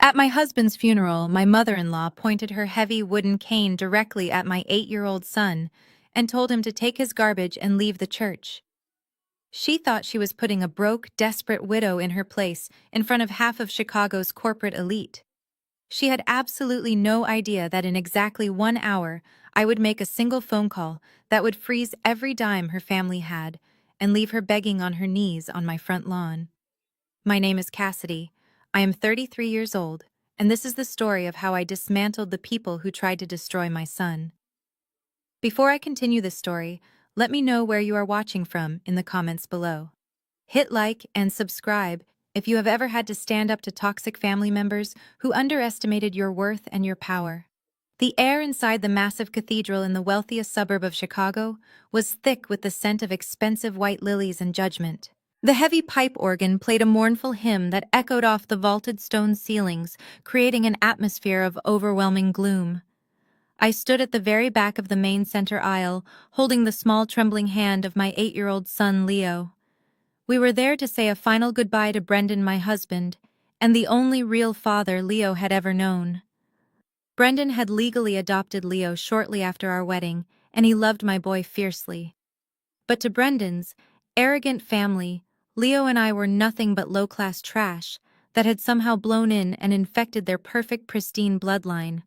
At my husband's funeral, my mother-in-law pointed her heavy wooden cane directly at my 8-year-old son and told him to take his garbage and leave the church. She thought she was putting a broke, desperate widow in her place in front of half of Chicago's corporate elite. She had absolutely no idea that in exactly 1 hour, I would make a single phone call that would freeze every dime her family had and leave her begging on her knees on my front lawn. My name is Cassidy. I am 33 years old, and this is the story of how I dismantled the people who tried to destroy my son. Before I continue this story, let me know where you are watching from in the comments below. Hit like and subscribe if you have ever had to stand up to toxic family members who underestimated your worth and your power. The air inside the massive cathedral in the wealthiest suburb of Chicago was thick with the scent of expensive white lilies and judgment. The heavy pipe organ played a mournful hymn that echoed off the vaulted stone ceilings, creating an atmosphere of overwhelming gloom. I stood at the very back of the main center aisle, holding the small trembling hand of my 8-year-old son Leo. We were there to say a final goodbye to Brendan, my husband, and the only real father Leo had ever known. Brendan had legally adopted Leo shortly after our wedding, and he loved my boy fiercely. But to Brendan's arrogant family, Leo and I were nothing but low-class trash that had somehow blown in and infected their perfect, pristine bloodline.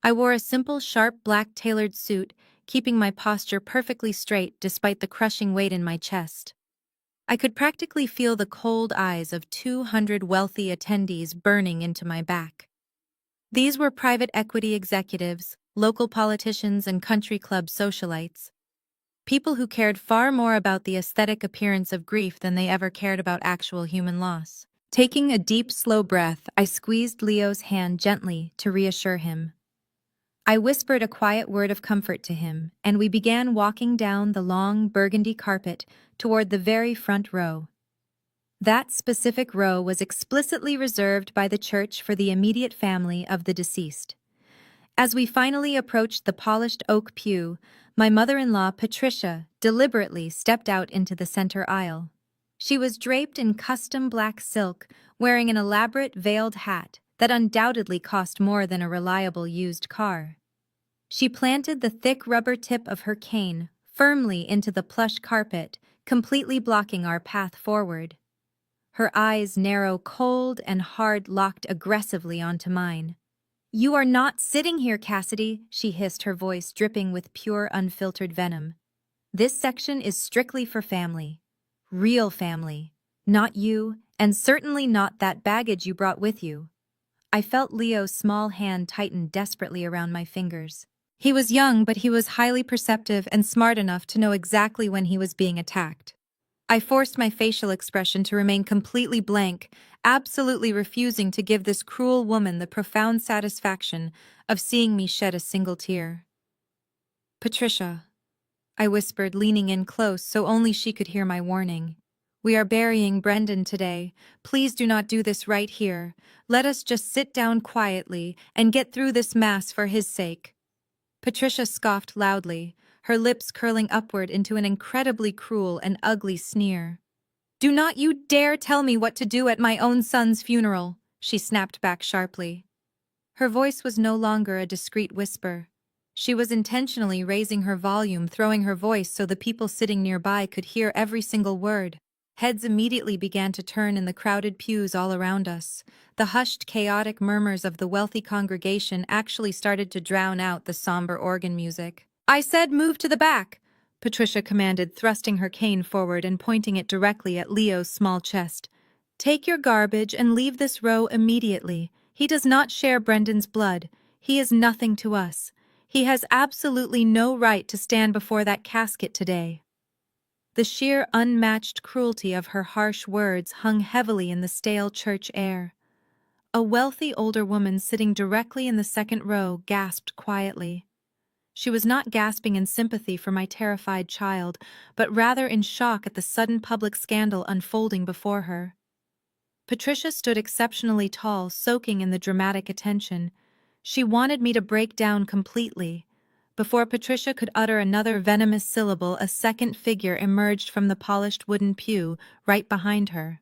I wore a simple, sharp, black tailored suit, keeping my posture perfectly straight despite the crushing weight in my chest. I could practically feel the cold eyes of 200 wealthy attendees burning into my back. These were private equity executives, local politicians, and country club socialites. People who cared far more about the aesthetic appearance of grief than they ever cared about actual human loss. Taking a deep, slow breath, I squeezed Leo's hand gently to reassure him. I whispered a quiet word of comfort to him, and we began walking down the long burgundy carpet toward the very front row. That specific row was explicitly reserved by the church for the immediate family of the deceased. As we finally approached the polished oak pew, my mother-in-law, Patricia, deliberately stepped out into the center aisle. She was draped in custom black silk, wearing an elaborate veiled hat that undoubtedly cost more than a reliable used car. She planted the thick rubber tip of her cane firmly into the plush carpet, completely blocking our path forward. Her eyes, narrow, cold, and hard, locked aggressively onto mine. "You are not sitting here, Cassidy," she hissed, her voice dripping with pure, unfiltered venom. "This section is strictly for family. Real family. Not you, and certainly not that baggage you brought with you." I felt Leo's small hand tighten desperately around my fingers. He was young, but he was highly perceptive and smart enough to know exactly when he was being attacked. I forced my facial expression to remain completely blank, absolutely refusing to give this cruel woman the profound satisfaction of seeing me shed a single tear. "Patricia," I whispered, leaning in close so only she could hear my warning. "We are burying Brendan today. Please do not do this right here. Let us just sit down quietly and get through this mass for his sake." Patricia scoffed loudly, her lips curling upward into an incredibly cruel and ugly sneer. "Do not you dare tell me what to do at my own son's funeral," she snapped back sharply. Her voice was no longer a discreet whisper. She was intentionally raising her volume, throwing her voice so the people sitting nearby could hear every single word. Heads immediately began to turn in the crowded pews all around us. The hushed, chaotic murmurs of the wealthy congregation actually started to drown out the somber organ music. "I said move to the back," Patricia commanded, thrusting her cane forward and pointing it directly at Leo's small chest. "Take your garbage and leave this row immediately. He does not share Brendan's blood. He is nothing to us. He has absolutely no right to stand before that casket today." The sheer unmatched cruelty of her harsh words hung heavily in the stale church air. A wealthy older woman sitting directly in the second row gasped quietly. She was not gasping in sympathy for my terrified child, but rather in shock at the sudden public scandal unfolding before her. Patricia stood exceptionally tall, soaking in the dramatic attention. She wanted me to break down completely. Before Patricia could utter another venomous syllable, a second figure emerged from the polished wooden pew right behind her.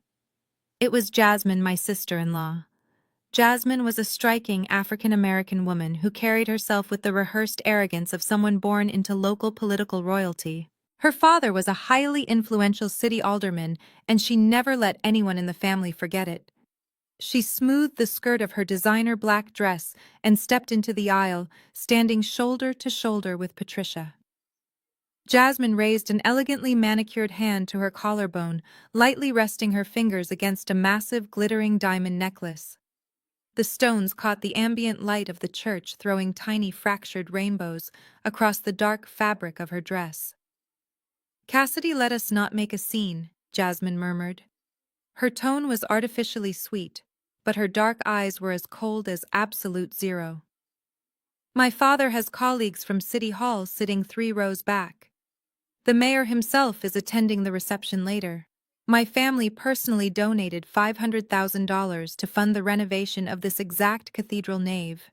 It was Jasmine, my sister-in-law. Jasmine was a striking African-American woman who carried herself with the rehearsed arrogance of someone born into local political royalty. Her father was a highly influential city alderman, and she never let anyone in the family forget it. She smoothed the skirt of her designer black dress and stepped into the aisle, standing shoulder to shoulder with Patricia. Jasmine raised an elegantly manicured hand to her collarbone, lightly resting her fingers against a massive glittering diamond necklace. The stones caught the ambient light of the church, throwing tiny fractured rainbows across the dark fabric of her dress. "Cassidy, let us not make a scene," Jasmine murmured. Her tone was artificially sweet, but her dark eyes were as cold as absolute zero. "My father has colleagues from City Hall sitting 3 rows back. The mayor himself is attending the reception later. My family personally donated $500,000 to fund the renovation of this exact cathedral nave.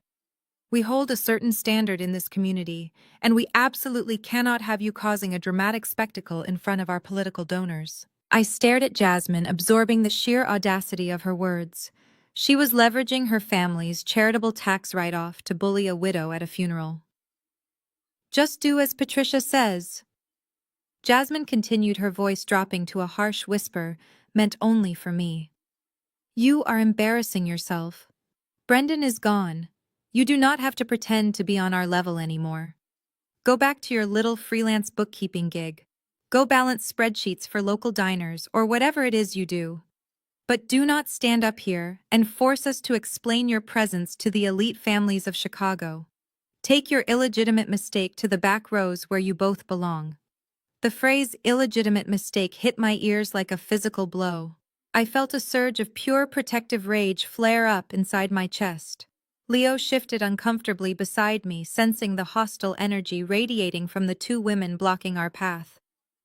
We hold a certain standard in this community, and we absolutely cannot have you causing a dramatic spectacle in front of our political donors." I stared at Jasmine, absorbing the sheer audacity of her words. She was leveraging her family's charitable tax write-off to bully a widow at a funeral. "Just do as Patricia says." Jasmine continued, her voice dropping to a harsh whisper meant only for me. "You are embarrassing yourself. Brendan is gone. You do not have to pretend to be on our level anymore. Go back to your little freelance bookkeeping gig. Go balance spreadsheets for local diners or whatever it is you do. But do not stand up here and force us to explain your presence to the elite families of Chicago. Take your illegitimate mistake to the back rows where you both belong." The phrase "illegitimate mistake" hit my ears like a physical blow. I felt a surge of pure protective rage flare up inside my chest. Leo shifted uncomfortably beside me, sensing the hostile energy radiating from the two women blocking our path.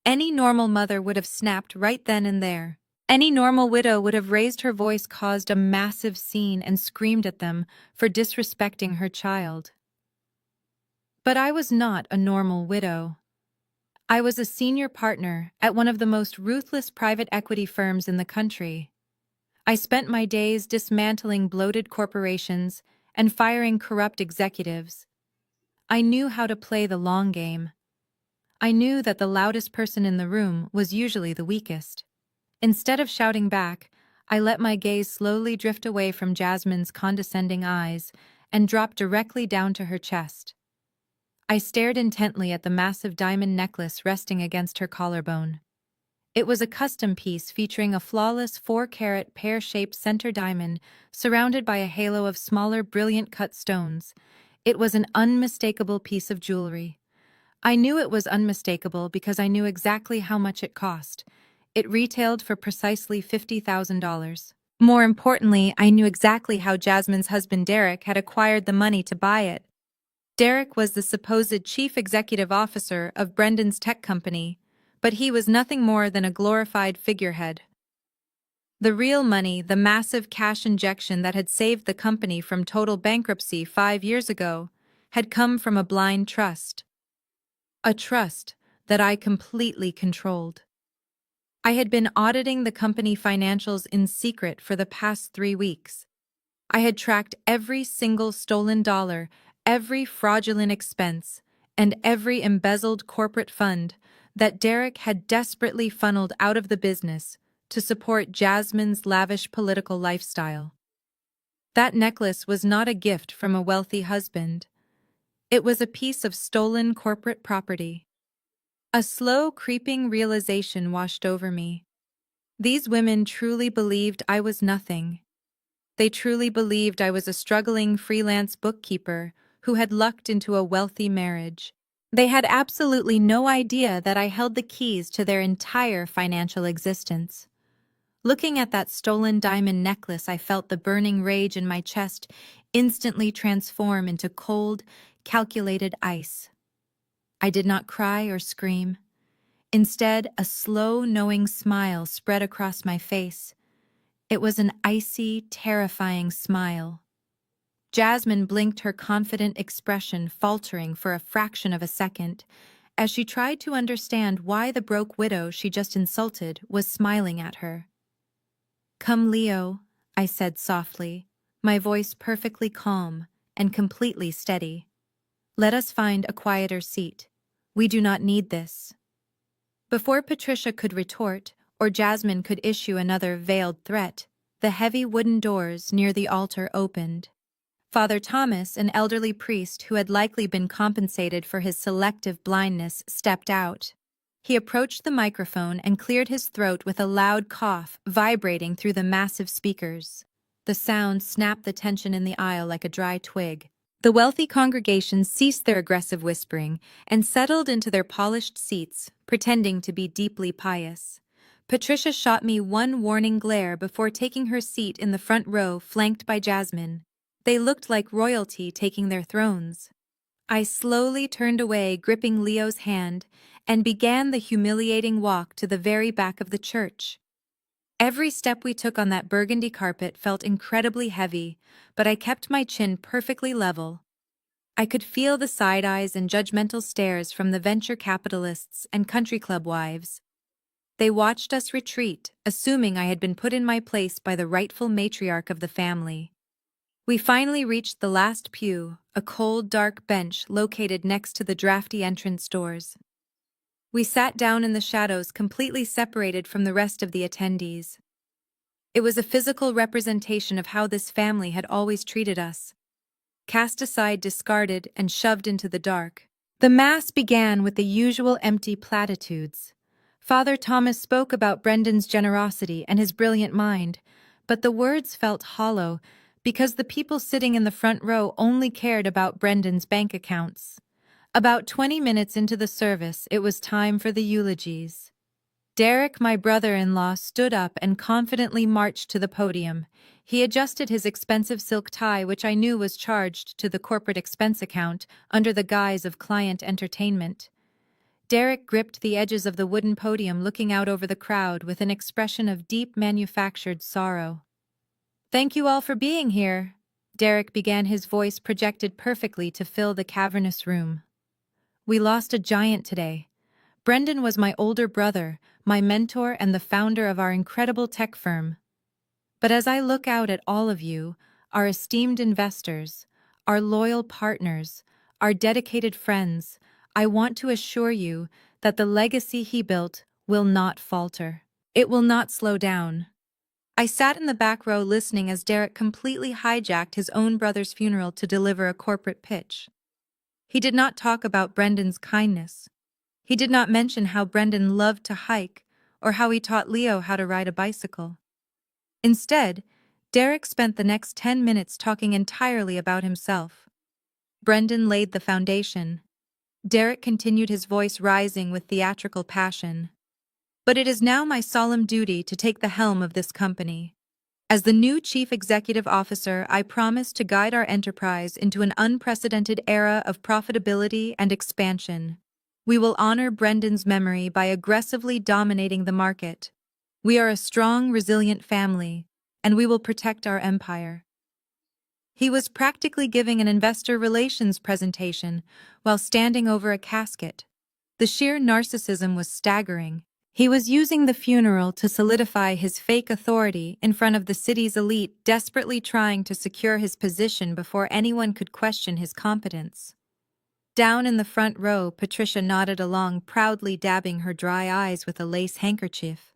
Any normal mother would have snapped right then and there. Any normal widow would have raised her voice, caused a massive scene, and screamed at them for disrespecting her child. But I was not a normal widow. I was a senior partner at one of the most ruthless private equity firms in the country. I spent my days dismantling bloated corporations and firing corrupt executives. I knew how to play the long game. I knew that the loudest person in the room was usually the weakest. Instead of shouting back, I let my gaze slowly drift away from Jasmine's condescending eyes and drop directly down to her chest. I stared intently at the massive diamond necklace resting against her collarbone. It was a custom piece featuring a flawless 4-carat pear-shaped center diamond surrounded by a halo of smaller, brilliant-cut stones. It was an unmistakable piece of jewelry. I knew it was unmistakable because I knew exactly how much it cost. It retailed for precisely $50,000. More importantly, I knew exactly how Jasmine's husband Derek had acquired the money to buy it. Derek was the supposed chief executive officer of Brendan's tech company, but he was nothing more than a glorified figurehead. The real money, the massive cash injection that had saved the company from total bankruptcy 5 years ago, had come from a blind trust. A trust that I completely controlled. I had been auditing the company financials in secret for the past 3 weeks. I had tracked every single stolen dollar, every fraudulent expense, and every embezzled corporate fund that Derek had desperately funneled out of the business to support Jasmine's lavish political lifestyle. That necklace was not a gift from a wealthy husband. It was a piece of stolen corporate property. A slow, creeping realization washed over me. These women truly believed I was nothing. They truly believed I was a struggling freelance bookkeeper who had lucked into a wealthy marriage. They had absolutely no idea that I held the keys to their entire financial existence. Looking at that stolen diamond necklace, I felt the burning rage in my chest instantly transform into cold, calculated ice. I did not cry or scream. Instead, a slow, knowing smile spread across my face. It was an icy, terrifying smile. Jasmine blinked, her confident expression faltering for a fraction of a second, as she tried to understand why the broke widow she just insulted was smiling at her. "Come, Leo," I said softly, my voice perfectly calm and completely steady. Let us find a quieter seat. We do not need this. Before Patricia could retort, or Jasmine could issue another veiled threat, the heavy wooden doors near the altar opened. Father Thomas, an elderly priest who had likely been compensated for his selective blindness, stepped out. He approached the microphone and cleared his throat with a loud cough vibrating through the massive speakers. The sound snapped the tension in the aisle like a dry twig. The wealthy congregation ceased their aggressive whispering and settled into their polished seats, pretending to be deeply pious. Patricia shot me one warning glare before taking her seat in the front row, flanked by Jasmine. They looked like royalty taking their thrones. I slowly turned away, gripping Leo's hand, and began the humiliating walk to the very back of the church. Every step we took on that burgundy carpet felt incredibly heavy, but I kept my chin perfectly level. I could feel the side eyes and judgmental stares from the venture capitalists and country club wives. They watched us retreat, assuming I had been put in my place by the rightful matriarch of the family. We finally reached the last pew, a cold, dark bench located next to the drafty entrance doors. We sat down in the shadows, completely separated from the rest of the attendees. It was a physical representation of how this family had always treated us. Cast aside, discarded, and shoved into the dark. The Mass began with the usual empty platitudes. Father Thomas spoke about Brendan's generosity and his brilliant mind, but the words felt hollow because the people sitting in the front row only cared about Brendan's bank accounts. About 20 minutes into the service, it was time for the eulogies. Derek, my brother-in-law, stood up and confidently marched to the podium. He adjusted his expensive silk tie, which I knew was charged to the corporate expense account, under the guise of client entertainment. Derek gripped the edges of the wooden podium, looking out over the crowd with an expression of deep manufactured sorrow. "Thank you all for being here," Derek began, his voice projected perfectly to fill the cavernous room. "We lost a giant today. Brendan was my older brother, my mentor, and the founder of our incredible tech firm. But as I look out at all of you, our esteemed investors, our loyal partners, our dedicated friends, I want to assure you that the legacy he built will not falter. It will not slow down." I sat in the back row listening as Derek completely hijacked his own brother's funeral to deliver a corporate pitch. He did not talk about Brendan's kindness. He did not mention how Brendan loved to hike or how he taught Leo how to ride a bicycle. Instead, Derek spent the next 10 minutes talking entirely about himself. Brendan laid the foundation. Derek continued, his voice rising with theatrical passion. "But it is now my solemn duty to take the helm of this company. As the new chief executive officer, I promise to guide our enterprise into an unprecedented era of profitability and expansion. We will honor Brendan's memory by aggressively dominating the market. We are a strong, resilient family, and we will protect our empire." He was practically giving an investor relations presentation while standing over a casket. The sheer narcissism was staggering. He was using the funeral to solidify his fake authority in front of the city's elite, desperately trying to secure his position before anyone could question his competence. Down in the front row, Patricia nodded along, proudly dabbing her dry eyes with a lace handkerchief.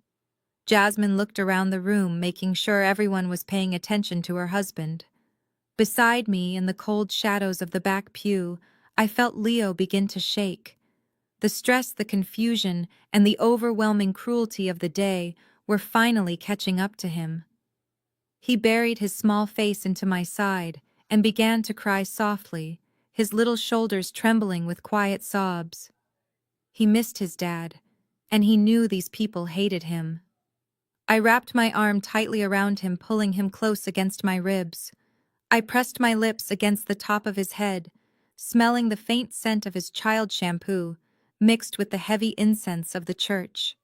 Jasmine looked around the room, making sure everyone was paying attention to her husband. Beside me, in the cold shadows of the back pew, I felt Leo begin to shake. The stress, the confusion, and the overwhelming cruelty of the day were finally catching up to him. He buried his small face into my side and began to cry softly, his little shoulders trembling with quiet sobs. He missed his dad, and he knew these people hated him. I wrapped my arm tightly around him, pulling him close against my ribs. I pressed my lips against the top of his head, smelling the faint scent of his child shampoo, mixed with the heavy incense of the church.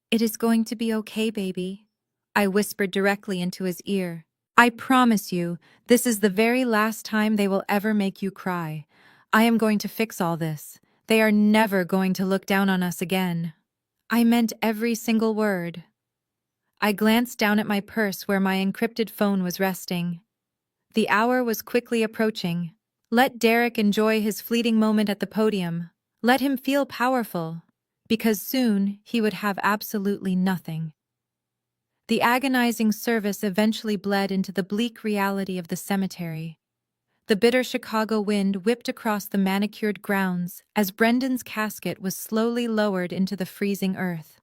"It is going to be okay, baby," I whispered directly into his ear. "I promise you, this is the very last time they will ever make you cry. I am going to fix all this. They are never going to look down on us again." I meant every single word. I glanced down at my purse where my encrypted phone was resting. The hour was quickly approaching. Let Derek enjoy his fleeting moment at the podium. Let him feel powerful, because soon he would have absolutely nothing. The agonizing service eventually bled into the bleak reality of the cemetery. The bitter Chicago wind whipped across the manicured grounds as Brendan's casket was slowly lowered into the freezing earth.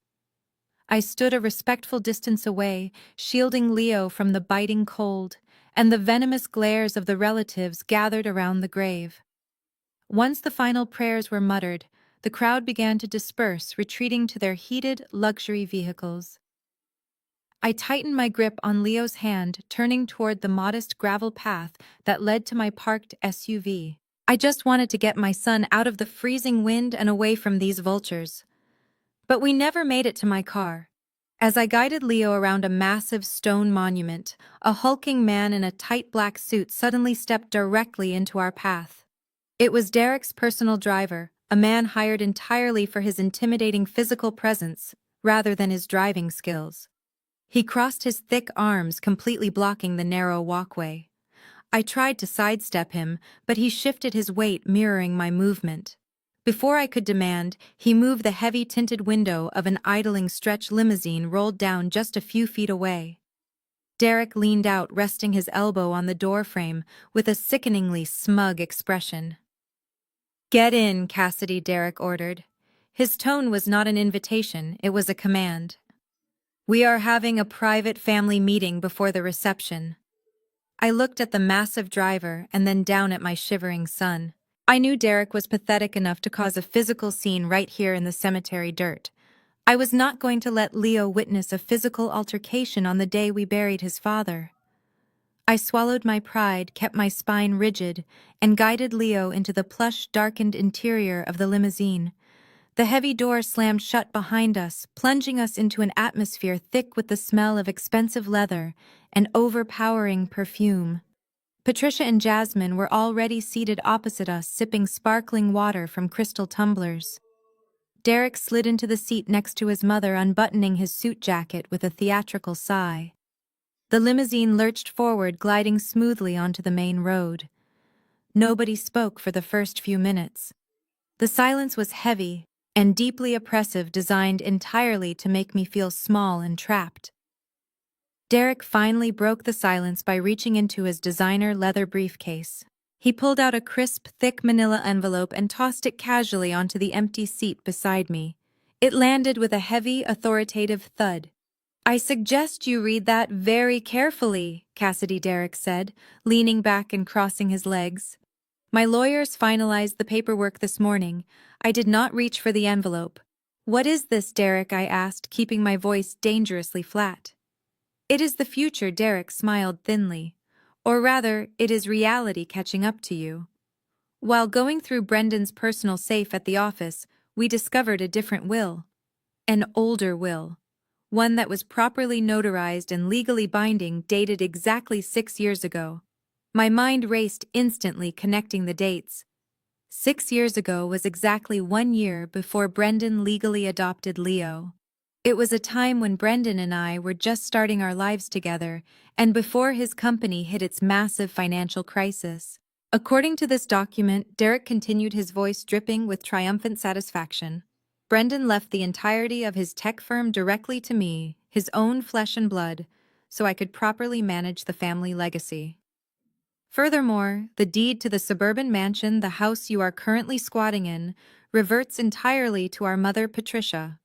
I stood a respectful distance away, shielding Leo from the biting cold, and the venomous glares of the relatives gathered around the grave. Once the final prayers were muttered, the crowd began to disperse, retreating to their heated luxury vehicles. I tightened my grip on Leo's hand, turning toward the modest gravel path that led to my parked SUV. I just wanted to get my son out of the freezing wind and away from these vultures. But we never made it to my car. As I guided Leo around a massive stone monument, a hulking man in a tight black suit suddenly stepped directly into our path. It was Derek's personal driver, a man hired entirely for his intimidating physical presence, rather than his driving skills. He crossed his thick arms, completely blocking the narrow walkway. I tried to sidestep him, but he shifted his weight, mirroring my movement. Before I could demand, he moved the heavy tinted window of an idling stretch limousine rolled down just a few feet away. Derek leaned out, resting his elbow on the doorframe, with a sickeningly smug expression. "Get in, Cassidy," Derek ordered. His tone was not an invitation, it was a command. "We are having a private family meeting before the reception." I looked at the massive driver and then down at my shivering son. I knew Derek was pathetic enough to cause a physical scene right here in the cemetery dirt. I was not going to let Leo witness a physical altercation on the day we buried his father. I swallowed my pride, kept my spine rigid, and guided Leo into the plush, darkened interior of the limousine. The heavy door slammed shut behind us, plunging us into an atmosphere thick with the smell of expensive leather and overpowering perfume. Patricia and Jasmine were already seated opposite us, sipping sparkling water from crystal tumblers. Derek slid into the seat next to his mother, unbuttoning his suit jacket with a theatrical sigh. The limousine lurched forward, gliding smoothly onto the main road. Nobody spoke for the first few minutes. The silence was heavy and deeply oppressive, designed entirely to make me feel small and trapped. Derek finally broke the silence by reaching into his designer leather briefcase. He pulled out a crisp, thick manila envelope and tossed it casually onto the empty seat beside me. It landed with a heavy, authoritative thud. "I suggest you read that very carefully," Cassidy Derek said, leaning back and crossing his legs. "My lawyers finalized the paperwork this morning. I did not reach for the envelope." "What is this, Derek?" I asked, keeping my voice dangerously flat. "It is the future," Derek smiled thinly. "Or rather, it is reality catching up to you." While going through Brendan's personal safe at the office, we discovered a different will. An older will. One that was properly notarized and legally binding, dated exactly 6 years ago. My mind raced instantly, connecting the dates. 6 years ago was exactly 1 year before Brendan legally adopted Leo. It was a time when Brendan and I were just starting our lives together, and before his company hit its massive financial crisis. According to this document, Derek continued, his voice dripping with triumphant satisfaction. Brendan left the entirety of his tech firm directly to me, his own flesh and blood, so I could properly manage the family legacy. Furthermore, the deed to the suburban mansion, the house you are currently squatting in, reverts entirely to our mother, Patricia.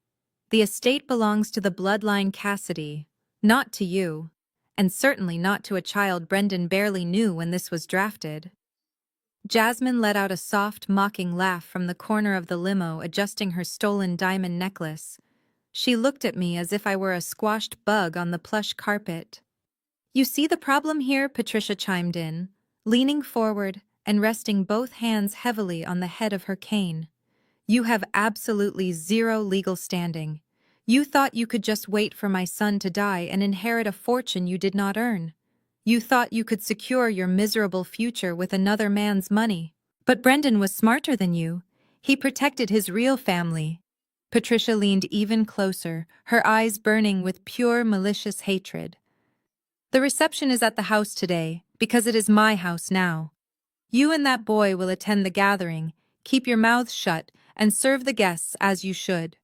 The estate belongs to the bloodline Cassidy, not to you, and certainly not to a child Brendan barely knew when this was drafted. Jasmine let out a soft, mocking laugh from the corner of the limo, adjusting her stolen diamond necklace. She looked at me as if I were a squashed bug on the plush carpet. "You see the problem here?" Patricia chimed in, leaning forward and resting both hands heavily on the head of her cane. "You have absolutely zero legal standing. You thought you could just wait for my son to die and inherit a fortune you did not earn. You thought you could secure your miserable future with another man's money. But Brendan was smarter than you. He protected his real family." Patricia leaned even closer, her eyes burning with pure malicious hatred. The reception is at the house today, because it is my house now. You and that boy will attend the gathering, keep your mouths shut, and serve the guests as you should.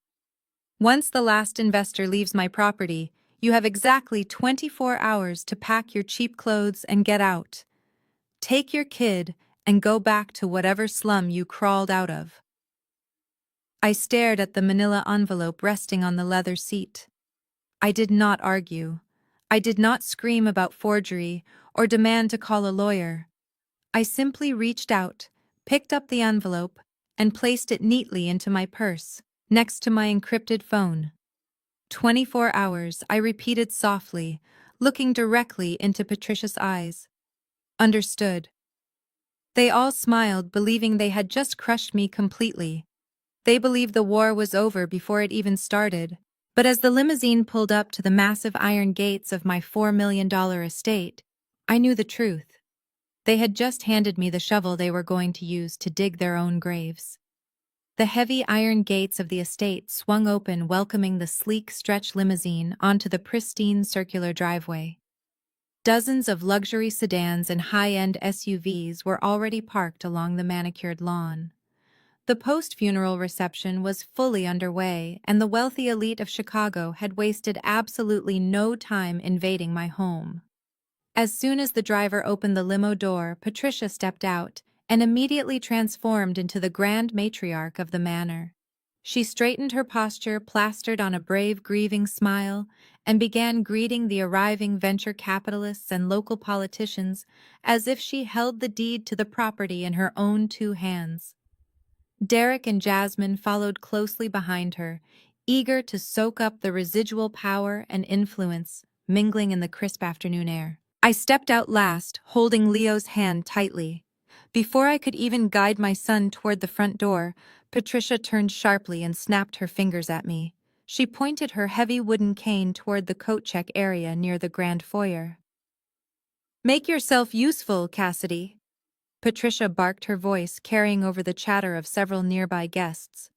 Once the last investor leaves my property, you have exactly 24 hours to pack your cheap clothes and get out. Take your kid and go back to whatever slum you crawled out of. I stared at the manila envelope resting on the leather seat. I did not argue. I did not scream about forgery or demand to call a lawyer. I simply reached out, picked up the envelope, and placed it neatly into my purse, next to my encrypted phone. 24 hours, I repeated softly, looking directly into Patricia's eyes. Understood. They all smiled, believing they had just crushed me completely. They believed the war was over before it even started. But as the limousine pulled up to the massive iron gates of my $4 million estate, I knew the truth. They had just handed me the shovel they were going to use to dig their own graves. The heavy iron gates of the estate swung open, welcoming the sleek stretch limousine onto the pristine circular driveway. Dozens of luxury sedans and high-end SUVs were already parked along the manicured lawn. The post-funeral reception was fully underway, and the wealthy elite of Chicago had wasted absolutely no time invading my home. As soon as the driver opened the limo door, Patricia stepped out and immediately transformed into the grand matriarch of the manor. She straightened her posture, plastered on a brave, grieving smile, and began greeting the arriving venture capitalists and local politicians as if she held the deed to the property in her own two hands. Derek and Jasmine followed closely behind her, eager to soak up the residual power and influence mingling in the crisp afternoon air. I stepped out last, holding Leo's hand tightly. Before I could even guide my son toward the front door, Patricia turned sharply and snapped her fingers at me. She pointed her heavy wooden cane toward the coat check area near the grand foyer. "Make yourself useful, Cassidy," Patricia barked, her voice carrying over the chatter of several nearby guests.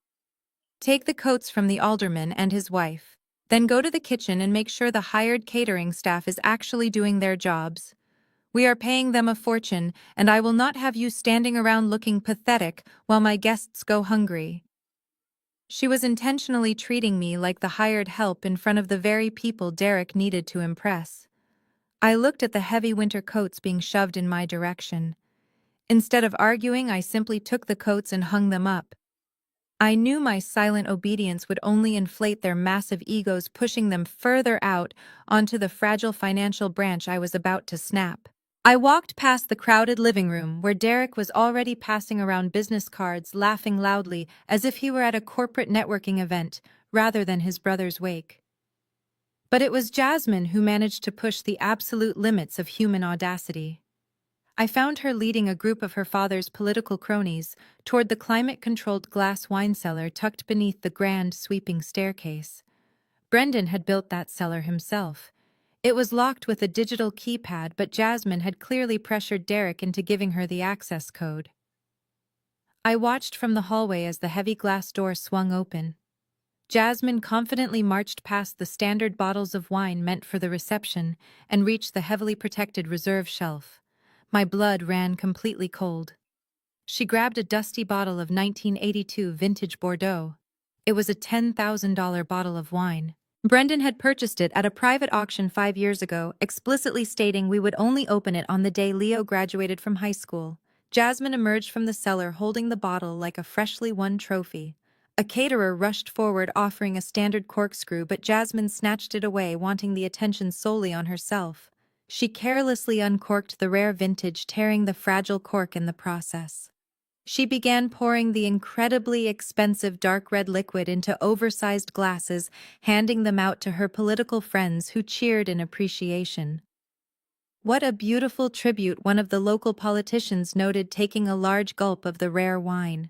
"Take the coats from the alderman and his wife. Then go to the kitchen and make sure the hired catering staff is actually doing their jobs. We are paying them a fortune, and I will not have you standing around looking pathetic while my guests go hungry." She was intentionally treating me like the hired help in front of the very people Derek needed to impress. I looked at the heavy winter coats being shoved in my direction. Instead of arguing, I simply took the coats and hung them up. I knew my silent obedience would only inflate their massive egos, pushing them further out onto the fragile financial branch I was about to snap. I walked past the crowded living room where Derek was already passing around business cards, laughing loudly as if he were at a corporate networking event rather than his brother's wake. But it was Jasmine who managed to push the absolute limits of human audacity. I found her leading a group of her father's political cronies toward the climate-controlled glass wine cellar tucked beneath the grand, sweeping staircase. Brendan had built that cellar himself. It was locked with a digital keypad, but Jasmine had clearly pressured Derek into giving her the access code. I watched from the hallway as the heavy glass door swung open. Jasmine confidently marched past the standard bottles of wine meant for the reception and reached the heavily protected reserve shelf. My blood ran completely cold. She grabbed a dusty bottle of 1982 vintage Bordeaux. It was a $10,000 bottle of wine. Brendan had purchased it at a private auction 5 years ago, explicitly stating we would only open it on the day Leo graduated from high school. Jasmine emerged from the cellar holding the bottle like a freshly won trophy. A caterer rushed forward offering a standard corkscrew, but Jasmine snatched it away, wanting the attention solely on herself. She carelessly uncorked the rare vintage, tearing the fragile cork in the process. She began pouring the incredibly expensive dark red liquid into oversized glasses, handing them out to her political friends who cheered in appreciation. "What a beautiful tribute," one of the local politicians noted, taking a large gulp of the rare wine.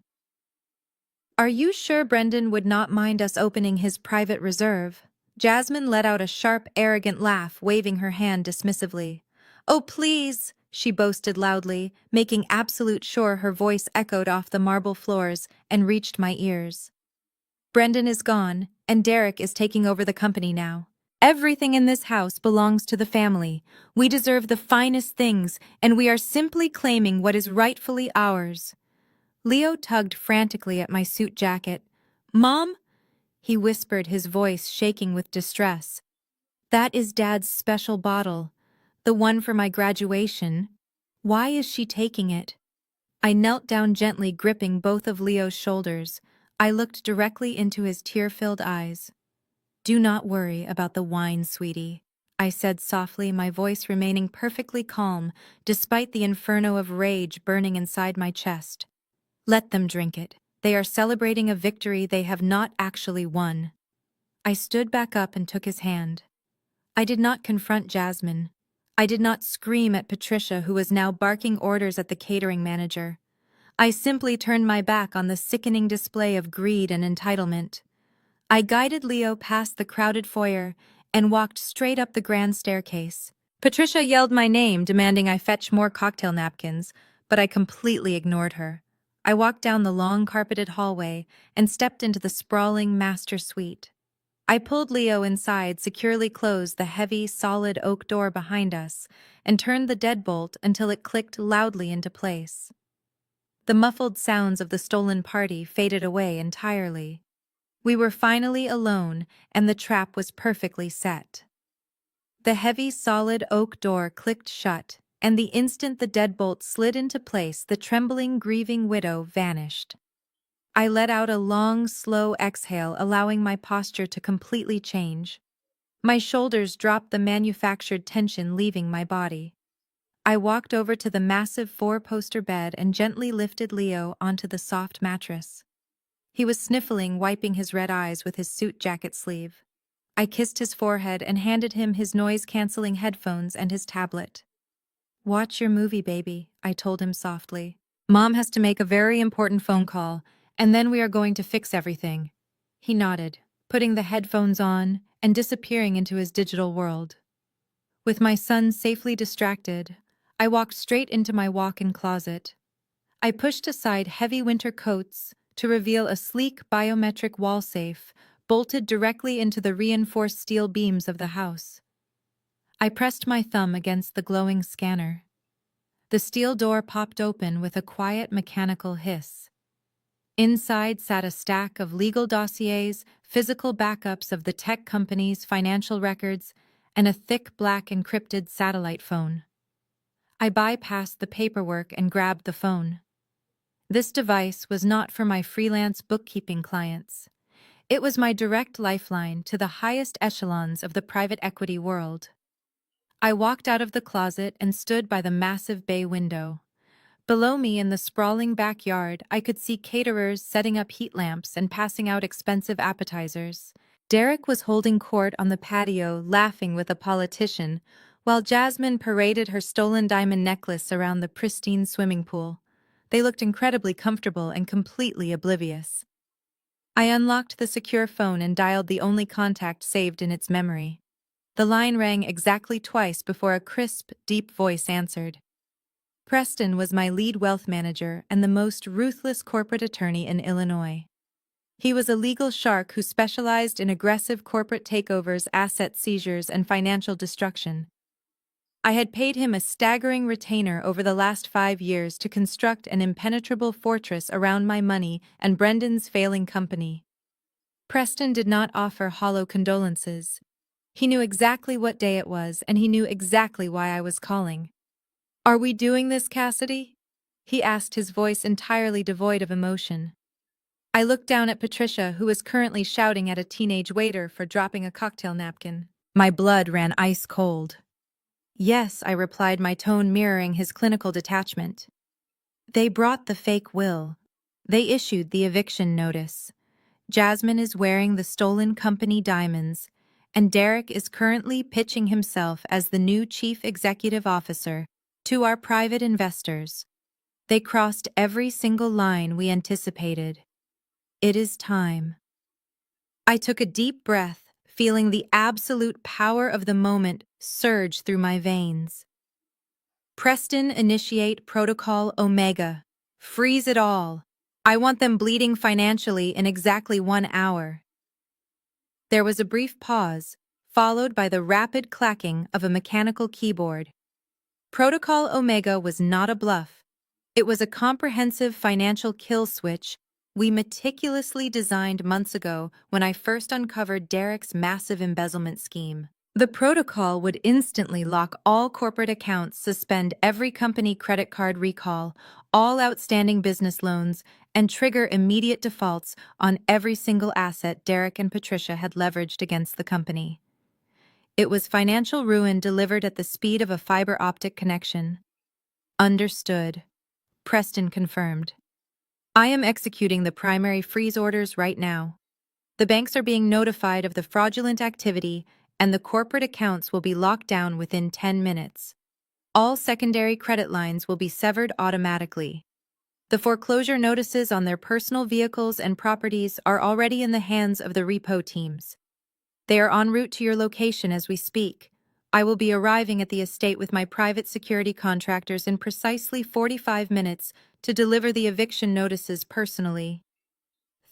"Are you sure Brendan would not mind us opening his private reserve?" Jasmine let out a sharp, arrogant laugh, waving her hand dismissively. "Oh, please," she boasted loudly, making absolute sure her voice echoed off the marble floors and reached my ears. "Brendan is gone, and Derek is taking over the company now. Everything in this house belongs to the family. We deserve the finest things, and we are simply claiming what is rightfully ours. Leo tugged frantically at my suit jacket. Mom? He whispered, his voice shaking with distress. That is Dad's special bottle. The one for my graduation. Why is she taking it? I knelt down gently, gripping both of Leo's shoulders. I looked directly into his tear-filled eyes. Do not worry about the wine, sweetie, I said softly, my voice remaining perfectly calm, despite the inferno of rage burning inside my chest. Let them drink it. They are celebrating a victory they have not actually won. I stood back up and took his hand. I did not confront Jasmine. I did not scream at Patricia, who was now barking orders at the catering manager. I simply turned my back on the sickening display of greed and entitlement. I guided Leo past the crowded foyer and walked straight up the grand staircase. Patricia yelled my name, demanding I fetch more cocktail napkins, but I completely ignored her. I walked down the long carpeted hallway and stepped into the sprawling master suite. I pulled Leo inside, securely closed the heavy, solid oak door behind us, and turned the deadbolt until it clicked loudly into place. The muffled sounds of the stolen party faded away entirely. We were finally alone, and the trap was perfectly set. The heavy, solid oak door clicked shut, and the instant the deadbolt slid into place, the trembling, grieving widow vanished. I let out a long, slow exhale, allowing my posture to completely change. My shoulders dropped, the manufactured tension leaving my body. I walked over to the massive four-poster bed and gently lifted Leo onto the soft mattress. He was sniffling, wiping his red eyes with his suit jacket sleeve. I kissed his forehead and handed him his noise-canceling headphones and his tablet. Watch your movie, baby, I told him softly. Mom has to make a very important phone call, and then we are going to fix everything. He nodded, putting the headphones on and disappearing into his digital world. With my son safely distracted, I walked straight into my walk-in closet. I pushed aside heavy winter coats to reveal a sleek biometric wall safe bolted directly into the reinforced steel beams of the house. I pressed my thumb against the glowing scanner. The steel door popped open with a quiet mechanical hiss. Inside sat a stack of legal dossiers, physical backups of the tech company's financial records, and a thick black encrypted satellite phone. I bypassed the paperwork and grabbed the phone. This device was not for my freelance bookkeeping clients. It was my direct lifeline to the highest echelons of the private equity world. I walked out of the closet and stood by the massive bay window. Below me in the sprawling backyard, I could see caterers setting up heat lamps and passing out expensive appetizers. Derek was holding court on the patio, laughing with a politician, while Jasmine paraded her stolen diamond necklace around the pristine swimming pool. They looked incredibly comfortable and completely oblivious. I unlocked the secure phone and dialed the only contact saved in its memory. The line rang exactly twice before a crisp, deep voice answered. Preston was my lead wealth manager and the most ruthless corporate attorney in Illinois. He was a legal shark who specialized in aggressive corporate takeovers, asset seizures, and financial destruction. I had paid him a staggering retainer over the last 5 years to construct an impenetrable fortress around my money and Brendan's failing company. Preston did not offer hollow condolences. He knew exactly what day it was, and he knew exactly why I was calling. "Are we doing this, Cassidy?" he asked, his voice entirely devoid of emotion. I looked down at Patricia, who was currently shouting at a teenage waiter for dropping a cocktail napkin. My blood ran ice cold. "Yes," I replied, my tone mirroring his clinical detachment. "They brought the fake will. They issued the eviction notice. Jasmine is wearing the stolen company diamonds, and Derek is currently pitching himself as the new chief executive officer to our private investors. They crossed every single line we anticipated. It is time." I took a deep breath, feeling the absolute power of the moment surge through my veins. Preston, initiate Protocol Omega. Freeze it all. I want them bleeding financially in exactly 1 hour. There was a brief pause, followed by the rapid clacking of a mechanical keyboard. Protocol Omega was not a bluff. It was a comprehensive financial kill switch we meticulously designed months ago when I first uncovered Derek's massive embezzlement scheme. The protocol would instantly lock all corporate accounts, suspend every company credit card recall, all outstanding business loans, and trigger immediate defaults on every single asset Derek and Patricia had leveraged against the company. It was financial ruin delivered at the speed of a fiber optic connection. Understood. Preston confirmed. I am executing the primary freeze orders right now. The banks are being notified of the fraudulent activity, and the corporate accounts will be locked down within 10 minutes. All secondary credit lines will be severed automatically. The foreclosure notices on their personal vehicles and properties are already in the hands of the repo teams. They are en route to your location as we speak. I will be arriving at the estate with my private security contractors in precisely 45 minutes to deliver the eviction notices personally.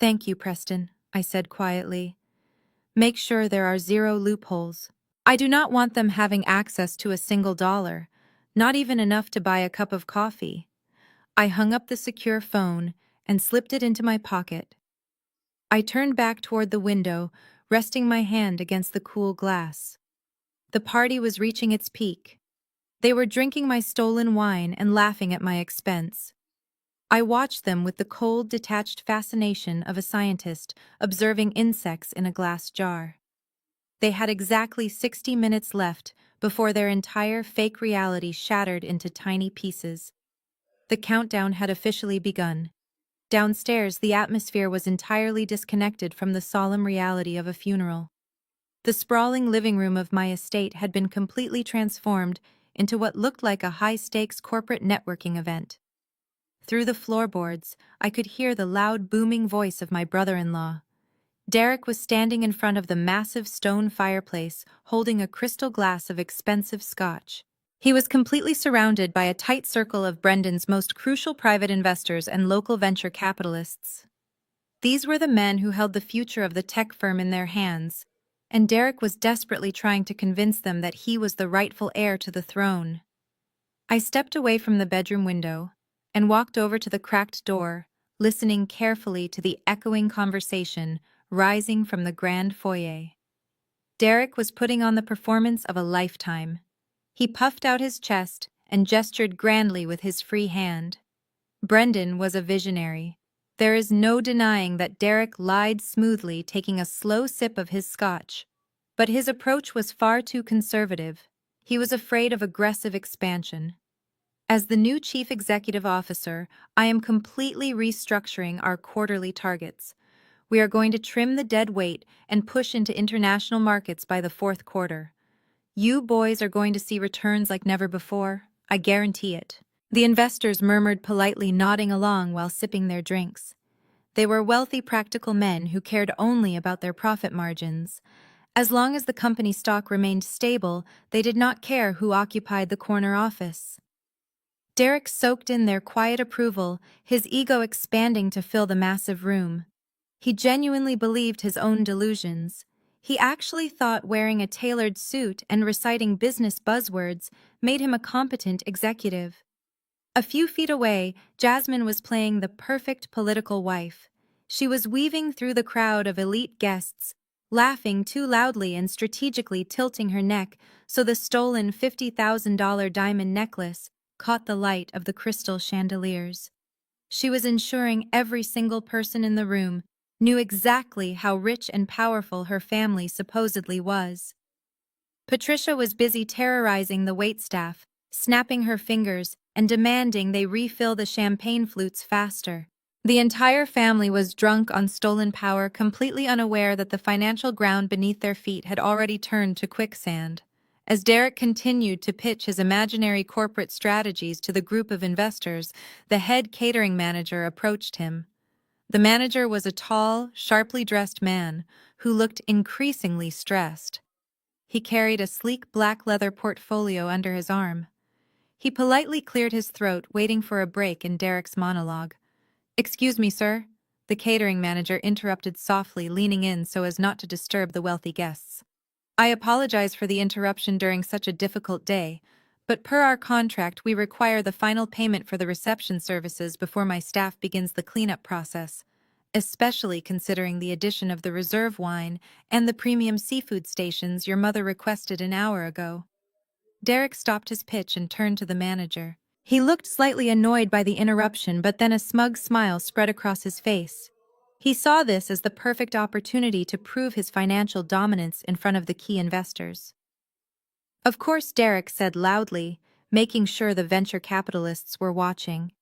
Thank you, Preston, I said quietly. Make sure there are zero loopholes. I do not want them having access to a single dollar, not even enough to buy a cup of coffee. I hung up the secure phone and slipped it into my pocket. I turned back toward the window, resting my hand against the cool glass. The party was reaching its peak. They were drinking my stolen wine and laughing at my expense. I watched them with the cold, detached fascination of a scientist observing insects in a glass jar. They had exactly 60 minutes left before their entire fake reality shattered into tiny pieces. The countdown had officially begun. Downstairs, the atmosphere was entirely disconnected from the solemn reality of a funeral. The sprawling living room of my estate had been completely transformed into what looked like a high-stakes corporate networking event. Through the floorboards, I could hear the loud, booming voice of my brother-in-law. Derek was standing in front of the massive stone fireplace, holding a crystal glass of expensive scotch. He was completely surrounded by a tight circle of Brendan's most crucial private investors and local venture capitalists. These were the men who held the future of the tech firm in their hands, and Derek was desperately trying to convince them that he was the rightful heir to the throne. I stepped away from the bedroom window and walked over to the cracked door, listening carefully to the echoing conversation rising from the grand foyer. Derek was putting on the performance of a lifetime. He puffed out his chest and gestured grandly with his free hand. Brendan was a visionary. There is no denying that Derek lied smoothly, taking a slow sip of his scotch. But his approach was far too conservative. He was afraid of aggressive expansion. As the new chief executive officer, I am completely restructuring our quarterly targets. We are going to trim the dead weight and push into international markets by the fourth quarter. You boys are going to see returns like never before. I guarantee it. The investors murmured politely, nodding along while sipping their drinks. They were wealthy, practical men who cared only about their profit margins. As long as the company stock remained stable, they did not care who occupied the corner office. Derek soaked in their quiet approval, his ego expanding to fill the massive room. He genuinely believed his own delusions. He actually thought wearing a tailored suit and reciting business buzzwords made him a competent executive. A few feet away, Jasmine was playing the perfect political wife. She was weaving through the crowd of elite guests, laughing too loudly and strategically tilting her neck so the stolen $50,000 diamond necklace caught the light of the crystal chandeliers. She was ensuring every single person in the room knew exactly how rich and powerful her family supposedly was. Patricia was busy terrorizing the waitstaff, snapping her fingers and demanding they refill the champagne flutes faster. The entire family was drunk on stolen power, completely unaware that the financial ground beneath their feet had already turned to quicksand. As Derek continued to pitch his imaginary corporate strategies to the group of investors, the head catering manager approached him. The manager was a tall, sharply dressed man who looked increasingly stressed. He carried a sleek black leather portfolio under his arm. He politely cleared his throat, waiting for a break in Derek's monologue. "Excuse me, sir," the catering manager interrupted softly, leaning in so as not to disturb the wealthy guests. I apologize for the interruption during such a difficult day, but per our contract, we require the final payment for the reception services before my staff begins the cleanup process, especially considering the addition of the reserve wine and the premium seafood stations your mother requested an hour ago. Derek stopped his pitch and turned to the manager. He looked slightly annoyed by the interruption, but then a smug smile spread across his face. He saw this as the perfect opportunity to prove his financial dominance in front of the key investors. Of course, Derek said loudly, making sure the venture capitalists were watching.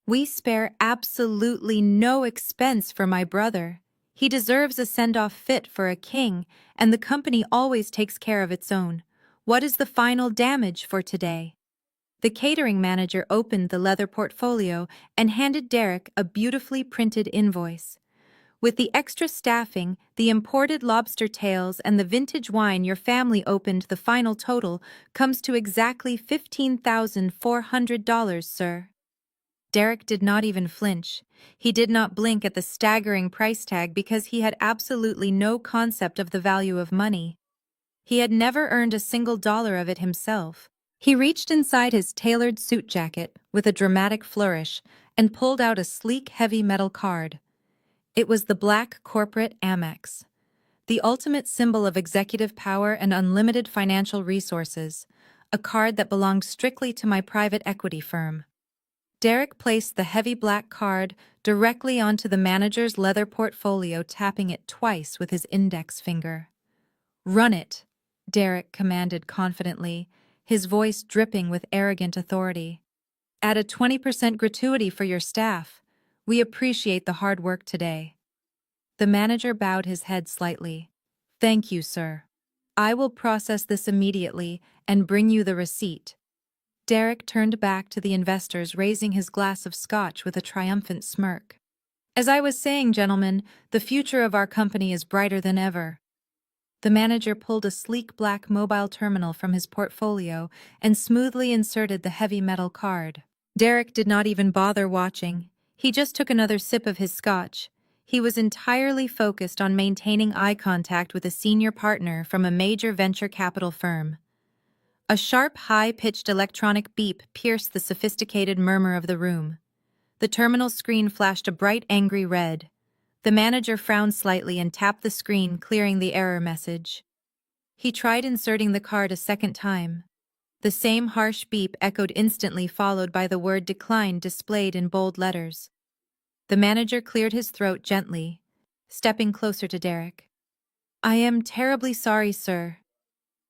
We spare absolutely no expense for my brother. He deserves a send-off fit for a king, and the company always takes care of its own. What is the final damage for today? The catering manager opened the leather portfolio and handed Derek a beautifully printed invoice. With the extra staffing, the imported lobster tails, and the vintage wine your family opened, the final total comes to exactly $15,400, sir. Derek did not even flinch. He did not blink at the staggering price tag because he had absolutely no concept of the value of money. He had never earned a single dollar of it himself. He reached inside his tailored suit jacket with a dramatic flourish and pulled out a sleek, heavy metal card. It was the black corporate Amex, the ultimate symbol of executive power and unlimited financial resources, a card that belonged strictly to my private equity firm. Derek placed the heavy black card directly onto the manager's leather portfolio, tapping it twice with his index finger. "Run it," Derek commanded confidently, his voice dripping with arrogant authority. "Add a 20% gratuity for your staff. We appreciate the hard work today." The manager bowed his head slightly. "Thank you, sir. I will process this immediately and bring you the receipt." Derek turned back to the investors, raising his glass of scotch with a triumphant smirk. "As I was saying, gentlemen, the future of our company is brighter than ever." The manager pulled a sleek black mobile terminal from his portfolio and smoothly inserted the heavy metal card. Derek did not even bother watching. He just took another sip of his scotch. He was entirely focused on maintaining eye contact with a senior partner from a major venture capital firm. A sharp, high-pitched electronic beep pierced the sophisticated murmur of the room. The terminal screen flashed a bright, angry red. The manager frowned slightly and tapped the screen, clearing the error message. He tried inserting the card a second time. The same harsh beep echoed instantly, followed by the word "declined" displayed in bold letters. The manager cleared his throat gently, stepping closer to Derek. "I am terribly sorry, sir."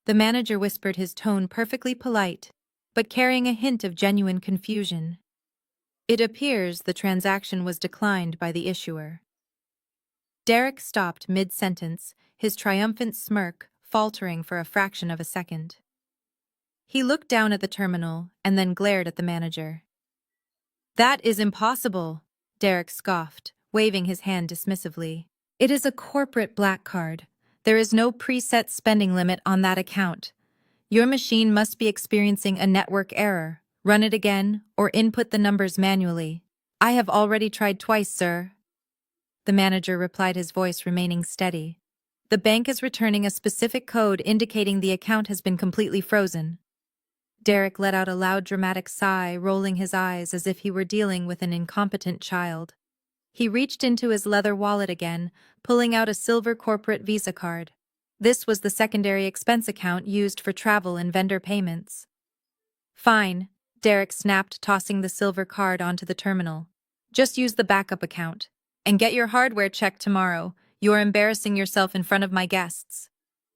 The manager whispered, his tone perfectly polite, but carrying a hint of genuine confusion. "It appears the transaction was declined by the issuer." Derek stopped mid-sentence, his triumphant smirk faltering for a fraction of a second. He looked down at the terminal and then glared at the manager. "That is impossible," Derek scoffed, waving his hand dismissively. "It is a corporate black card. There is no preset spending limit on that account. Your machine must be experiencing a network error. Run it again or input the numbers manually." "I have already tried twice, sir," the manager replied, his voice remaining steady. "The bank is returning a specific code indicating the account has been completely frozen." Derek let out a loud, dramatic sigh, rolling his eyes as if he were dealing with an incompetent child. He reached into his leather wallet again, pulling out a silver corporate Visa card. This was the secondary expense account used for travel and vendor payments. "Fine," Derek snapped, tossing the silver card onto the terminal. "Just use the backup account. And get your hardware checked tomorrow. You are embarrassing yourself in front of my guests."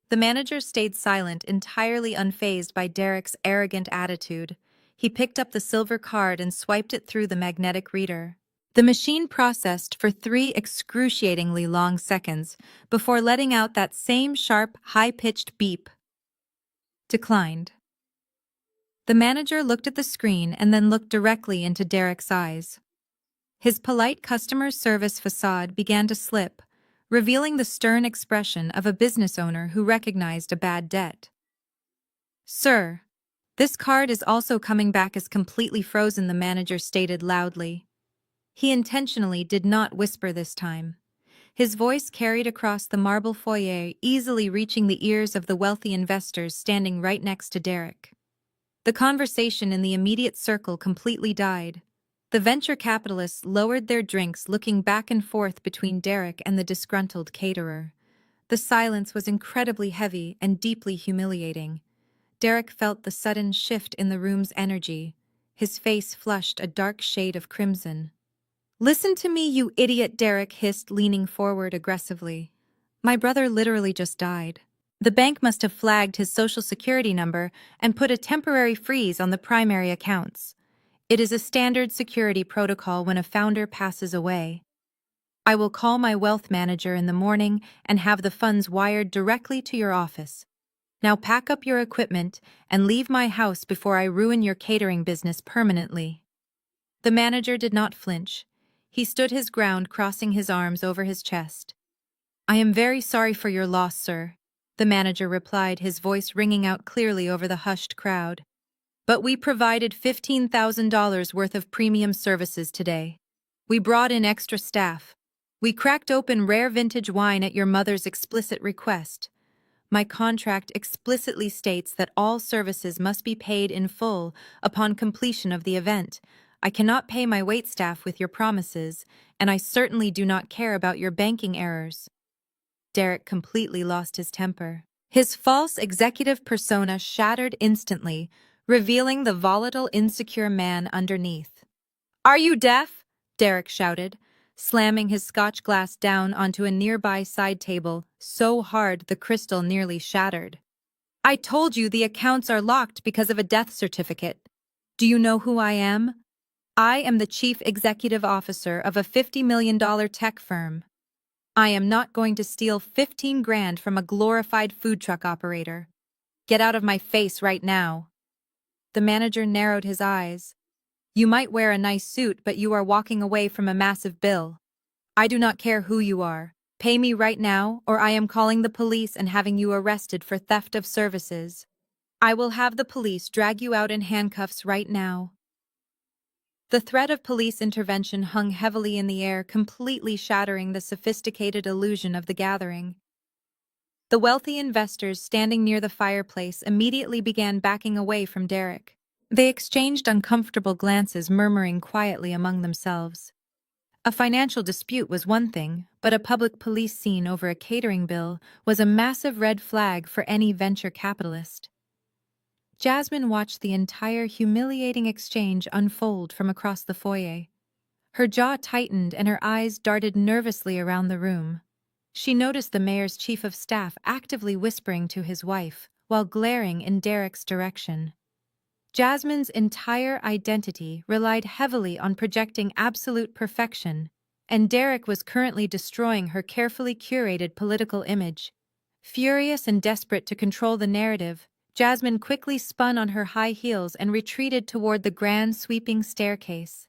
The manager stayed silent, entirely unfazed by Derek's arrogant attitude. He picked up the silver card and swiped it through the magnetic reader. The machine processed for 3 excruciatingly long seconds before letting out that same sharp, high-pitched beep. "Declined." The manager looked at the screen and then looked directly into Derek's eyes. His polite customer service facade began to slip, revealing the stern expression of a business owner who recognized a bad debt. "Sir, this card is also coming back as completely frozen," the manager stated loudly. He intentionally did not whisper this time. His voice carried across the marble foyer, easily reaching the ears of the wealthy investors standing right next to Derek. The conversation in the immediate circle completely died. The venture capitalists lowered their drinks, looking back and forth between Derek and the disgruntled caterer. The silence was incredibly heavy and deeply humiliating. Derek felt the sudden shift in the room's energy. His face flushed a dark shade of crimson. "Listen to me, you idiot," Derek hissed, leaning forward aggressively. "My brother literally just died. The bank must have flagged his social security number and put a temporary freeze on the primary accounts. It is a standard security protocol when a founder passes away. I will call my wealth manager in the morning and have the funds wired directly to your office. Now pack up your equipment and leave my house before I ruin your catering business permanently." The manager did not flinch. He stood his ground, crossing his arms over his chest. "I am very sorry for your loss, sir," the manager replied, his voice ringing out clearly over the hushed crowd. "But we provided $15,000 worth of premium services today. We brought in extra staff. We cracked open rare vintage wine at your mother's explicit request. My contract explicitly states that all services must be paid in full upon completion of the event. I cannot pay my waitstaff with your promises, and I certainly do not care about your banking errors." Derek completely lost his temper. His false executive persona shattered instantly, revealing the volatile, insecure man underneath. "Are you deaf?" Derek shouted, slamming his scotch glass down onto a nearby side table so hard the crystal nearly shattered. "I told you the accounts are locked because of a death certificate. Do you know who I am? I am the chief executive officer of a $50 million tech firm. I am not going to steal 15 grand from a glorified food truck operator. Get out of my face right now." The manager narrowed his eyes. "You might wear a nice suit, but you are walking away from a massive bill. I do not care who you are. Pay me right now, or I am calling the police and having you arrested for theft of services. I will have the police drag you out in handcuffs right now." The threat of police intervention hung heavily in the air, completely shattering the sophisticated illusion of the gathering. The wealthy investors standing near the fireplace immediately began backing away from Derek. They exchanged uncomfortable glances, murmuring quietly among themselves. A financial dispute was one thing, but a public police scene over a catering bill was a massive red flag for any venture capitalist. Jasmine watched the entire humiliating exchange unfold from across the foyer. Her jaw tightened and her eyes darted nervously around the room. She noticed the mayor's chief of staff actively whispering to his wife while glaring in Derek's direction. Jasmine's entire identity relied heavily on projecting absolute perfection, and Derek was currently destroying her carefully curated political image. Furious and desperate to control the narrative, Jasmine quickly spun on her high heels and retreated toward the grand sweeping staircase.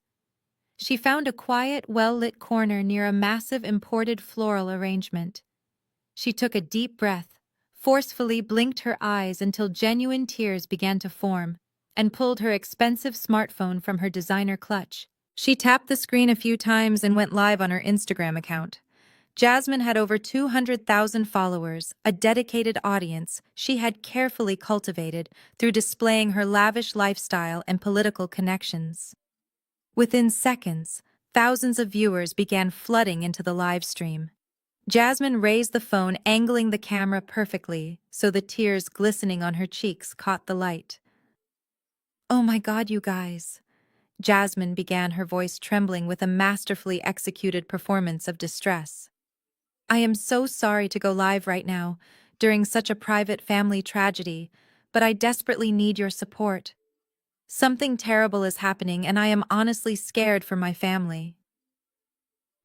She found a quiet, well-lit corner near a massive imported floral arrangement. She took a deep breath, forcefully blinked her eyes until genuine tears began to form, and pulled her expensive smartphone from her designer clutch. She tapped the screen a few times and went live on her Instagram account. Jasmine had over 200,000 followers, a dedicated audience she had carefully cultivated through displaying her lavish lifestyle and political connections. Within seconds, thousands of viewers began flooding into the live stream. Jasmine raised the phone, angling the camera perfectly so the tears glistening on her cheeks caught the light. "Oh my God, you guys." Jasmine began, her voice trembling with a masterfully executed performance of distress. "I am so sorry to go live right now, during such a private family tragedy, but I desperately need your support. Something terrible is happening and I am honestly scared for my family."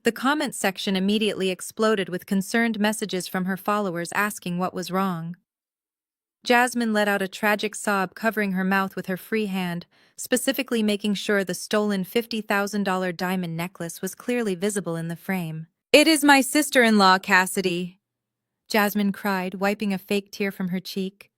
The comment section immediately exploded with concerned messages from her followers asking what was wrong. Jasmine let out a tragic sob, covering her mouth with her free hand, specifically making sure the stolen $50,000 diamond necklace was clearly visible in the frame. "It is my sister-in-law, Cassidy," Jasmine cried, wiping a fake tear from her cheek.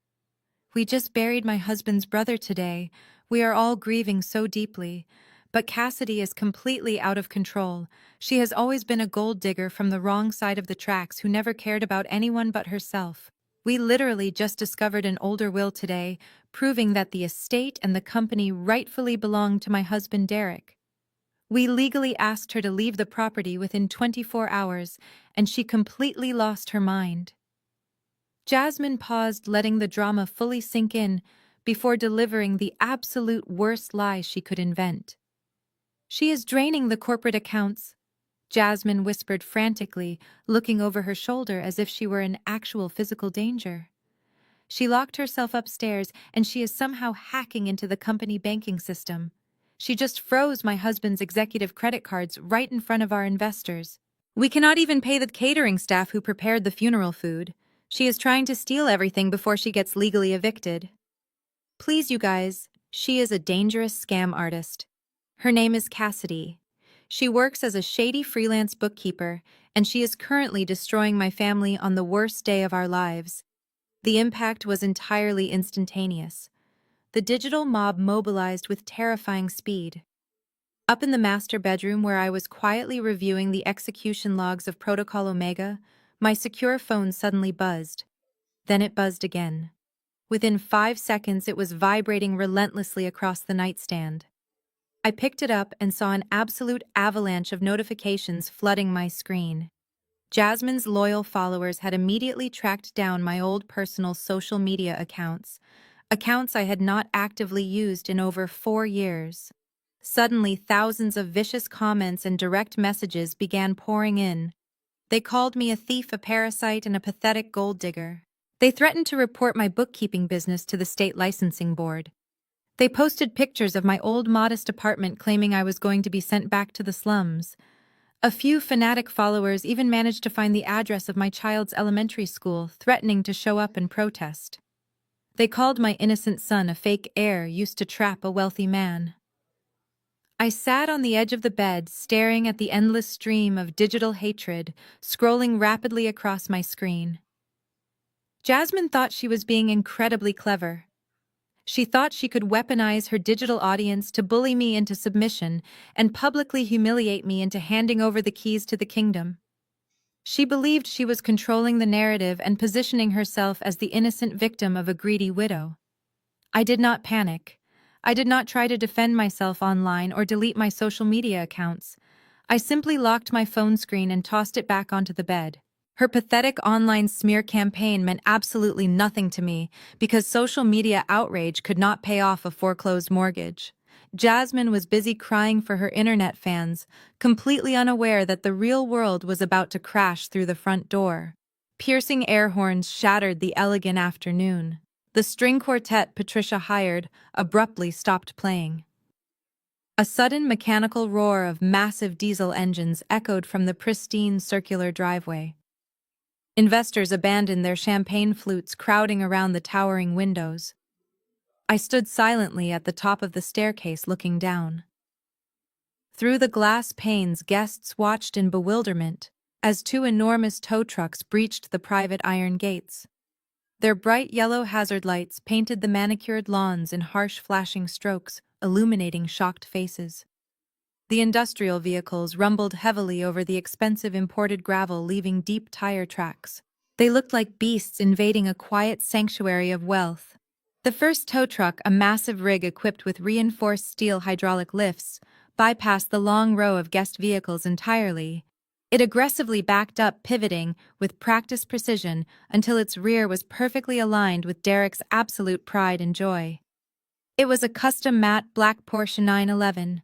"We just buried my husband's brother today. We are all grieving so deeply. But Cassidy is completely out of control. She has always been a gold digger from the wrong side of the tracks who never cared about anyone but herself. We literally just discovered an older will today, proving that the estate and the company rightfully belong to my husband Derek. We legally asked her to leave the property within 24 hours, and she completely lost her mind. Jasmine paused, letting the drama fully sink in before delivering the absolute worst lie she could invent. "She is draining the corporate accounts," Jasmine whispered frantically, looking over her shoulder as if she were in actual physical danger. "She locked herself upstairs, and she is somehow hacking into the company banking system. She just froze my husband's executive credit cards right in front of our investors. We cannot even pay the catering staff who prepared the funeral food. She is trying to steal everything before she gets legally evicted. Please, you guys, she is a dangerous scam artist. Her name is Cassidy. She works as a shady freelance bookkeeper, and she is currently destroying my family on the worst day of our lives." The impact was entirely instantaneous. The digital mob mobilized with terrifying speed. Up in the master bedroom where I was quietly reviewing the execution logs of Protocol Omega, my secure phone suddenly buzzed. Then it buzzed again. Within 5 seconds, it was vibrating relentlessly across the nightstand. I picked it up and saw an absolute avalanche of notifications flooding my screen. Jasmine's loyal followers had immediately tracked down my old personal social media accounts I had not actively used in over 4 years. Suddenly, thousands of vicious comments and direct messages began pouring in. They called me a thief, a parasite, and a pathetic gold digger. They threatened to report my bookkeeping business to the state licensing board. They posted pictures of my old modest apartment claiming I was going to be sent back to the slums. A few fanatic followers even managed to find the address of my child's elementary school, threatening to show up and protest. They called my innocent son a fake heir used to trap a wealthy man. I sat on the edge of the bed, staring at the endless stream of digital hatred scrolling rapidly across my screen. Jasmine thought she was being incredibly clever. She thought she could weaponize her digital audience to bully me into submission and publicly humiliate me into handing over the keys to the kingdom. She believed she was controlling the narrative and positioning herself as the innocent victim of a greedy widow. I did not panic. I did not try to defend myself online or delete my social media accounts. I simply locked my phone screen and tossed it back onto the bed. Her pathetic online smear campaign meant absolutely nothing to me because social media outrage could not pay off a foreclosed mortgage. Jasmine was busy crying for her internet fans, completely unaware that the real world was about to crash through the front door. Piercing air horns shattered the elegant afternoon. The string quartet Patricia hired abruptly stopped playing. A sudden mechanical roar of massive diesel engines echoed from the pristine circular driveway. Investors abandoned their champagne flutes, crowding around the towering windows. I stood silently at the top of the staircase, looking down. Through the glass panes, guests watched in bewilderment as 2 enormous tow trucks breached the private iron gates. Their bright yellow hazard lights painted the manicured lawns in harsh flashing strokes, illuminating shocked faces. The industrial vehicles rumbled heavily over the expensive imported gravel, leaving deep tire tracks. They looked like beasts invading a quiet sanctuary of wealth. The first tow truck, a massive rig equipped with reinforced steel hydraulic lifts, bypassed the long row of guest vehicles entirely. It aggressively backed up, pivoting with practiced precision until its rear was perfectly aligned with Derek's absolute pride and joy. It was a custom matte black Porsche 911.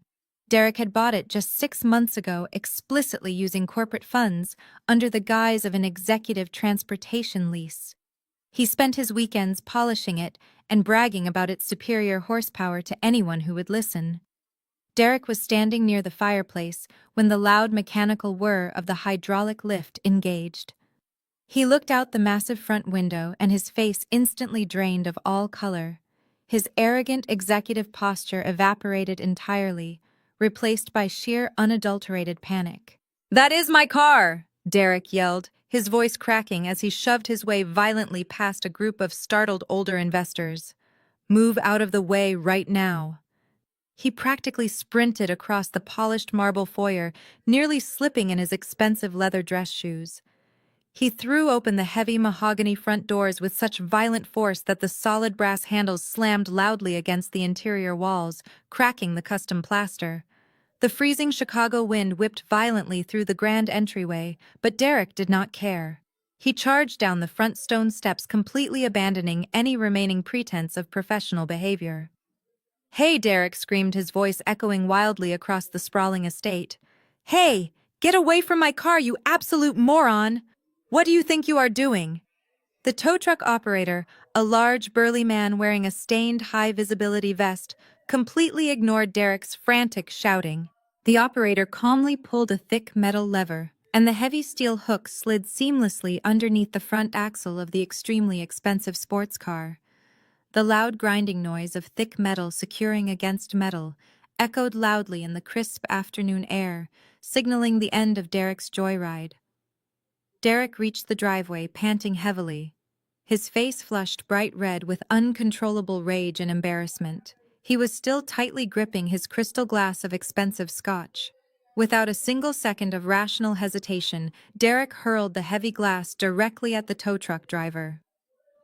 Derek had bought it just 6 months ago, explicitly using corporate funds under the guise of an executive transportation lease. He spent his weekends polishing it and bragging about its superior horsepower to anyone who would listen. Derek was standing near the fireplace when the loud mechanical whir of the hydraulic lift engaged. He looked out the massive front window, and his face instantly drained of all color. His arrogant executive posture evaporated entirely, replaced by sheer unadulterated panic. "That is my car!" Derek yelled, his voice cracking as he shoved his way violently past a group of startled older investors. "Move out of the way right now." He practically sprinted across the polished marble foyer, nearly slipping in his expensive leather dress shoes. He threw open the heavy mahogany front doors with such violent force that the solid brass handles slammed loudly against the interior walls, cracking the custom plaster. The freezing Chicago wind whipped violently through the grand entryway, but Derek did not care. He charged down the front stone steps, completely abandoning any remaining pretense of professional behavior. "Hey!" Derek screamed, his voice echoing wildly across the sprawling estate. "Hey! Get away from my car, you absolute moron! What do you think you are doing?" The tow truck operator, a large, burly man wearing a stained, high-visibility vest, completely ignored Derek's frantic shouting. The operator calmly pulled a thick metal lever, and the heavy steel hook slid seamlessly underneath the front axle of the extremely expensive sports car. The loud grinding noise of thick metal securing against metal echoed loudly in the crisp afternoon air, signaling the end of Derek's joyride. Derek reached the driveway, panting heavily. His face flushed bright red with uncontrollable rage and embarrassment. He was still tightly gripping his crystal glass of expensive scotch. Without a single second of rational hesitation, Derek hurled the heavy glass directly at the tow truck driver.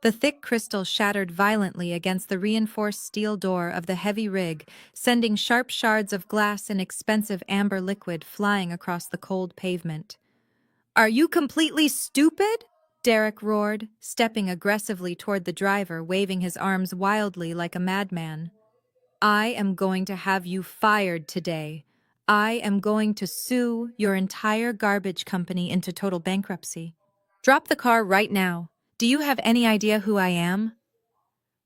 The thick crystal shattered violently against the reinforced steel door of the heavy rig, sending sharp shards of glass and expensive amber liquid flying across the cold pavement. "Are you completely stupid?" Derek roared, stepping aggressively toward the driver, waving his arms wildly like a madman. "I am going to have you fired today. I am going to sue your entire garbage company into total bankruptcy. Drop the car right now. Do you have any idea who I am?"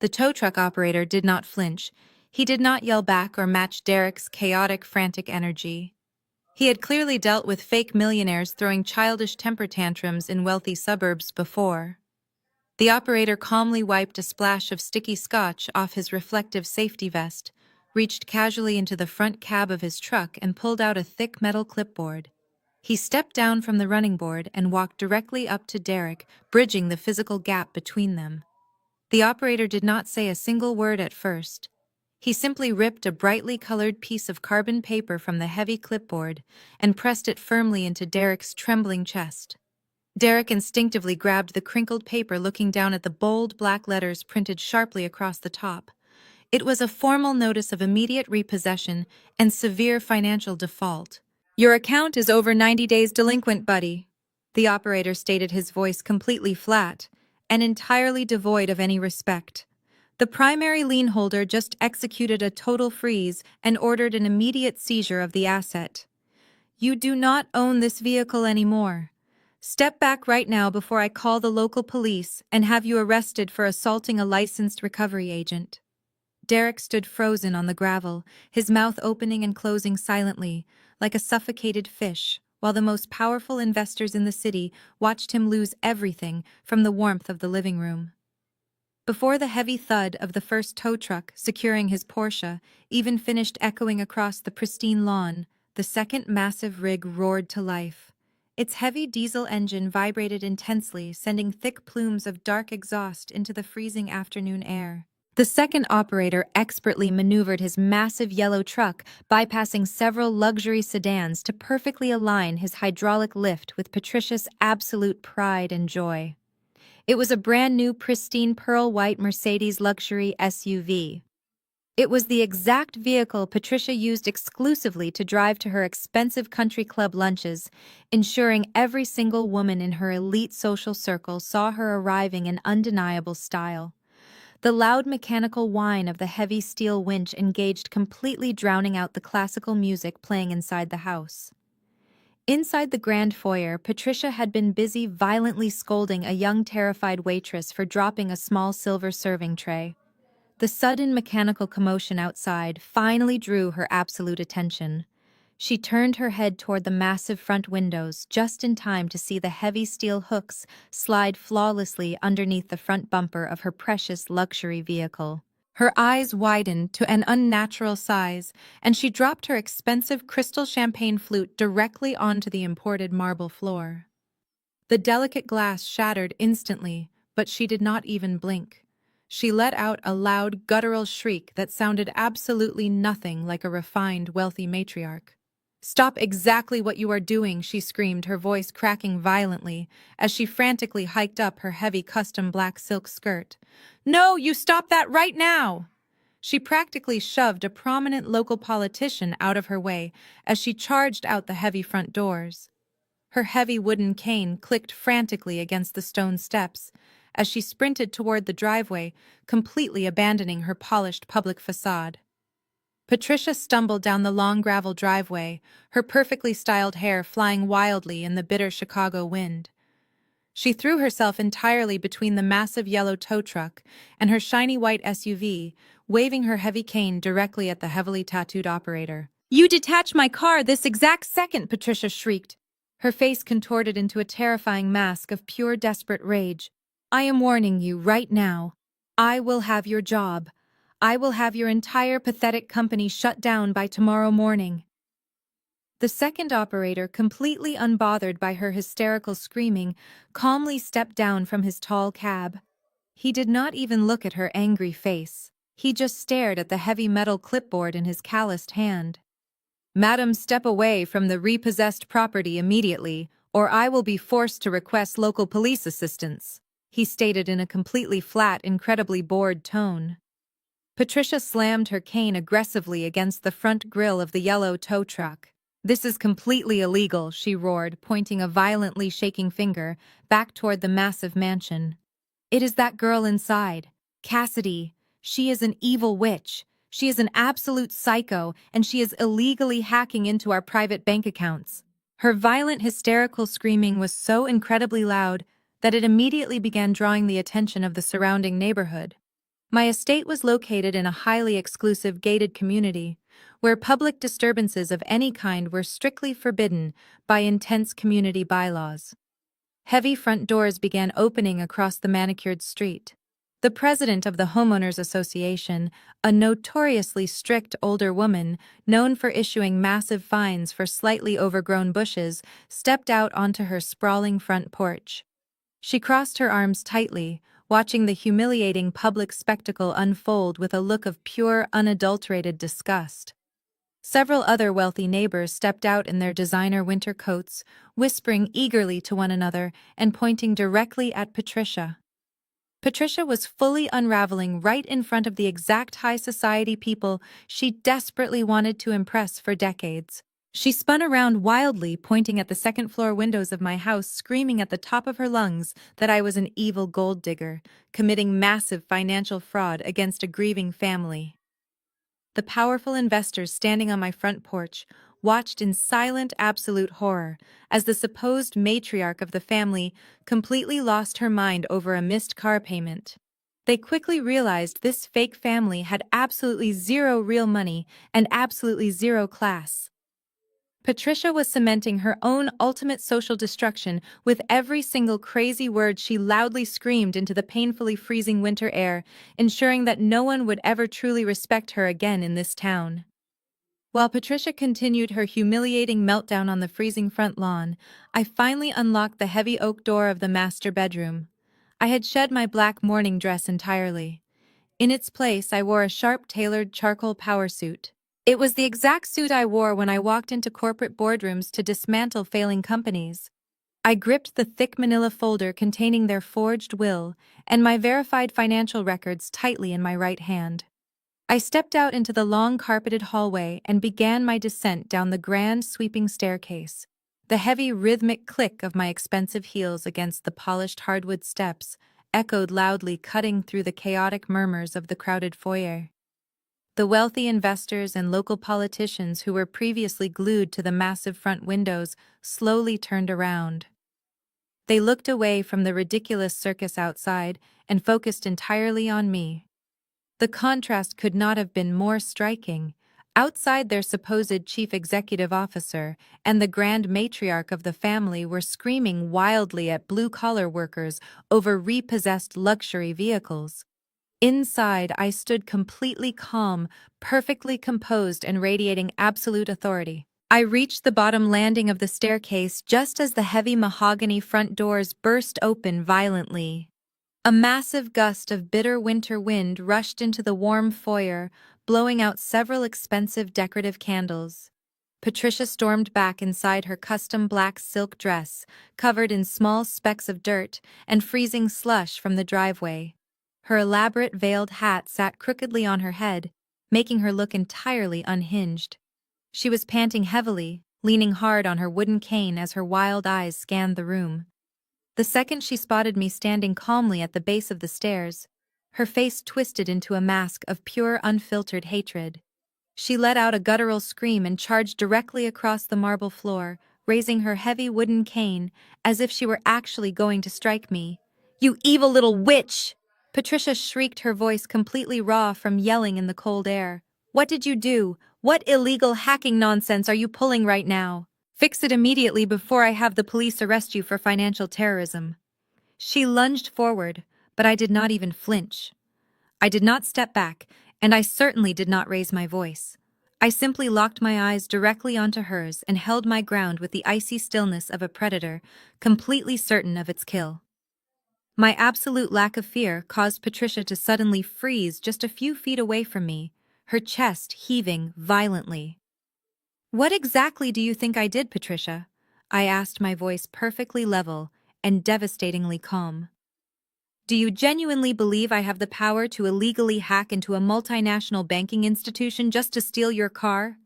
The tow truck operator did not flinch. He did not yell back or match Derek's chaotic, frantic energy. He had clearly dealt with fake millionaires throwing childish temper tantrums in wealthy suburbs before. The operator calmly wiped a splash of sticky scotch off his reflective safety vest, reached casually into the front cab of his truck and pulled out a thick metal clipboard. He stepped down from the running board and walked directly up to Derek, bridging the physical gap between them. The operator did not say a single word at first. He simply ripped a brightly colored piece of carbon paper from the heavy clipboard and pressed it firmly into Derek's trembling chest. Derek instinctively grabbed the crinkled paper, looking down at the bold black letters printed sharply across the top. It was a formal notice of immediate repossession and severe financial default. "Your account is over 90 days delinquent, buddy," the operator stated, his voice completely flat and entirely devoid of any respect. The primary lien holder just executed a total freeze and ordered an immediate seizure of the asset. "You do not own this vehicle anymore. Step back right now before I call the local police and have you arrested for assaulting a licensed recovery agent." Derek stood frozen on the gravel, his mouth opening and closing silently, like a suffocated fish, while the most powerful investors in the city watched him lose everything from the warmth of the living room. Before the heavy thud of the first tow truck securing his Porsche even finished echoing across the pristine lawn, the second massive rig roared to life. Its heavy diesel engine vibrated intensely, sending thick plumes of dark exhaust into the freezing afternoon air. The second operator expertly maneuvered his massive yellow truck, bypassing several luxury sedans to perfectly align his hydraulic lift with Patricia's absolute pride and joy. It was a brand-new, pristine, pearl-white Mercedes luxury SUV. It was the exact vehicle Patricia used exclusively to drive to her expensive country club lunches, ensuring every single woman in her elite social circle saw her arriving in undeniable style. The loud mechanical whine of the heavy steel winch engaged, completely drowning out the classical music playing inside the house. Inside the grand foyer, Patricia had been busy violently scolding a young terrified waitress for dropping a small silver serving tray. The sudden mechanical commotion outside finally drew her absolute attention. She turned her head toward the massive front windows just in time to see the heavy steel hooks slide flawlessly underneath the front bumper of her precious luxury vehicle. Her eyes widened to an unnatural size, and she dropped her expensive crystal champagne flute directly onto the imported marble floor. The delicate glass shattered instantly, but she did not even blink. She let out a loud, guttural shriek that sounded absolutely nothing like a refined, wealthy matriarch. "Stop exactly what you are doing," she screamed, her voice cracking violently as she frantically hiked up her heavy custom black silk skirt. "No, you stop that right now!" She practically shoved a prominent local politician out of her way as she charged out the heavy front doors. Her heavy wooden cane clicked frantically against the stone steps as she sprinted toward the driveway, completely abandoning her polished public facade. Patricia stumbled down the long gravel driveway, her perfectly styled hair flying wildly in the bitter Chicago wind. She threw herself entirely between the massive yellow tow truck and her shiny white SUV, waving her heavy cane directly at the heavily tattooed operator. "You detach my car this exact second!" Patricia shrieked, her face contorted into a terrifying mask of pure desperate rage. "I am warning you right now. I will have your job. I will have your entire pathetic company shut down by tomorrow morning." The second operator, completely unbothered by her hysterical screaming, calmly stepped down from his tall cab. He did not even look at her angry face. He just stared at the heavy metal clipboard in his calloused hand. "Madam, step away from the repossessed property immediately, or I will be forced to request local police assistance," he stated in a completely flat, incredibly bored tone. Patricia slammed her cane aggressively against the front grille of the yellow tow truck. "This is completely illegal," she roared, pointing a violently shaking finger back toward the massive mansion. "It is that girl inside, Cassidy. She is an evil witch. She is an absolute psycho, and she is illegally hacking into our private bank accounts." Her violent, hysterical screaming was so incredibly loud that it immediately began drawing the attention of the surrounding neighborhood. My estate was located in a highly exclusive gated community, where public disturbances of any kind were strictly forbidden by intense community bylaws. Heavy front doors began opening across the manicured street. The president of the Homeowners Association, a notoriously strict older woman known for issuing massive fines for slightly overgrown bushes, stepped out onto her sprawling front porch. She crossed her arms tightly, watching the humiliating public spectacle unfold with a look of pure, unadulterated disgust. Several other wealthy neighbors stepped out in their designer winter coats, whispering eagerly to one another and pointing directly at Patricia. Patricia was fully unraveling right in front of the exact high society people she desperately wanted to impress for decades. She spun around wildly, pointing at the second-floor windows of my house, screaming at the top of her lungs that I was an evil gold digger, committing massive financial fraud against a grieving family. The powerful investors standing on my front porch watched in silent, absolute horror as the supposed matriarch of the family completely lost her mind over a missed car payment. They quickly realized this fake family had absolutely zero real money and absolutely zero class. Patricia was cementing her own ultimate social destruction with every single crazy word she loudly screamed into the painfully freezing winter air, ensuring that no one would ever truly respect her again in this town. While Patricia continued her humiliating meltdown on the freezing front lawn, I finally unlocked the heavy oak door of the master bedroom. I had shed my black morning dress entirely. In its place, I wore a sharp-tailored charcoal power suit. It was the exact suit I wore when I walked into corporate boardrooms to dismantle failing companies. I gripped the thick manila folder containing their forged will and my verified financial records tightly in my right hand. I stepped out into the long carpeted hallway and began my descent down the grand sweeping staircase. The heavy rhythmic click of my expensive heels against the polished hardwood steps echoed loudly, cutting through the chaotic murmurs of the crowded foyer. The wealthy investors and local politicians who were previously glued to the massive front windows slowly turned around. They looked away from the ridiculous circus outside and focused entirely on me. The contrast could not have been more striking. Outside, their supposed chief executive officer and the grand matriarch of the family were screaming wildly at blue-collar workers over repossessed luxury vehicles. Inside, I stood completely calm, perfectly composed and radiating absolute authority. I reached the bottom landing of the staircase just as the heavy mahogany front doors burst open violently. A massive gust of bitter winter wind rushed into the warm foyer, blowing out several expensive decorative candles. Patricia stormed back inside her custom black silk dress, covered in small specks of dirt and freezing slush from the driveway. Her elaborate veiled hat sat crookedly on her head, making her look entirely unhinged. She was panting heavily, leaning hard on her wooden cane as her wild eyes scanned the room. The second she spotted me standing calmly at the base of the stairs, her face twisted into a mask of pure, unfiltered hatred. She let out a guttural scream and charged directly across the marble floor, raising her heavy wooden cane as if she were actually going to strike me. "You evil little witch!" Patricia shrieked, her voice completely raw from yelling in the cold air. "What did you do? What illegal hacking nonsense are you pulling right now? Fix it immediately before I have the police arrest you for financial terrorism." She lunged forward, but I did not even flinch. I did not step back, and I certainly did not raise my voice. I simply locked my eyes directly onto hers and held my ground with the icy stillness of a predator, completely certain of its kill. My absolute lack of fear caused Patricia to suddenly freeze just a few feet away from me, her chest heaving violently. "What exactly do you think I did, Patricia?" I asked, my voice perfectly level and devastatingly calm. "Do you genuinely believe I have the power to illegally hack into a multinational banking institution just to steal your car?"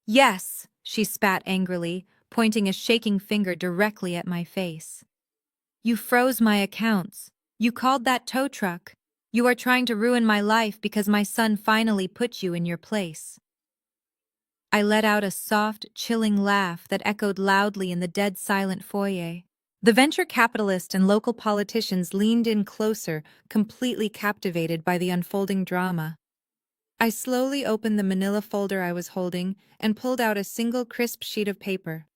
"Yes," she spat angrily, pointing a shaking finger directly at my face. "You froze my accounts. You called that tow truck. You are trying to ruin my life because my son finally put you in your place." I let out a soft, chilling laugh that echoed loudly in the dead silent foyer. The venture capitalist and local politicians leaned in closer, completely captivated by the unfolding drama. I slowly opened the manila folder I was holding and pulled out a single crisp sheet of paper.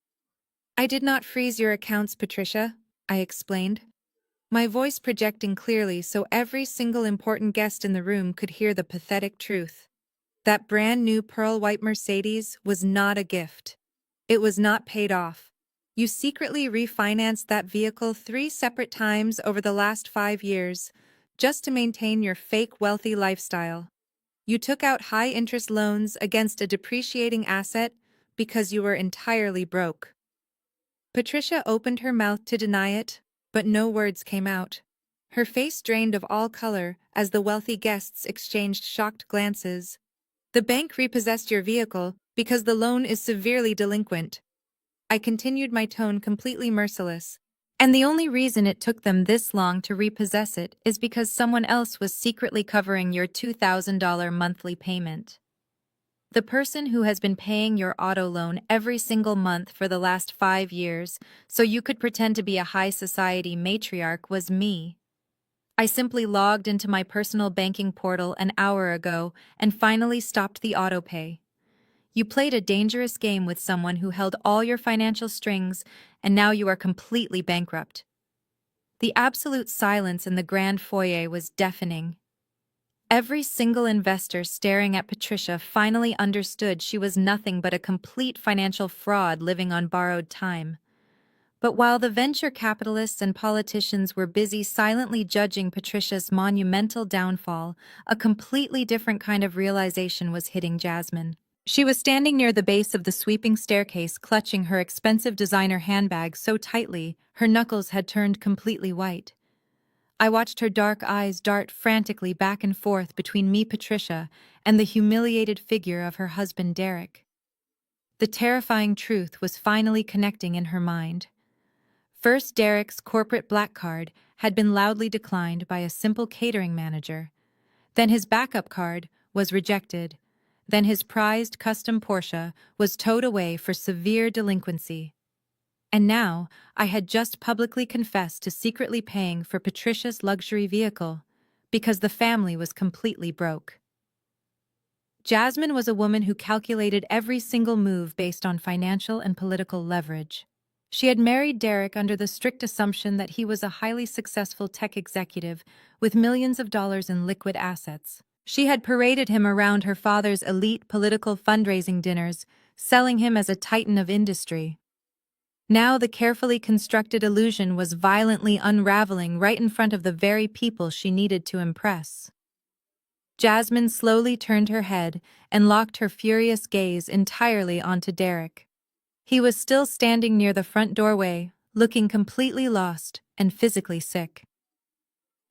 "I did not freeze your accounts, Patricia," I explained, my voice projecting clearly so every single important guest in the room could hear the pathetic truth. That brand new pearl white Mercedes was not a gift. It was not paid off. You secretly refinanced that vehicle 3 separate times over the last 5 years, just to maintain your fake wealthy lifestyle. You took out high-interest loans against a depreciating asset because you were entirely broke. Patricia opened her mouth to deny it, but no words came out. Her face drained of all color as the wealthy guests exchanged shocked glances. "The bank repossessed your vehicle because the loan is severely delinquent." I continued, my tone completely merciless. "And the only reason it took them this long to repossess it is because someone else was secretly covering your $2,000 monthly payment. The person who has been paying your auto loan every single month for the last 5 years so you could pretend to be a high society matriarch was me. I simply logged into my personal banking portal an hour ago and finally stopped the auto pay. You played a dangerous game with someone who held all your financial strings, and now you are completely bankrupt." The absolute silence in the grand foyer was deafening. Every single investor staring at Patricia finally understood she was nothing but a complete financial fraud living on borrowed time. But while the venture capitalists and politicians were busy silently judging Patricia's monumental downfall, a completely different kind of realization was hitting Jasmine. She was standing near the base of the sweeping staircase, clutching her expensive designer handbag so tightly her knuckles had turned completely white. I watched her dark eyes dart frantically back and forth between me, Patricia, and the humiliated figure of her husband, Derek. The terrifying truth was finally connecting in her mind. First, Derek's corporate black card had been loudly declined by a simple catering manager. Then his backup card was rejected. Then his prized custom Porsche was towed away for severe delinquency. And now I had just publicly confessed to secretly paying for Patricia's luxury vehicle because the family was completely broke. Jasmine was a woman who calculated every single move based on financial and political leverage. She had married Derek under the strict assumption that he was a highly successful tech executive with millions of dollars in liquid assets. She had paraded him around her father's elite political fundraising dinners, selling him as a titan of industry. Now the carefully constructed illusion was violently unraveling right in front of the very people she needed to impress. Jasmine slowly turned her head and locked her furious gaze entirely onto Derek. He was still standing near the front doorway, looking completely lost and physically sick.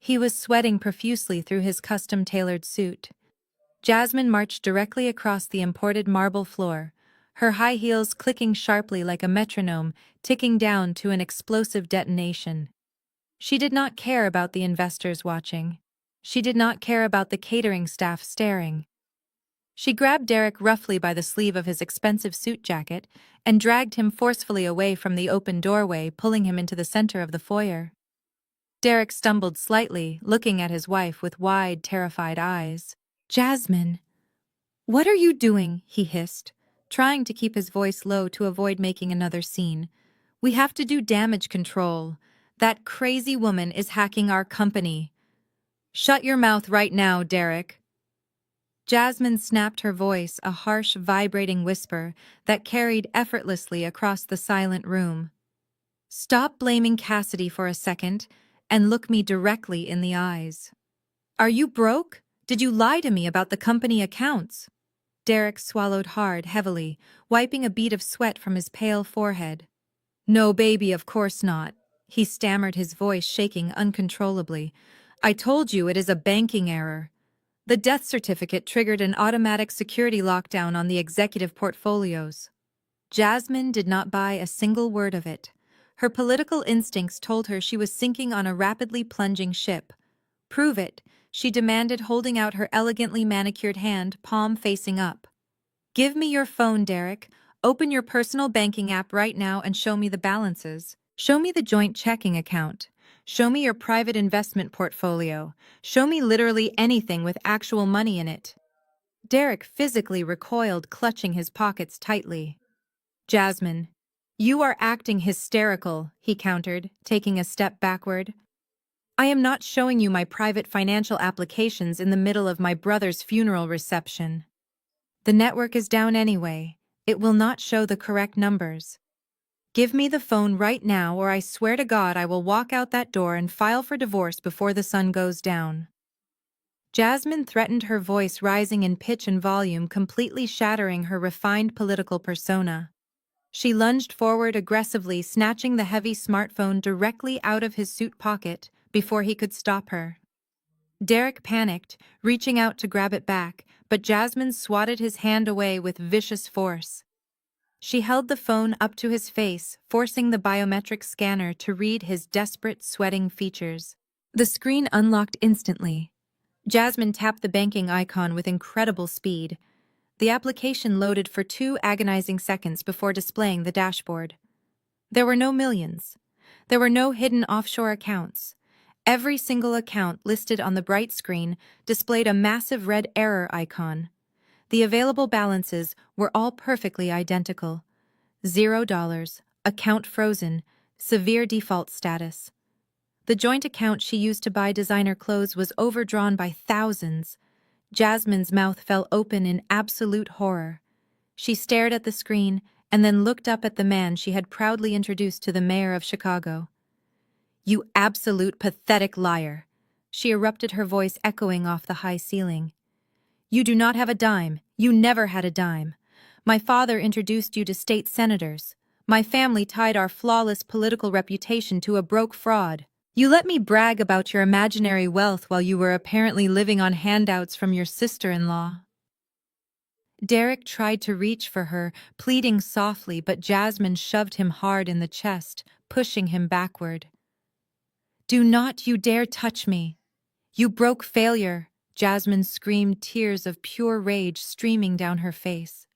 He was sweating profusely through his custom-tailored suit. Jasmine marched directly across the imported marble floor, her high heels clicking sharply like a metronome, ticking down to an explosive detonation. She did not care about the investors watching. She did not care about the catering staff staring. She grabbed Derek roughly by the sleeve of his expensive suit jacket and dragged him forcefully away from the open doorway, pulling him into the center of the foyer. Derek stumbled slightly, looking at his wife with wide, terrified eyes. "Jasmine, what are you doing?" he hissed, trying to keep his voice low to avoid making another scene. "We have to do damage control. That crazy woman is hacking our company." "Shut your mouth right now, Derek." Jasmine snapped her voice, a harsh, vibrating whisper that carried effortlessly across the silent room. "Stop blaming Cassidy for a second and look me directly in the eyes. Are you broke? Did you lie to me about the company accounts?" Derek swallowed hard, heavily, wiping a bead of sweat from his pale forehead. "No, baby, of course not," he stammered, his voice shaking uncontrollably. "I told you it is a banking error. The death certificate triggered an automatic security lockdown on the executive portfolios." Jasmine did not buy a single word of it. Her political instincts told her she was sinking on a rapidly plunging ship. "Prove it," she demanded, holding out her elegantly manicured hand, palm facing up. "Give me your phone, Derek. Open your personal banking app right now and show me the balances. Show me the joint checking account. Show me your private investment portfolio. Show me literally anything with actual money in it." Derek physically recoiled, clutching his pockets tightly. "Jasmine, you are acting hysterical," he countered, taking a step backward. "I am not showing you my private financial applications in the middle of my brother's funeral reception. The network is down anyway. It will not show the correct numbers. Give me the phone right now, or I swear to God I will walk out that door and file for divorce before the sun goes down." Jasmine threatened, her voice rising in pitch and volume, completely shattering her refined political persona. She lunged forward aggressively, snatching the heavy smartphone directly out of his suit pocket before he could stop her. Derek panicked, reaching out to grab it back, but Jasmine swatted his hand away with vicious force. She held the phone up to his face, forcing the biometric scanner to read his desperate, sweating features. The screen unlocked instantly. Jasmine tapped the banking icon with incredible speed. The application loaded for 2 agonizing seconds before displaying the dashboard. There were no millions. There were no hidden offshore accounts. Every single account listed on the bright screen displayed a massive red error icon. The available balances were all perfectly identical. $0, account frozen, severe default status. The joint account she used to buy designer clothes was overdrawn by thousands. Jasmine's mouth fell open in absolute horror. She stared at the screen and then looked up at the man she had proudly introduced to the mayor of Chicago. "You absolute pathetic liar," she erupted, her voice echoing off the high ceiling. "You do not have a dime. You never had a dime. My father introduced you to state senators. My family tied our flawless political reputation to a broke fraud. You let me brag about your imaginary wealth while you were apparently living on handouts from your sister-in-law." Derek tried to reach for her, pleading softly, but Jasmine shoved him hard in the chest, pushing him backward. "Do not you dare touch me. You broke failure," Jasmine screamed, tears of pure rage streaming down her face.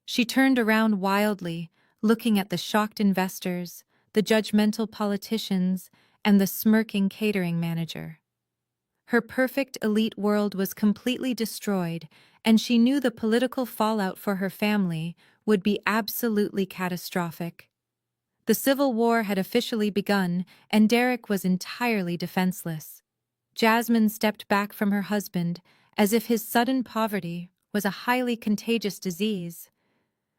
She turned around wildly, looking at the shocked investors, the judgmental politicians, and the smirking catering manager. Her perfect elite world was completely destroyed, and she knew the political fallout for her family would be absolutely catastrophic. The Civil War had officially begun, and Derek was entirely defenseless. Jasmine stepped back from her husband, as if his sudden poverty was a highly contagious disease.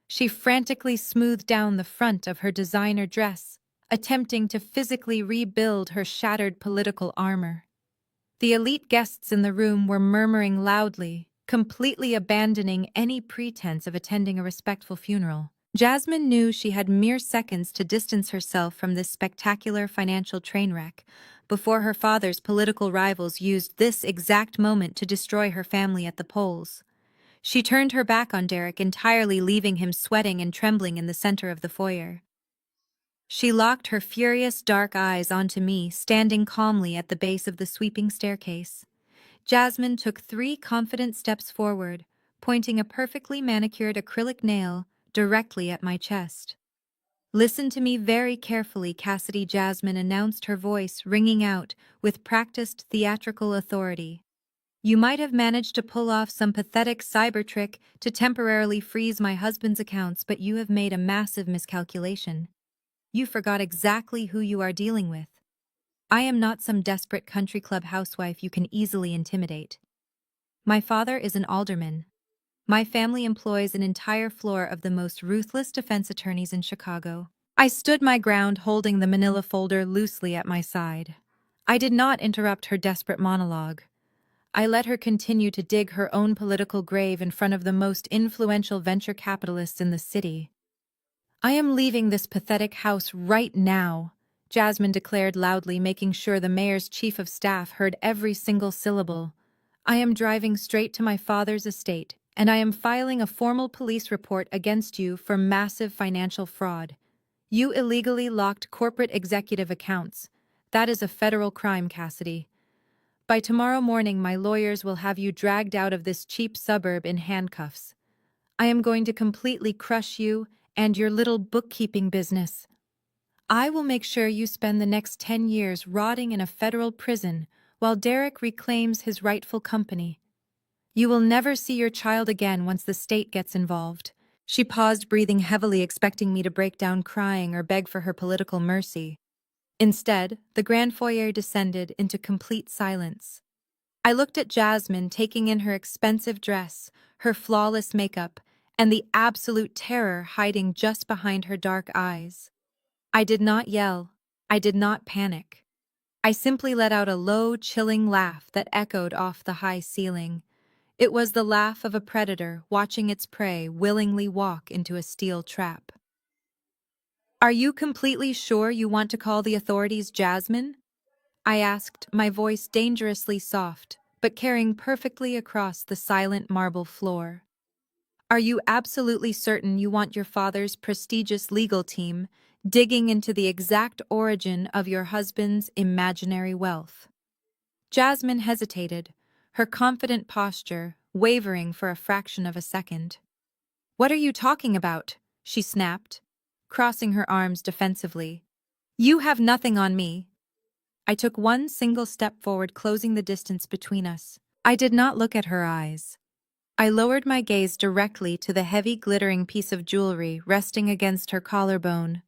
She frantically smoothed down the front of her designer dress, attempting to physically rebuild her shattered political armor. The elite guests in the room were murmuring loudly, completely abandoning any pretense of attending a respectful funeral. Jasmine knew she had mere seconds to distance herself from this spectacular financial train wreck before her father's political rivals used this exact moment to destroy her family at the polls. She turned her back on Derek, entirely leaving him sweating and trembling in the center of the foyer. She locked her furious dark eyes onto me, standing calmly at the base of the sweeping staircase. Jasmine took 3 confident steps forward, pointing a perfectly manicured acrylic nail directly at my chest. "Listen to me very carefully," Cassidy, Jasmine announced, her voice ringing out with practiced theatrical authority. "You might have managed to pull off some pathetic cyber trick to temporarily freeze my husband's accounts, but you have made a massive miscalculation. You forgot exactly who you are dealing with. I am not some desperate country club housewife you can easily intimidate. My father is an alderman. My family employs an entire floor of the most ruthless defense attorneys in Chicago." I stood my ground, holding the manila folder loosely at my side. I did not interrupt her desperate monologue. I let her continue to dig her own political grave in front of the most influential venture capitalists in the city. "I am leaving this pathetic house right now," Jasmine declared loudly, making sure the mayor's chief of staff heard every single syllable. "I am driving straight to my father's estate, and I am filing a formal police report against you for massive financial fraud. You illegally locked corporate executive accounts. That is a federal crime, Cassidy. By tomorrow morning, my lawyers will have you dragged out of this cheap suburb in handcuffs. I am going to completely crush you and your little bookkeeping business. I will make sure you spend the next 10 years rotting in a federal prison while Derek reclaims his rightful company. You will never see your child again once the state gets involved." She paused, breathing heavily, expecting me to break down crying or beg for her political mercy. Instead, the grand foyer descended into complete silence. I looked at Jasmine, taking in her expensive dress, her flawless makeup, and the absolute terror hiding just behind her dark eyes. I did not yell. I did not panic. I simply let out a low, chilling laugh that echoed off the high ceiling. It was the laugh of a predator watching its prey willingly walk into a steel trap. "Are you completely sure you want to call the authorities, Jasmine?" I asked, my voice dangerously soft, but carrying perfectly across the silent marble floor. "Are you absolutely certain you want your father's prestigious legal team digging into the exact origin of your husband's imaginary wealth?" Jasmine hesitated, her confident posture wavering for a fraction of a second. "What are you talking about?" she snapped, crossing her arms defensively. "You have nothing on me." I took one single step forward, closing the distance between us. I did not look at her eyes. I lowered my gaze directly to the heavy, glittering piece of jewelry resting against her collarbone.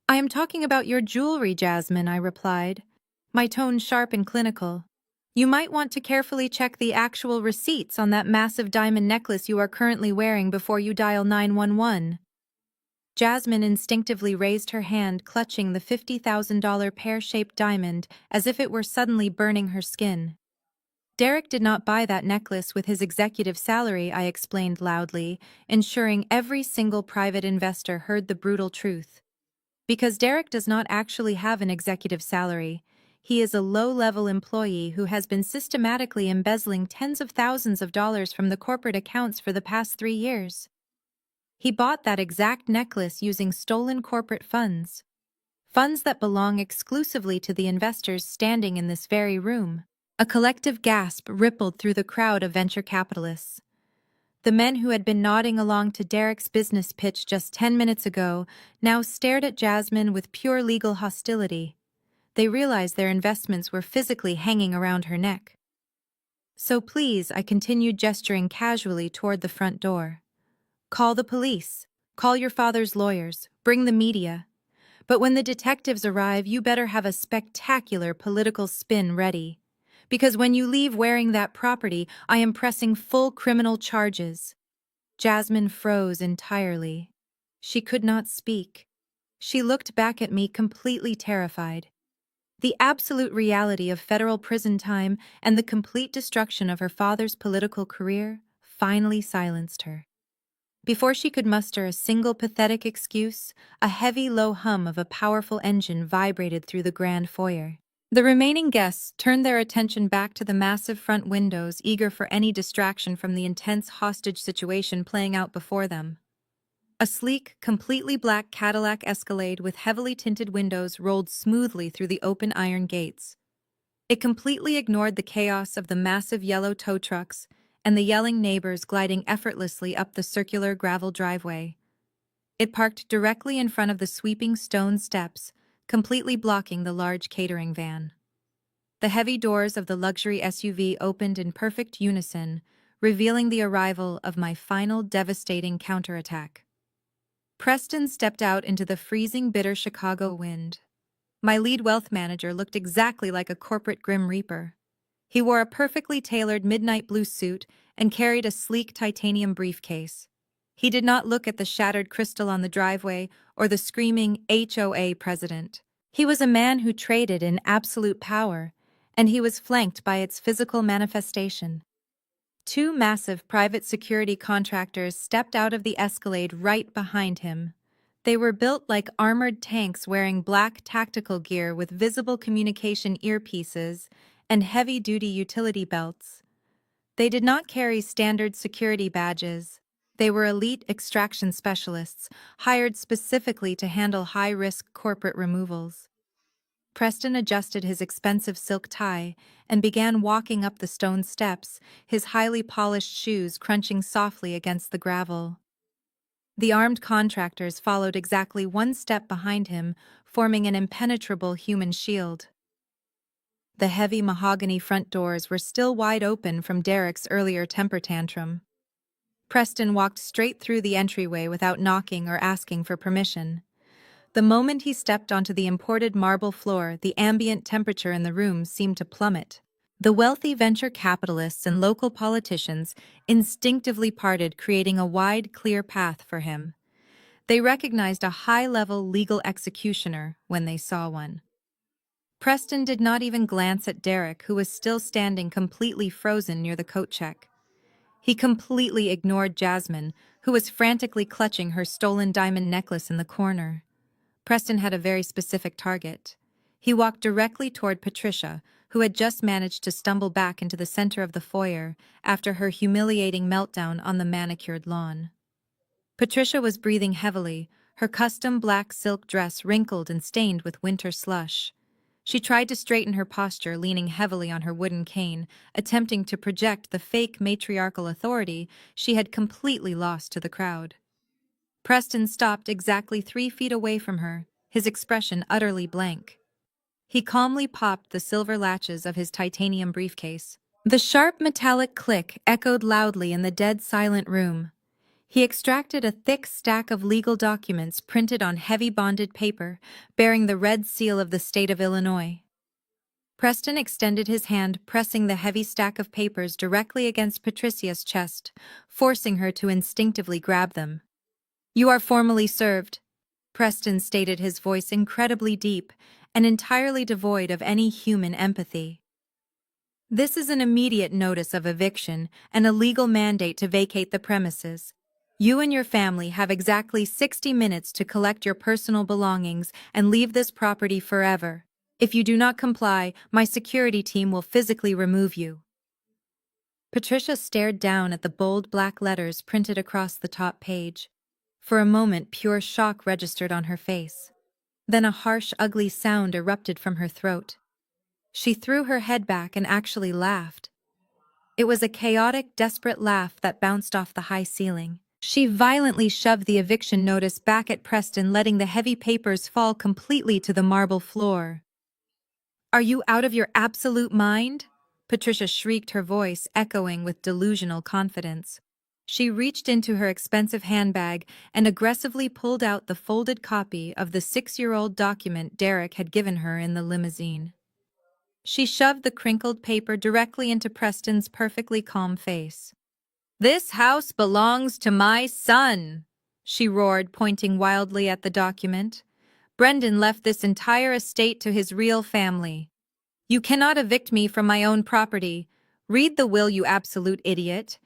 "I am talking about your jewelry, Jasmine," I replied, my tone sharp and clinical. "You might want to carefully check the actual receipts on that massive diamond necklace you are currently wearing before you dial 911. Jasmine instinctively raised her hand, clutching the $50,000 pear-shaped diamond as if it were suddenly burning her skin. "Derek did not buy that necklace with his executive salary," I explained loudly, ensuring every single private investor heard the brutal truth. "Because Derek does not actually have an executive salary. He is a low-level employee who has been systematically embezzling tens of thousands of dollars from the corporate accounts for the past 3 years. He bought that exact necklace using stolen corporate funds. Funds that belong exclusively to the investors standing in this very room." A collective gasp rippled through the crowd of venture capitalists. The men who had been nodding along to Derek's business pitch just 10 minutes ago now stared at Jasmine with pure legal hostility. They realized their investments were physically hanging around her neck. "So please," I continued, gesturing casually toward the front door. "Call the police. Call your father's lawyers. Bring the media. But when the detectives arrive, you better have a spectacular political spin ready. Because when you leave wearing that property, I am pressing full criminal charges." Jasmine froze entirely. She could not speak. She looked back at me completely terrified. The absolute reality of federal prison time and the complete destruction of her father's political career finally silenced her. Before she could muster a single pathetic excuse, a heavy, low hum of a powerful engine vibrated through the grand foyer. The remaining guests turned their attention back to the massive front windows, eager for any distraction from the intense hostage situation playing out before them. A sleek, completely black Cadillac Escalade with heavily tinted windows rolled smoothly through the open iron gates. It completely ignored the chaos of the massive yellow tow trucks and the yelling neighbors gliding effortlessly up the circular gravel driveway. It parked directly in front of the sweeping stone steps, completely blocking the large catering van. The heavy doors of the luxury SUV opened in perfect unison, revealing the arrival of my final devastating counterattack. Preston stepped out into the freezing, bitter Chicago wind. My lead wealth manager looked exactly like a corporate Grim Reaper. He wore a perfectly tailored midnight blue suit and carried a sleek titanium briefcase. He did not look at the shattered crystal on the driveway or the screaming HOA president. He was a man who traded in absolute power, and he was flanked by its physical manifestation. Two massive private security contractors stepped out of the Escalade right behind him. They were built like armored tanks wearing black tactical gear with visible communication earpieces and heavy-duty utility belts. They did not carry standard security badges. They were elite extraction specialists, hired specifically to handle high-risk corporate removals. Preston adjusted his expensive silk tie and began walking up the stone steps, his highly polished shoes crunching softly against the gravel. The armed contractors followed exactly one step behind him, forming an impenetrable human shield. The heavy mahogany front doors were still wide open from Derek's earlier temper tantrum. Preston walked straight through the entryway without knocking or asking for permission. The moment he stepped onto the imported marble floor, the ambient temperature in the room seemed to plummet. The wealthy venture capitalists and local politicians instinctively parted, creating a wide, clear path for him. They recognized a high-level legal executioner when they saw one. Preston did not even glance at Derek, who was still standing completely frozen near the coat check. He completely ignored Jasmine, who was frantically clutching her stolen diamond necklace in the corner. Preston had a very specific target. He walked directly toward Patricia, who had just managed to stumble back into the center of the foyer after her humiliating meltdown on the manicured lawn. Patricia was breathing heavily, her custom black silk dress wrinkled and stained with winter slush. She tried to straighten her posture, leaning heavily on her wooden cane, attempting to project the fake matriarchal authority she had completely lost to the crowd. Preston stopped exactly 3 feet away from her, his expression utterly blank. He calmly popped the silver latches of his titanium briefcase. The sharp metallic click echoed loudly in the dead silent room. He extracted a thick stack of legal documents printed on heavy bonded paper, bearing the red seal of the state of Illinois. Preston extended his hand, pressing the heavy stack of papers directly against Patricia's chest, forcing her to instinctively grab them. "You are formally served," Preston stated, his voice incredibly deep and entirely devoid of any human empathy. "This is an immediate notice of eviction and a legal mandate to vacate the premises. You and your family have exactly 60 minutes to collect your personal belongings and leave this property forever. If you do not comply, my security team will physically remove you." Patricia stared down at the bold black letters printed across the top page. For a moment, pure shock registered on her face. Then a harsh, ugly sound erupted from her throat. She threw her head back and actually laughed. It was a chaotic, desperate laugh that bounced off the high ceiling. She violently shoved the eviction notice back at Preston, letting the heavy papers fall completely to the marble floor. "Are you out of your absolute mind?" Patricia shrieked, her voice echoing with delusional confidence. She reached into her expensive handbag and aggressively pulled out the folded copy of the 6-year-old document Derek had given her in the limousine. She shoved the crinkled paper directly into Preston's perfectly calm face. "This house belongs to my son," she roared, pointing wildly at the document. "Brendan left this entire estate to his real family. You cannot evict me from my own property. Read the will, you absolute idiot.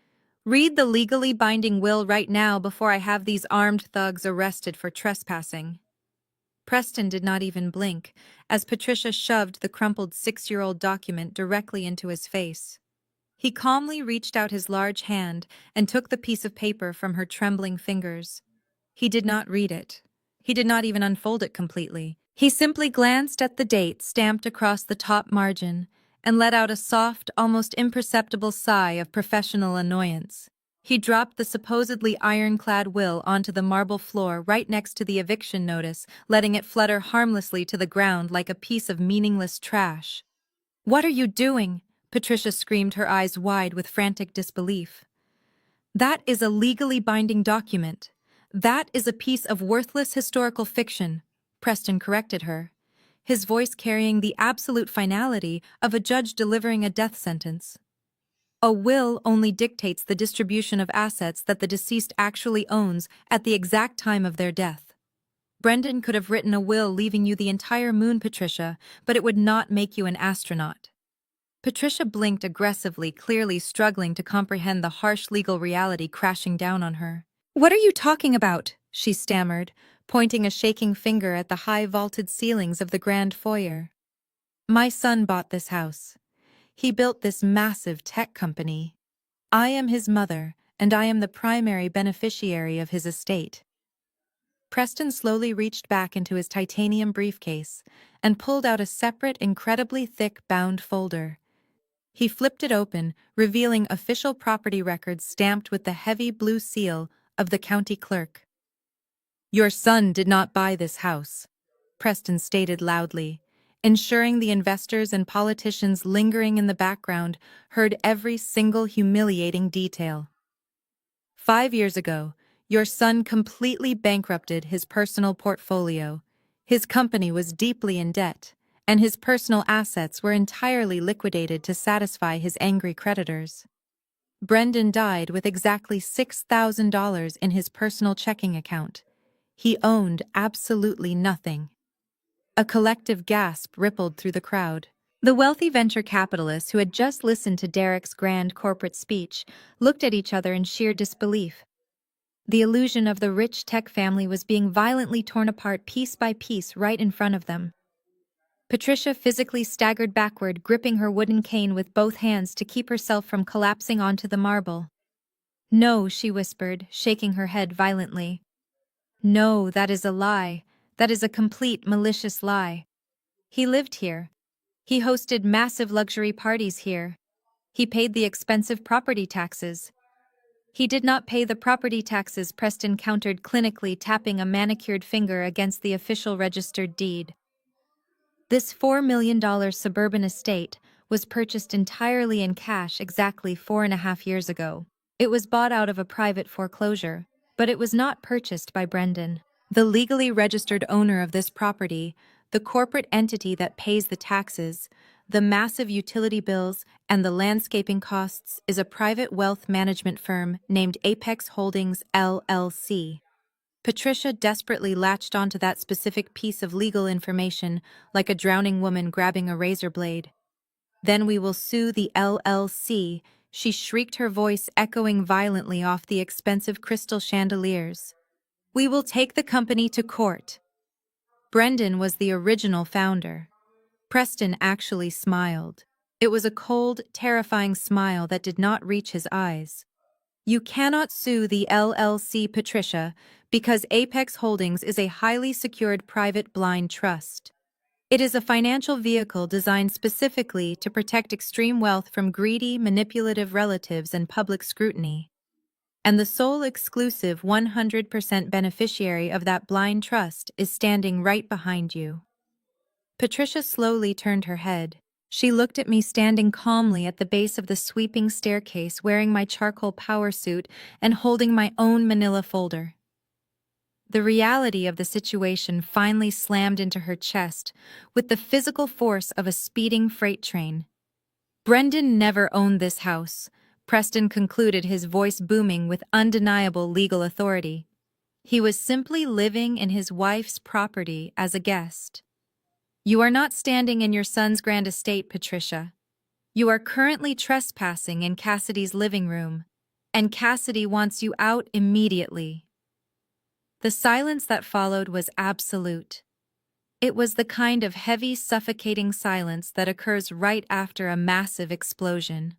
Read the legally binding will right now before I have these armed thugs arrested for trespassing." Preston did not even blink, as Patricia shoved the crumpled 6-year-old document directly into his face. He calmly reached out his large hand and took the piece of paper from her trembling fingers. He did not read it. He did not even unfold it completely. He simply glanced at the date stamped across the top margin and let out a soft, almost imperceptible sigh of professional annoyance. He dropped the supposedly ironclad will onto the marble floor right next to the eviction notice, letting it flutter harmlessly to the ground like a piece of meaningless trash. "What are you doing?" Patricia screamed, her eyes wide with frantic disbelief. "That is a legally binding document. That is a piece of worthless historical fiction," Preston corrected her, his voice carrying the absolute finality of a judge delivering a death sentence. "A will only dictates the distribution of assets that the deceased actually owns at the exact time of their death. Brendan could have written a will leaving you the entire moon, Patricia, but it would not make you an astronaut." Patricia blinked aggressively, clearly struggling to comprehend the harsh legal reality crashing down on her. "What are you talking about?" she stammered, pointing a shaking finger at the high vaulted ceilings of the grand foyer. "My son bought this house. He built this massive tech company. I am his mother, and I am the primary beneficiary of his estate." Preston slowly reached back into his titanium briefcase and pulled out a separate, incredibly thick bound folder. He flipped it open, revealing official property records stamped with the heavy blue seal of the county clerk. "Your son did not buy this house," Preston stated loudly, ensuring the investors and politicians lingering in the background heard every single humiliating detail. "5 years ago, your son completely bankrupted his personal portfolio. His company was deeply in debt, and his personal assets were entirely liquidated to satisfy his angry creditors. Brendan died with exactly $6,000 in his personal checking account. He owned absolutely nothing." A collective gasp rippled through the crowd. The wealthy venture capitalists who had just listened to Derek's grand corporate speech looked at each other in sheer disbelief. The illusion of the rich tech family was being violently torn apart piece by piece right in front of them. Patricia physically staggered backward, gripping her wooden cane with both hands to keep herself from collapsing onto the marble. "No," she whispered, shaking her head violently. "No, that is a lie. That is a complete malicious lie. He lived here. He hosted massive luxury parties here. He paid the expensive property taxes." "He did not pay the property taxes," Preston countered clinically, tapping a manicured finger against the official registered deed. "This $4 million suburban estate was purchased entirely in cash exactly 4.5 years ago. It was bought out of a private foreclosure, but it was not purchased by Brendan. The legally registered owner of this property, the corporate entity that pays the taxes, the massive utility bills, and the landscaping costs is a private wealth management firm named Apex Holdings, LLC. Patricia desperately latched onto that specific piece of legal information like a drowning woman grabbing a razor blade. "Then we will sue the LLC," she shrieked, her voice echoing violently off the expensive crystal chandeliers. "We will take the company to court." Brendan was the original founder. Preston actually smiled. It was a cold, terrifying smile that did not reach his eyes. "You cannot sue the LLC, Patricia, because Apex Holdings is a highly secured private blind trust. It is a financial vehicle designed specifically to protect extreme wealth from greedy, manipulative relatives and public scrutiny. And the sole exclusive 100% beneficiary of that blind trust is standing right behind you." Patricia slowly turned her head. She looked at me standing calmly at the base of the sweeping staircase, wearing my charcoal power suit and holding my own manila folder. The reality of the situation finally slammed into her chest with the physical force of a speeding freight train. "Brendan never owned this house," Preston concluded, his voice booming with undeniable legal authority. He was simply living in his wife's property as a guest. You are not standing in your son's grand estate, Patricia. You are currently trespassing in Cassidy's living room, and Cassidy wants you out immediately. The silence that followed was absolute. It was the kind of heavy, suffocating silence that occurs right after a massive explosion.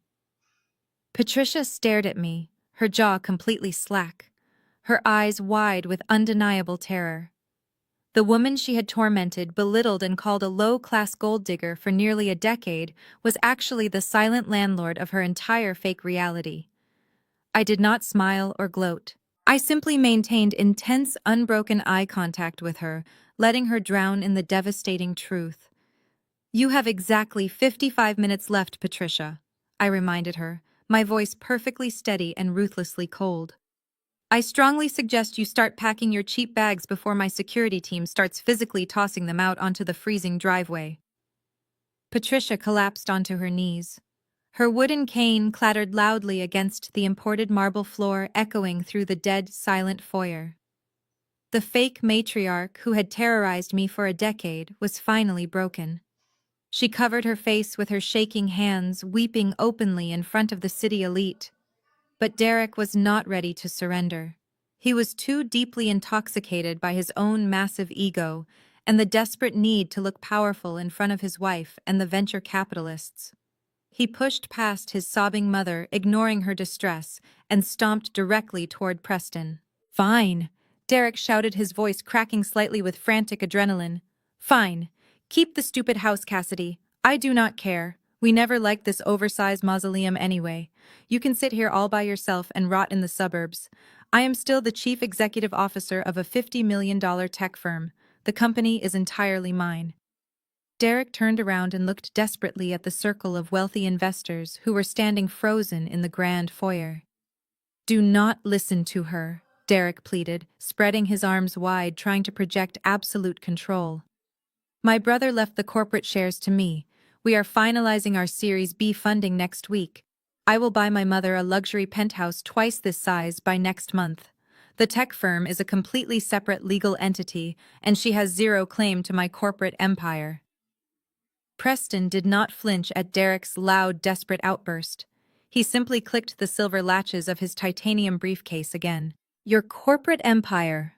Patricia stared at me, her jaw completely slack, her eyes wide with undeniable terror. The woman she had tormented, belittled, and called a low-class gold digger for nearly a decade was actually the silent landlord of her entire fake reality. I did not smile or gloat. I simply maintained intense, unbroken eye contact with her, letting her drown in the devastating truth. You have exactly 55 minutes left, Patricia, I reminded her, my voice perfectly steady and ruthlessly cold. I strongly suggest you start packing your cheap bags before my security team starts physically tossing them out onto the freezing driveway. Patricia collapsed onto her knees. Her wooden cane clattered loudly against the imported marble floor, echoing through the dead, silent foyer. The fake matriarch who had terrorized me for a decade was finally broken. She covered her face with her shaking hands, weeping openly in front of the city elite. But Derek was not ready to surrender. He was too deeply intoxicated by his own massive ego and the desperate need to look powerful in front of his wife and the venture capitalists. He pushed past his sobbing mother, ignoring her distress, and stomped directly toward Preston. "Fine," Derek shouted, his voice cracking slightly with frantic adrenaline. "Fine. Keep the stupid house, Cassidy. I do not care. We never liked this oversized mausoleum anyway. You can sit here all by yourself and rot in the suburbs. I am still the chief executive officer of a $50 million tech firm. The company is entirely mine." Derek turned around and looked desperately at the circle of wealthy investors who were standing frozen in the grand foyer. "Do not listen to her," Derek pleaded, spreading his arms wide, trying to project absolute control. "My brother left the corporate shares to me. We are finalizing our Series B funding next week. I will buy my mother a luxury penthouse twice this size by next month. The tech firm is a completely separate legal entity, and she has zero claim to my corporate empire." Preston did not flinch at Derek's loud, desperate outburst. He simply clicked the silver latches of his titanium briefcase again. "Your corporate empire."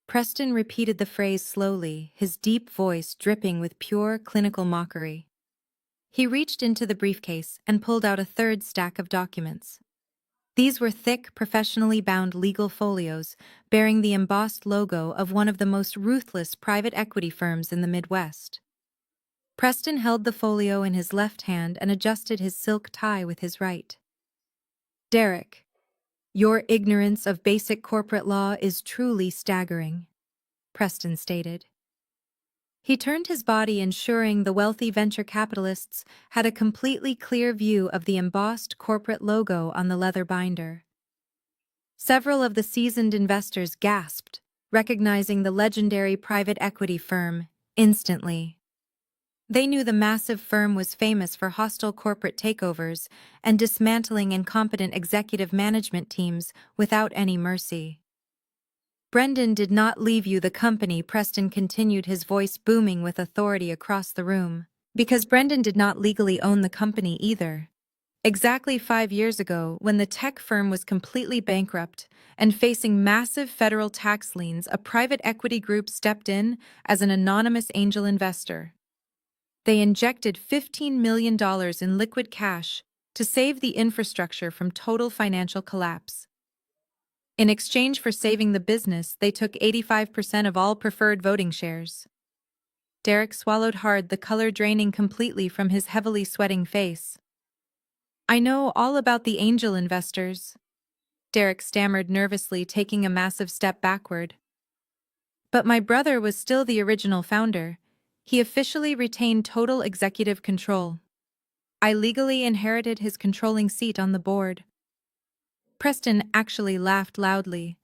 Preston repeated the phrase slowly, his deep voice dripping with pure, clinical mockery. He reached into the briefcase and pulled out a third stack of documents. These were thick, professionally bound legal folios bearing the embossed logo of one of the most ruthless private equity firms in the Midwest. Preston held the folio in his left hand and adjusted his silk tie with his right. "Derek, your ignorance of basic corporate law is truly staggering," Preston stated. He turned his body, ensuring the wealthy venture capitalists had a completely clear view of the embossed corporate logo on the leather binder. Several of the seasoned investors gasped, recognizing the legendary private equity firm instantly. They knew the massive firm was famous for hostile corporate takeovers and dismantling incompetent executive management teams without any mercy. "Brendan did not leave you the company," Preston continued, his voice booming with authority across the room. "Because Brendan did not legally own the company either. Exactly 5 years ago, when the tech firm was completely bankrupt and facing massive federal tax liens, a private equity group stepped in as an anonymous angel investor. They injected $15 million in liquid cash to save the infrastructure from total financial collapse. In exchange for saving the business, they took 85% of all preferred voting shares." Derek swallowed hard, the color draining completely from his heavily sweating face. "I know all about the angel investors," Derek stammered nervously, taking a massive step backward. "But my brother was still the original founder. He officially retained total executive control. I legally inherited his controlling seat on the board." Preston actually laughed loudly.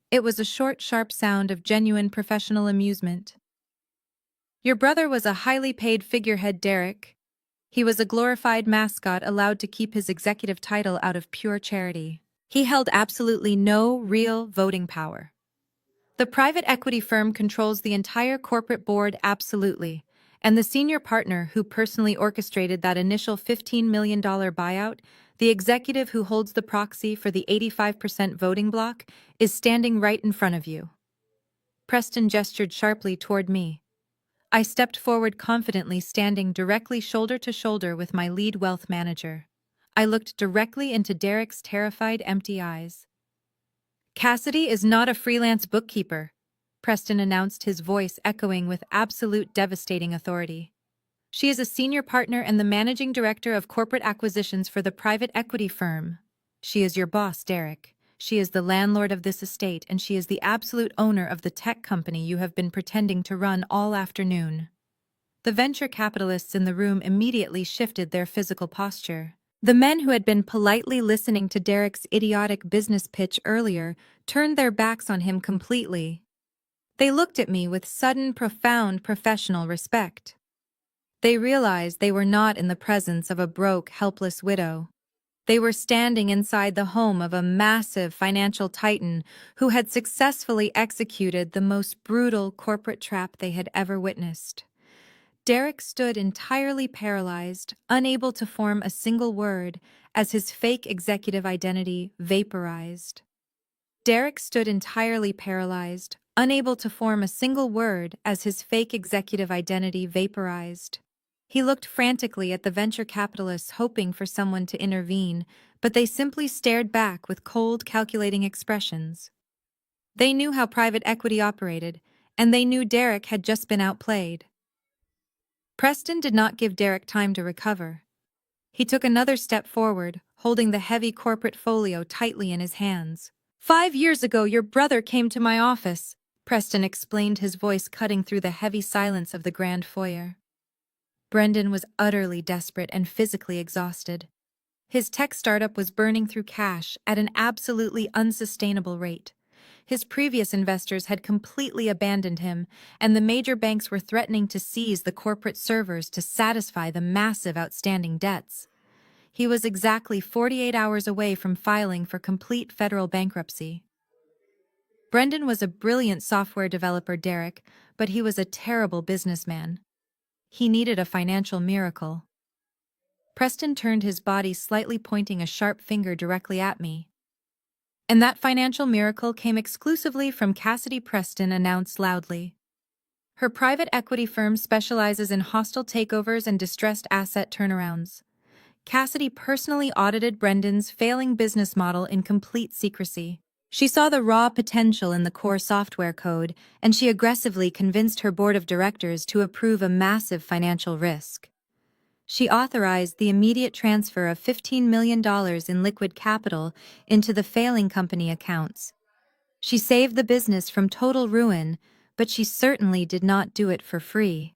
It was a short, sharp sound of genuine professional amusement. "Your brother was a highly paid figurehead, Derek. He was a glorified mascot allowed to keep his executive title out of pure charity. He held absolutely no real voting power. The private equity firm controls the entire corporate board absolutely, and the senior partner who personally orchestrated that initial $15 million buyout, the executive who holds the proxy for the 85% voting bloc, is standing right in front of you. Preston gestured sharply toward me. I stepped forward confidently, standing directly shoulder to shoulder with my lead wealth manager. I looked directly into Derek's terrified, empty eyes. Cassidy is not a freelance bookkeeper, Preston announced, his voice echoing with absolute devastating authority. She is a senior partner and the managing director of corporate acquisitions for the private equity firm. She is your boss, Derek. She is the landlord of this estate, and she is the absolute owner of the tech company you have been pretending to run all afternoon. The venture capitalists in the room immediately shifted their physical posture. The men who had been politely listening to Derek's idiotic business pitch earlier turned their backs on him completely. They looked at me with sudden, profound professional respect. They realized they were not in the presence of a broke, helpless widow. They were standing inside the home of a massive financial titan who had successfully executed the most brutal corporate trap they had ever witnessed. Derek stood entirely paralyzed, unable to form a single word, as his fake executive identity vaporized. Derek stood entirely paralyzed, unable to form a single word as his fake executive identity vaporized. He looked frantically at the venture capitalists, hoping for someone to intervene, but they simply stared back with cold, calculating expressions. They knew how private equity operated, and they knew Derek had just been outplayed. Preston did not give Derek time to recover. He took another step forward, holding the heavy corporate folio tightly in his hands. 5 years ago, your brother came to my office, Preston explained, his voice cutting through the heavy silence of the grand foyer. Brendan was utterly desperate and physically exhausted. His tech startup was burning through cash at an absolutely unsustainable rate. His previous investors had completely abandoned him, and the major banks were threatening to seize the corporate servers to satisfy the massive outstanding debts. He was exactly 48 hours away from filing for complete federal bankruptcy. Brendan was a brilliant software developer, Derek, but he was a terrible businessman. He needed a financial miracle. Preston turned his body slightly, pointing a sharp finger directly at me. And that financial miracle came exclusively from Cassidy, Preston announced loudly. Her private equity firm specializes in hostile takeovers and distressed asset turnarounds. Cassidy personally audited Brendan's failing business model in complete secrecy. She saw the raw potential in the core software code, and she aggressively convinced her board of directors to approve a massive financial risk. She authorized the immediate transfer of $15 million in liquid capital into the failing company accounts. She saved the business from total ruin, but she certainly did not do it for free.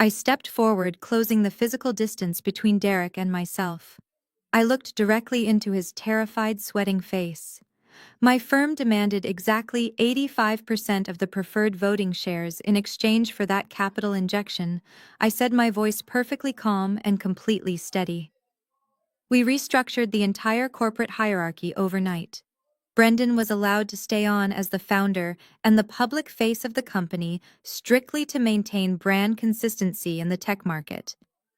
I stepped forward, closing the physical distance between Derek and myself. I looked directly into his terrified, sweating face. My firm demanded exactly 85% of the preferred voting shares in exchange for that capital injection, I said, my voice perfectly calm and completely steady. We restructured the entire corporate hierarchy overnight. Brendan was allowed to stay on as the founder and the public face of the company, strictly to maintain brand consistency in the tech market.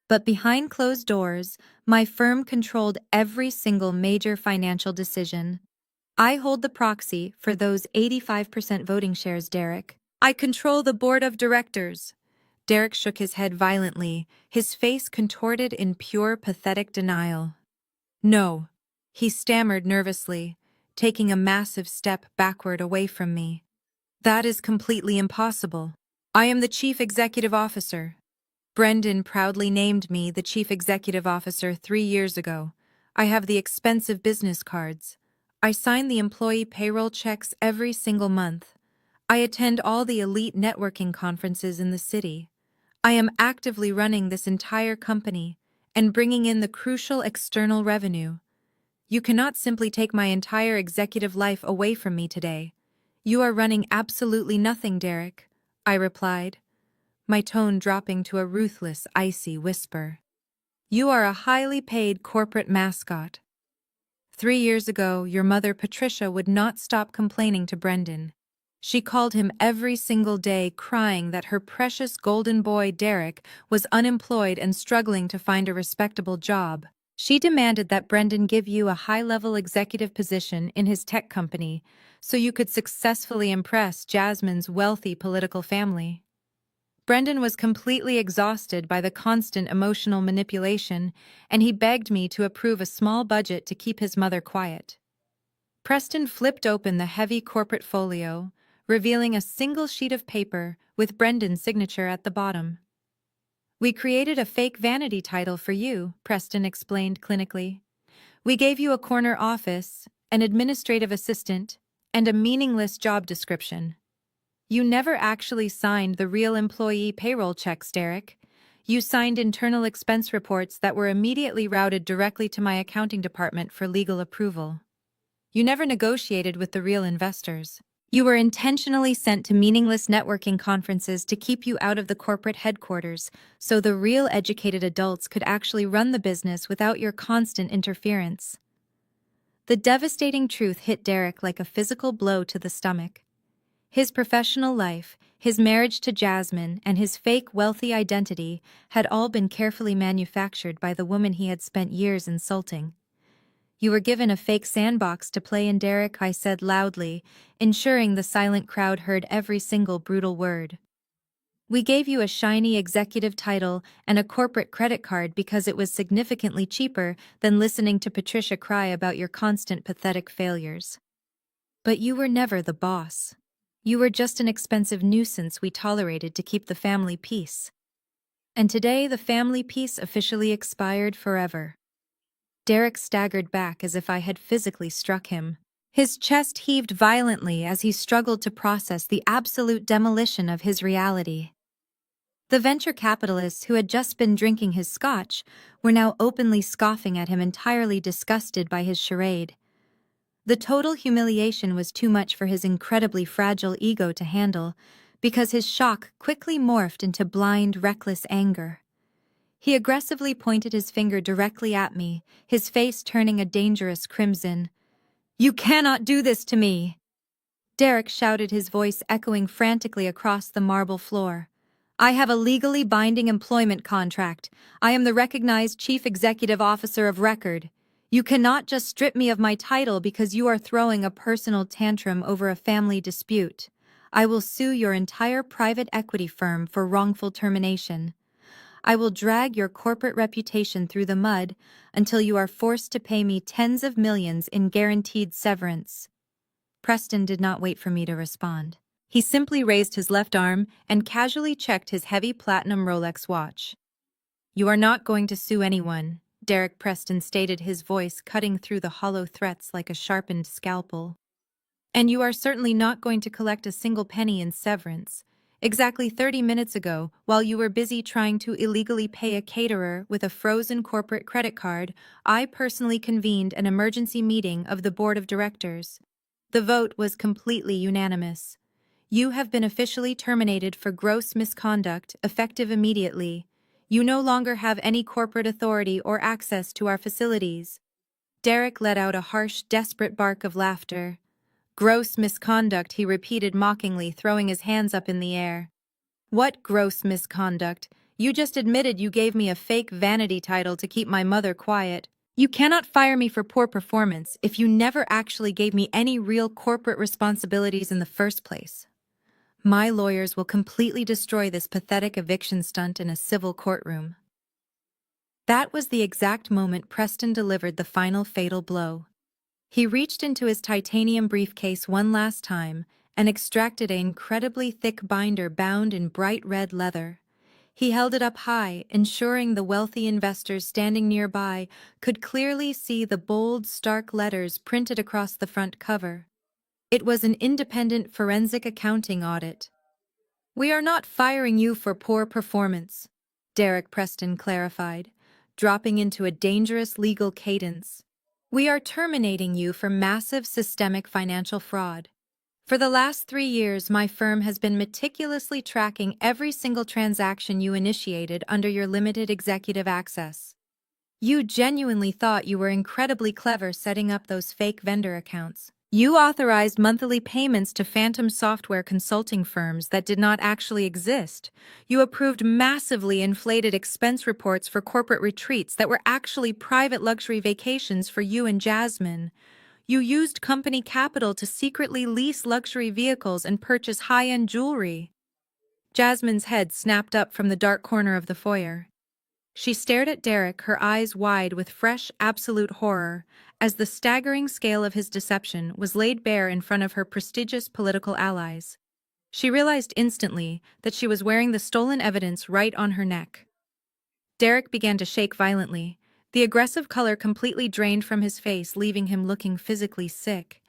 But behind closed doors, my firm controlled every single major financial decision. I hold the proxy for those 85% voting shares, Derek. I control the board of directors. Derek shook his head violently, his face contorted in pure, pathetic denial. No, he stammered nervously, taking a massive step backward away from me. That is completely impossible. I am the chief executive officer. Brendan proudly named me the chief executive officer 3 years ago. I have the expensive business cards. I sign the employee payroll checks every single month. I attend all the elite networking conferences in the city. I am actively running this entire company and bringing in the crucial external revenue. You cannot simply take my entire executive life away from me today. You are running absolutely nothing, Derek, I replied, my tone dropping to a ruthless, icy whisper. You are a highly paid corporate mascot. 3 years ago, your mother, Patricia, would not stop complaining to Brendan. She called him every single day, crying that her precious golden boy Derek was unemployed and struggling to find a respectable job. She demanded that Brendan give you a high-level executive position in his tech company so you could successfully impress Jasmine's wealthy political family. Brendan was completely exhausted by the constant emotional manipulation, and he begged me to approve a small budget to keep his mother quiet. Preston flipped open the heavy corporate folio, revealing a single sheet of paper with Brendan's signature at the bottom. "We created a fake vanity title for you," Preston explained clinically. "We gave you a corner office, an administrative assistant, and a meaningless job description. You never actually signed the real employee payroll checks, Derek. You signed internal expense reports that were immediately routed directly to my accounting department for legal approval. You never negotiated with the real investors. You were intentionally sent to meaningless networking conferences to keep you out of the corporate headquarters, so the real educated adults could actually run the business without your constant interference." The devastating truth hit Derek like a physical blow to the stomach. His professional life, his marriage to Jasmine, and his fake wealthy identity had all been carefully manufactured by the woman he had spent years insulting. "You were given a fake sandbox to play in, Derek," I said loudly, ensuring the silent crowd heard every single brutal word. "We gave you a shiny executive title and a corporate credit card because it was significantly cheaper than listening to Patricia cry about your constant pathetic failures. But you were never the boss. You were just an expensive nuisance we tolerated to keep the family peace. And today the family peace officially expired forever." Derek staggered back as if I had physically struck him. His chest heaved violently as he struggled to process the absolute demolition of his reality. The venture capitalists who had just been drinking his scotch were now openly scoffing at him, entirely disgusted by his charade. The total humiliation was too much for his incredibly fragile ego to handle, because his shock quickly morphed into blind, reckless anger. He aggressively pointed his finger directly at me, his face turning a dangerous crimson. "You cannot do this to me!" Derek shouted, his voice echoing frantically across the marble floor. "I have a legally binding employment contract. I am the recognized chief executive officer of record. You cannot just strip me of my title because you are throwing a personal tantrum over a family dispute. I will sue your entire private equity firm for wrongful termination. I will drag your corporate reputation through the mud until you are forced to pay me tens of millions in guaranteed severance." Preston did not wait for me to respond. He simply raised his left arm and casually checked his heavy platinum Rolex watch. "You are not going to sue anyone," Derek Preston stated, his voice cutting through the hollow threats like a sharpened scalpel. "And you are certainly not going to collect a single penny in severance. Exactly 30 minutes ago, while you were busy trying to illegally pay a caterer with a frozen corporate credit card, I personally convened an emergency meeting of the board of directors. The vote was completely unanimous. You have been officially terminated for gross misconduct, effective immediately. You no longer have any corporate authority or access to our facilities." Derek let out a harsh, desperate bark of laughter. "Gross misconduct," he repeated mockingly, throwing his hands up in the air. "What gross misconduct? You just admitted you gave me a fake vanity title to keep my mother quiet. You cannot fire me for poor performance if you never actually gave me any real corporate responsibilities in the first place. My lawyers will completely destroy this pathetic eviction stunt in a civil courtroom." That was the exact moment Preston delivered the final fatal blow. He reached into his titanium briefcase one last time and extracted an incredibly thick binder bound in bright red leather. He held it up high, ensuring the wealthy investors standing nearby could clearly see the bold, stark letters printed across the front cover. It was an independent forensic accounting audit. "We are not firing you for poor performance," Derek Preston clarified, dropping into a dangerous legal cadence. "We are terminating you for massive systemic financial fraud. For the last 3 years, my firm has been meticulously tracking every single transaction you initiated under your limited executive access. You genuinely thought you were incredibly clever setting up those fake vendor accounts. You authorized monthly payments to phantom software consulting firms that did not actually exist. You approved massively inflated expense reports for corporate retreats that were actually private luxury vacations for you and Jasmine. You used company capital to secretly lease luxury vehicles and purchase high-end jewelry. Jasmine's head snapped up from the dark corner of the foyer. She stared at Derek, her eyes wide with fresh, absolute horror, as the staggering scale of his deception was laid bare in front of her prestigious political allies. She realized instantly that she was wearing the stolen evidence right on her neck. Derek began to shake violently. The aggressive color completely drained from his face, leaving him looking physically sick.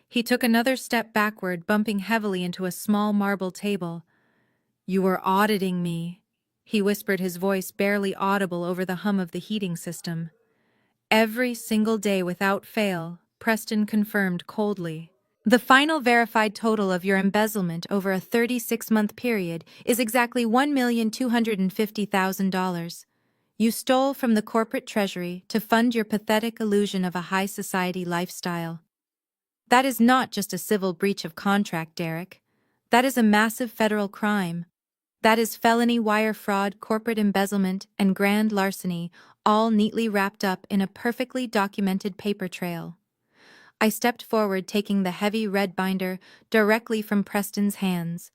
He took another step backward, bumping heavily into a small marble table. "You were auditing me," he whispered, his voice barely audible over the hum of the heating system. "Every single day without fail," Preston confirmed coldly. "The final verified total of your embezzlement over a 36-month period is exactly $1,250,000. You stole from the corporate treasury to fund your pathetic illusion of a high society lifestyle. That is not just a civil breach of contract, Derek. That is a massive federal crime. That is felony wire fraud, corporate embezzlement, and grand larceny, all neatly wrapped up in a perfectly documented paper trail." I stepped forward, taking the heavy red binder directly from Preston's hands.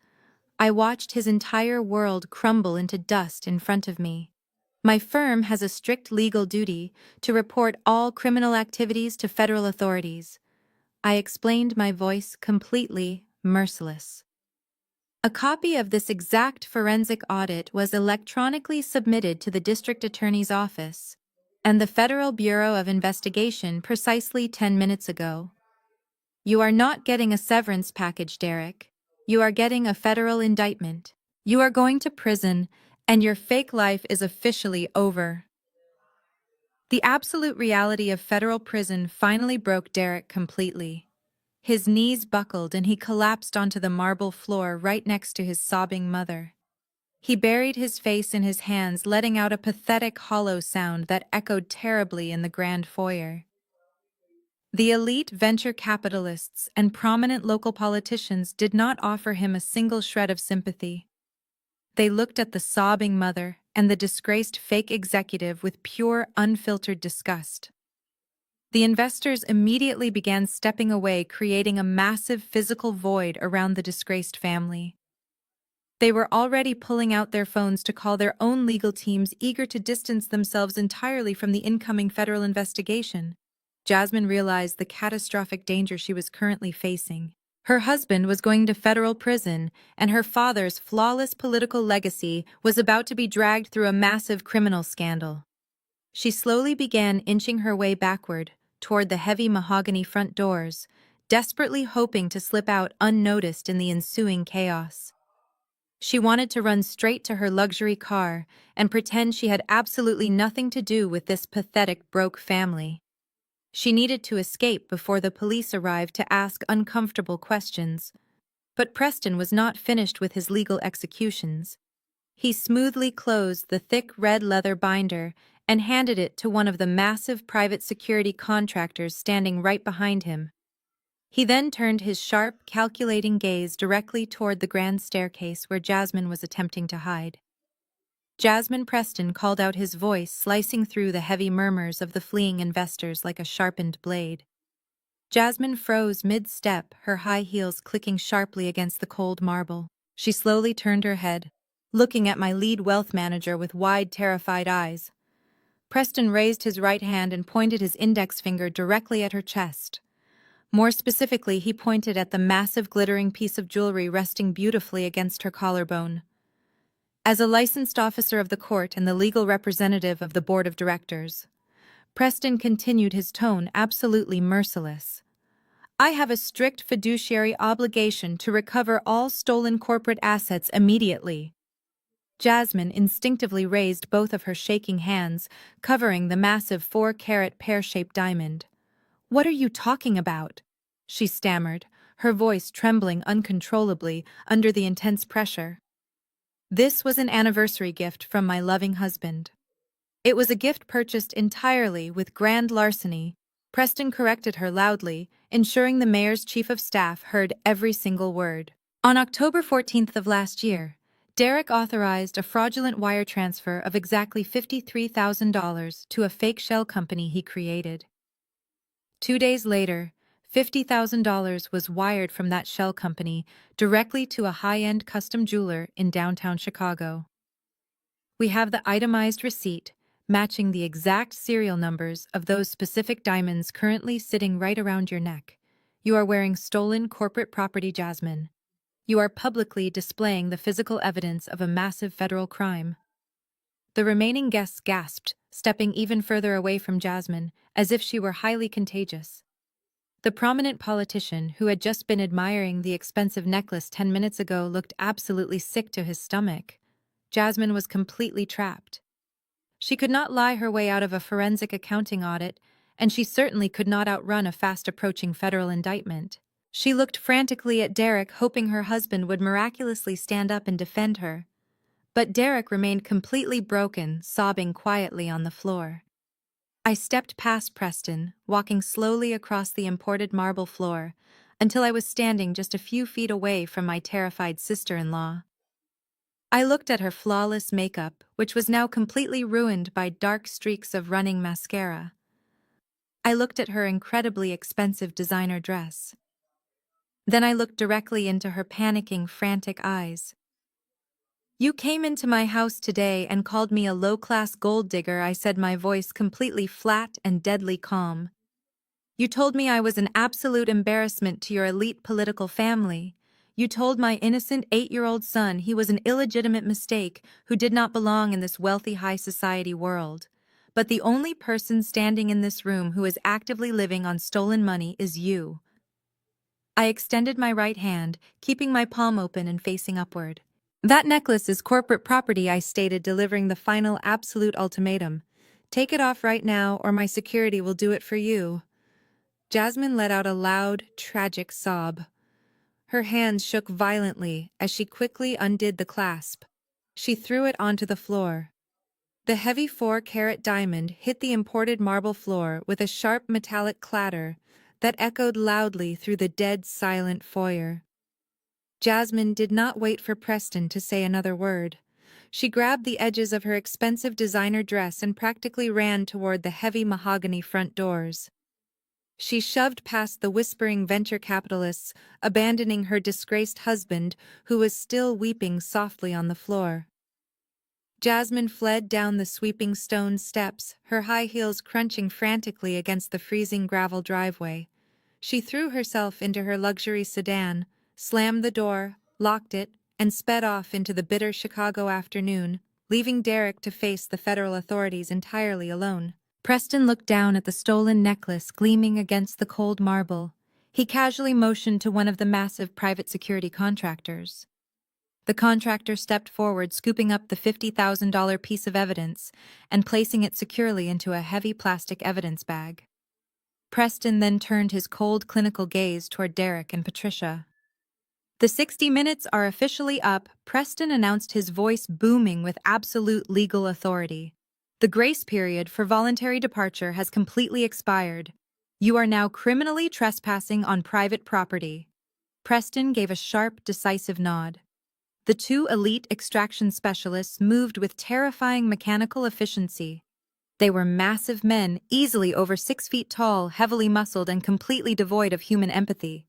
I watched his entire world crumble into dust in front of me. "My firm has a strict legal duty to report all criminal activities to federal authorities," I explained, my voice completely merciless. A copy of this exact forensic audit was electronically submitted to the district attorney's office and the Federal Bureau of Investigation precisely 10 minutes ago. "You are not getting a severance package, Derek. You are getting a federal indictment. You are going to prison, and your fake life is officially over." The absolute reality of federal prison finally broke Derek completely. His knees buckled and he collapsed onto the marble floor right next to his sobbing mother. He buried his face in his hands, letting out a pathetic hollow sound that echoed terribly in the grand foyer. The elite venture capitalists and prominent local politicians did not offer him a single shred of sympathy. They looked at the sobbing mother and the disgraced fake executive with pure, unfiltered disgust. The investors immediately began stepping away, creating a massive physical void around the disgraced family. They were already pulling out their phones to call their own legal teams, eager to distance themselves entirely from the incoming federal investigation. Jasmine realized the catastrophic danger she was currently facing. Her husband was going to federal prison, and her father's flawless political legacy was about to be dragged through a massive criminal scandal. She slowly began inching her way backward toward the heavy mahogany front doors, desperately hoping to slip out unnoticed in the ensuing chaos. She wanted to run straight to her luxury car and pretend she had absolutely nothing to do with this pathetic broke family. She needed to escape before the police arrived to ask uncomfortable questions. But Preston was not finished with his legal executions. He smoothly closed the thick red leather binder and handed it to one of the massive private security contractors standing right behind him. He then turned his sharp, calculating gaze directly toward the grand staircase where Jasmine was attempting to hide. Jasmine Preston called out, his voice slicing through the heavy murmurs of the fleeing investors like a sharpened blade. Jasmine froze mid-step, her high heels clicking sharply against the cold marble. She slowly turned her head, looking at my lead wealth manager with wide, terrified eyes. Preston raised his right hand and pointed his index finger directly at her chest. More specifically, he pointed at the massive glittering piece of jewelry resting beautifully against her collarbone. As a licensed officer of the court and the legal representative of the board of directors, Preston continued, his tone absolutely merciless. "I have a strict fiduciary obligation to recover all stolen corporate assets immediately." Jasmine instinctively raised both of her shaking hands, covering the massive 4-carat pear-shaped diamond. "What are you talking about?" she stammered, her voice trembling uncontrollably under the intense pressure. "This was an anniversary gift from my loving husband." "It was a gift purchased entirely with grand larceny," Preston corrected her loudly, ensuring the mayor's chief of staff heard every single word. On October 14th of last year, Derek authorized a fraudulent wire transfer of exactly $53,000 to a fake shell company he created. 2 days later, $50,000 was wired from that shell company directly to a high-end custom jeweler in downtown Chicago. We have the itemized receipt, matching the exact serial numbers of those specific diamonds currently sitting right around your neck. You are wearing stolen corporate property, Jasmine. You are publicly displaying the physical evidence of a massive federal crime. The remaining guests gasped, stepping even further away from Jasmine, as if she were highly contagious. The prominent politician who had just been admiring the expensive necklace 10 minutes ago looked absolutely sick to his stomach. Jasmine was completely trapped. She could not lie her way out of a forensic accounting audit, and she certainly could not outrun a fast-approaching federal indictment. She looked frantically at Derek, hoping her husband would miraculously stand up and defend her. But Derek remained completely broken, sobbing quietly on the floor. I stepped past Preston, walking slowly across the imported marble floor, until I was standing just a few feet away from my terrified sister-in-law. I looked at her flawless makeup, which was now completely ruined by dark streaks of running mascara. I looked at her incredibly expensive designer dress. Then I looked directly into her panicking, frantic eyes. "You came into my house today and called me a low-class gold digger," I said, my voice completely flat and deadly calm. "You told me I was an absolute embarrassment to your elite political family. You told my innocent 8-year-old son he was an illegitimate mistake who did not belong in this wealthy high society world. But the only person standing in this room who is actively living on stolen money is you." I extended my right hand, keeping my palm open and facing upward. "That necklace is corporate property," I stated, delivering the final absolute ultimatum. "Take it off right now or my security will do it for you." Jasmine let out a loud, tragic sob. Her hands shook violently as she quickly undid the clasp. She threw it onto the floor. The heavy 4-carat diamond hit the imported marble floor with a sharp metallic clatter that echoed loudly through the dead silent foyer. Jasmine did not wait for Preston to say another word. She grabbed the edges of her expensive designer dress and practically ran toward the heavy mahogany front doors. She shoved past the whispering venture capitalists, abandoning her disgraced husband, who was still weeping softly on the floor. Jasmine fled down the sweeping stone steps, her high heels crunching frantically against the freezing gravel driveway. She threw herself into her luxury sedan, slammed the door, locked it, and sped off into the bitter Chicago afternoon, leaving Derek to face the federal authorities entirely alone. Preston looked down at the stolen necklace gleaming against the cold marble. He casually motioned to one of the massive private security contractors. The contractor stepped forward, scooping up the $50,000 piece of evidence and placing it securely into a heavy plastic evidence bag. Preston then turned his cold, clinical gaze toward Derek and Patricia. "The 60 minutes are officially up," Preston announced, his voice booming with absolute legal authority. "The grace period for voluntary departure has completely expired. You are now criminally trespassing on private property." Preston gave a sharp, decisive nod. The two elite extraction specialists moved with terrifying mechanical efficiency. They were massive men, easily over 6 feet tall, heavily muscled, and completely devoid of human empathy.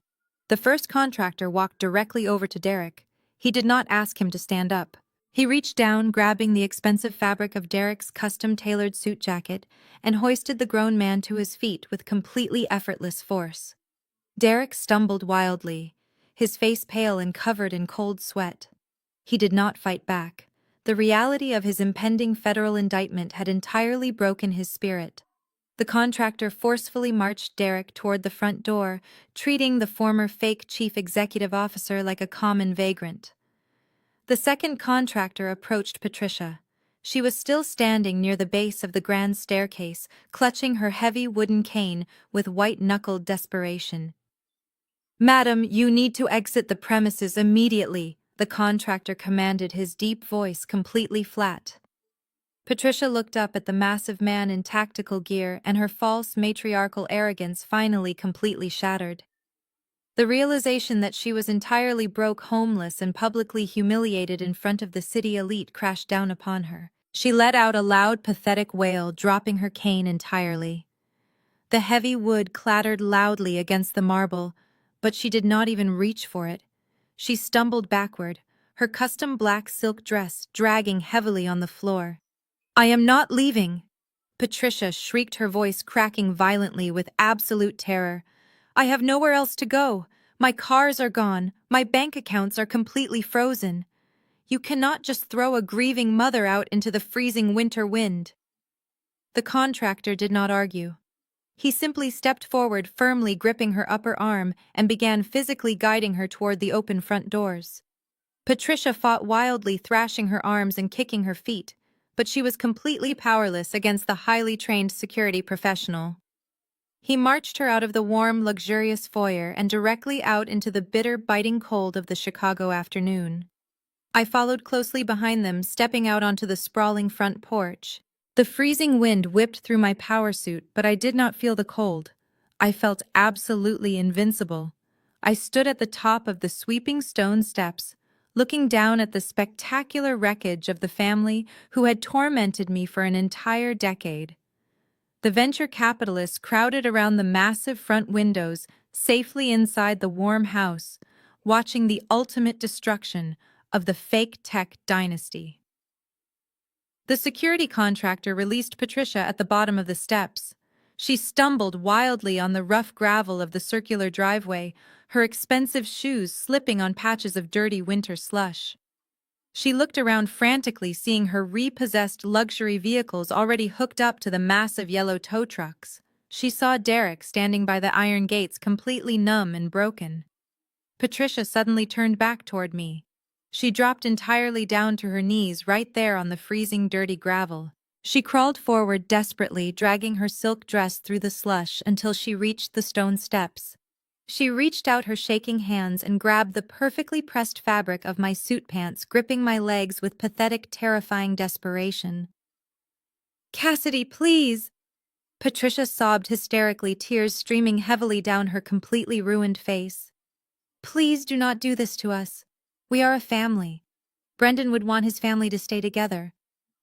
The first contractor walked directly over to Derek. He did not ask him to stand up. He reached down, grabbing the expensive fabric of Derek's custom-tailored suit jacket, and hoisted the grown man to his feet with completely effortless force. Derek stumbled wildly, his face pale and covered in cold sweat. He did not fight back. The reality of his impending federal indictment had entirely broken his spirit. The contractor forcefully marched Derek toward the front door, treating the former fake chief executive officer like a common vagrant. The second contractor approached Patricia. She was still standing near the base of the grand staircase, clutching her heavy wooden cane with white-knuckled desperation. "Madam, you need to exit the premises immediately," the contractor commanded, his deep voice completely flat. Patricia looked up at the massive man in tactical gear, and her false matriarchal arrogance finally completely shattered. The realization that she was entirely broke, homeless, and publicly humiliated in front of the city elite crashed down upon her. She let out a loud, pathetic wail, dropping her cane entirely. The heavy wood clattered loudly against the marble, but she did not even reach for it. She stumbled backward, her custom black silk dress dragging heavily on the floor. "I am not leaving!" Patricia shrieked, her voice cracking violently with absolute terror. "I have nowhere else to go. My cars are gone. My bank accounts are completely frozen. You cannot just throw a grieving mother out into the freezing winter wind." The contractor did not argue. He simply stepped forward, firmly gripping her upper arm, and began physically guiding her toward the open front doors. Patricia fought wildly, thrashing her arms and kicking her feet, but she was completely powerless against the highly trained security professional. He marched her out of the warm, luxurious foyer and directly out into the bitter, biting cold of the Chicago afternoon. I followed closely behind them, stepping out onto the sprawling front porch. The freezing wind whipped through my power suit, but I did not feel the cold. I felt absolutely invincible. I stood at the top of the sweeping stone steps, looking down at the spectacular wreckage of the family who had tormented me for an entire decade. The venture capitalists crowded around the massive front windows, safely inside the warm house, watching the ultimate destruction of the fake tech dynasty. The security contractor released Patricia at the bottom of the steps. She stumbled wildly on the rough gravel of the circular driveway, her expensive shoes slipping on patches of dirty winter slush. She looked around frantically, seeing her repossessed luxury vehicles already hooked up to the massive yellow tow trucks. She saw Derek standing by the iron gates, completely numb and broken. Patricia suddenly turned back toward me. She dropped entirely down to her knees right there on the freezing, dirty gravel. She crawled forward desperately, dragging her silk dress through the slush until she reached the stone steps. She reached out her shaking hands and grabbed the perfectly pressed fabric of my suit pants, gripping my legs with pathetic, terrifying desperation. "Cassidy, please!" Patricia sobbed hysterically, tears streaming heavily down her completely ruined face. "Please do not do this to us. We are a family. Brendan would want his family to stay together.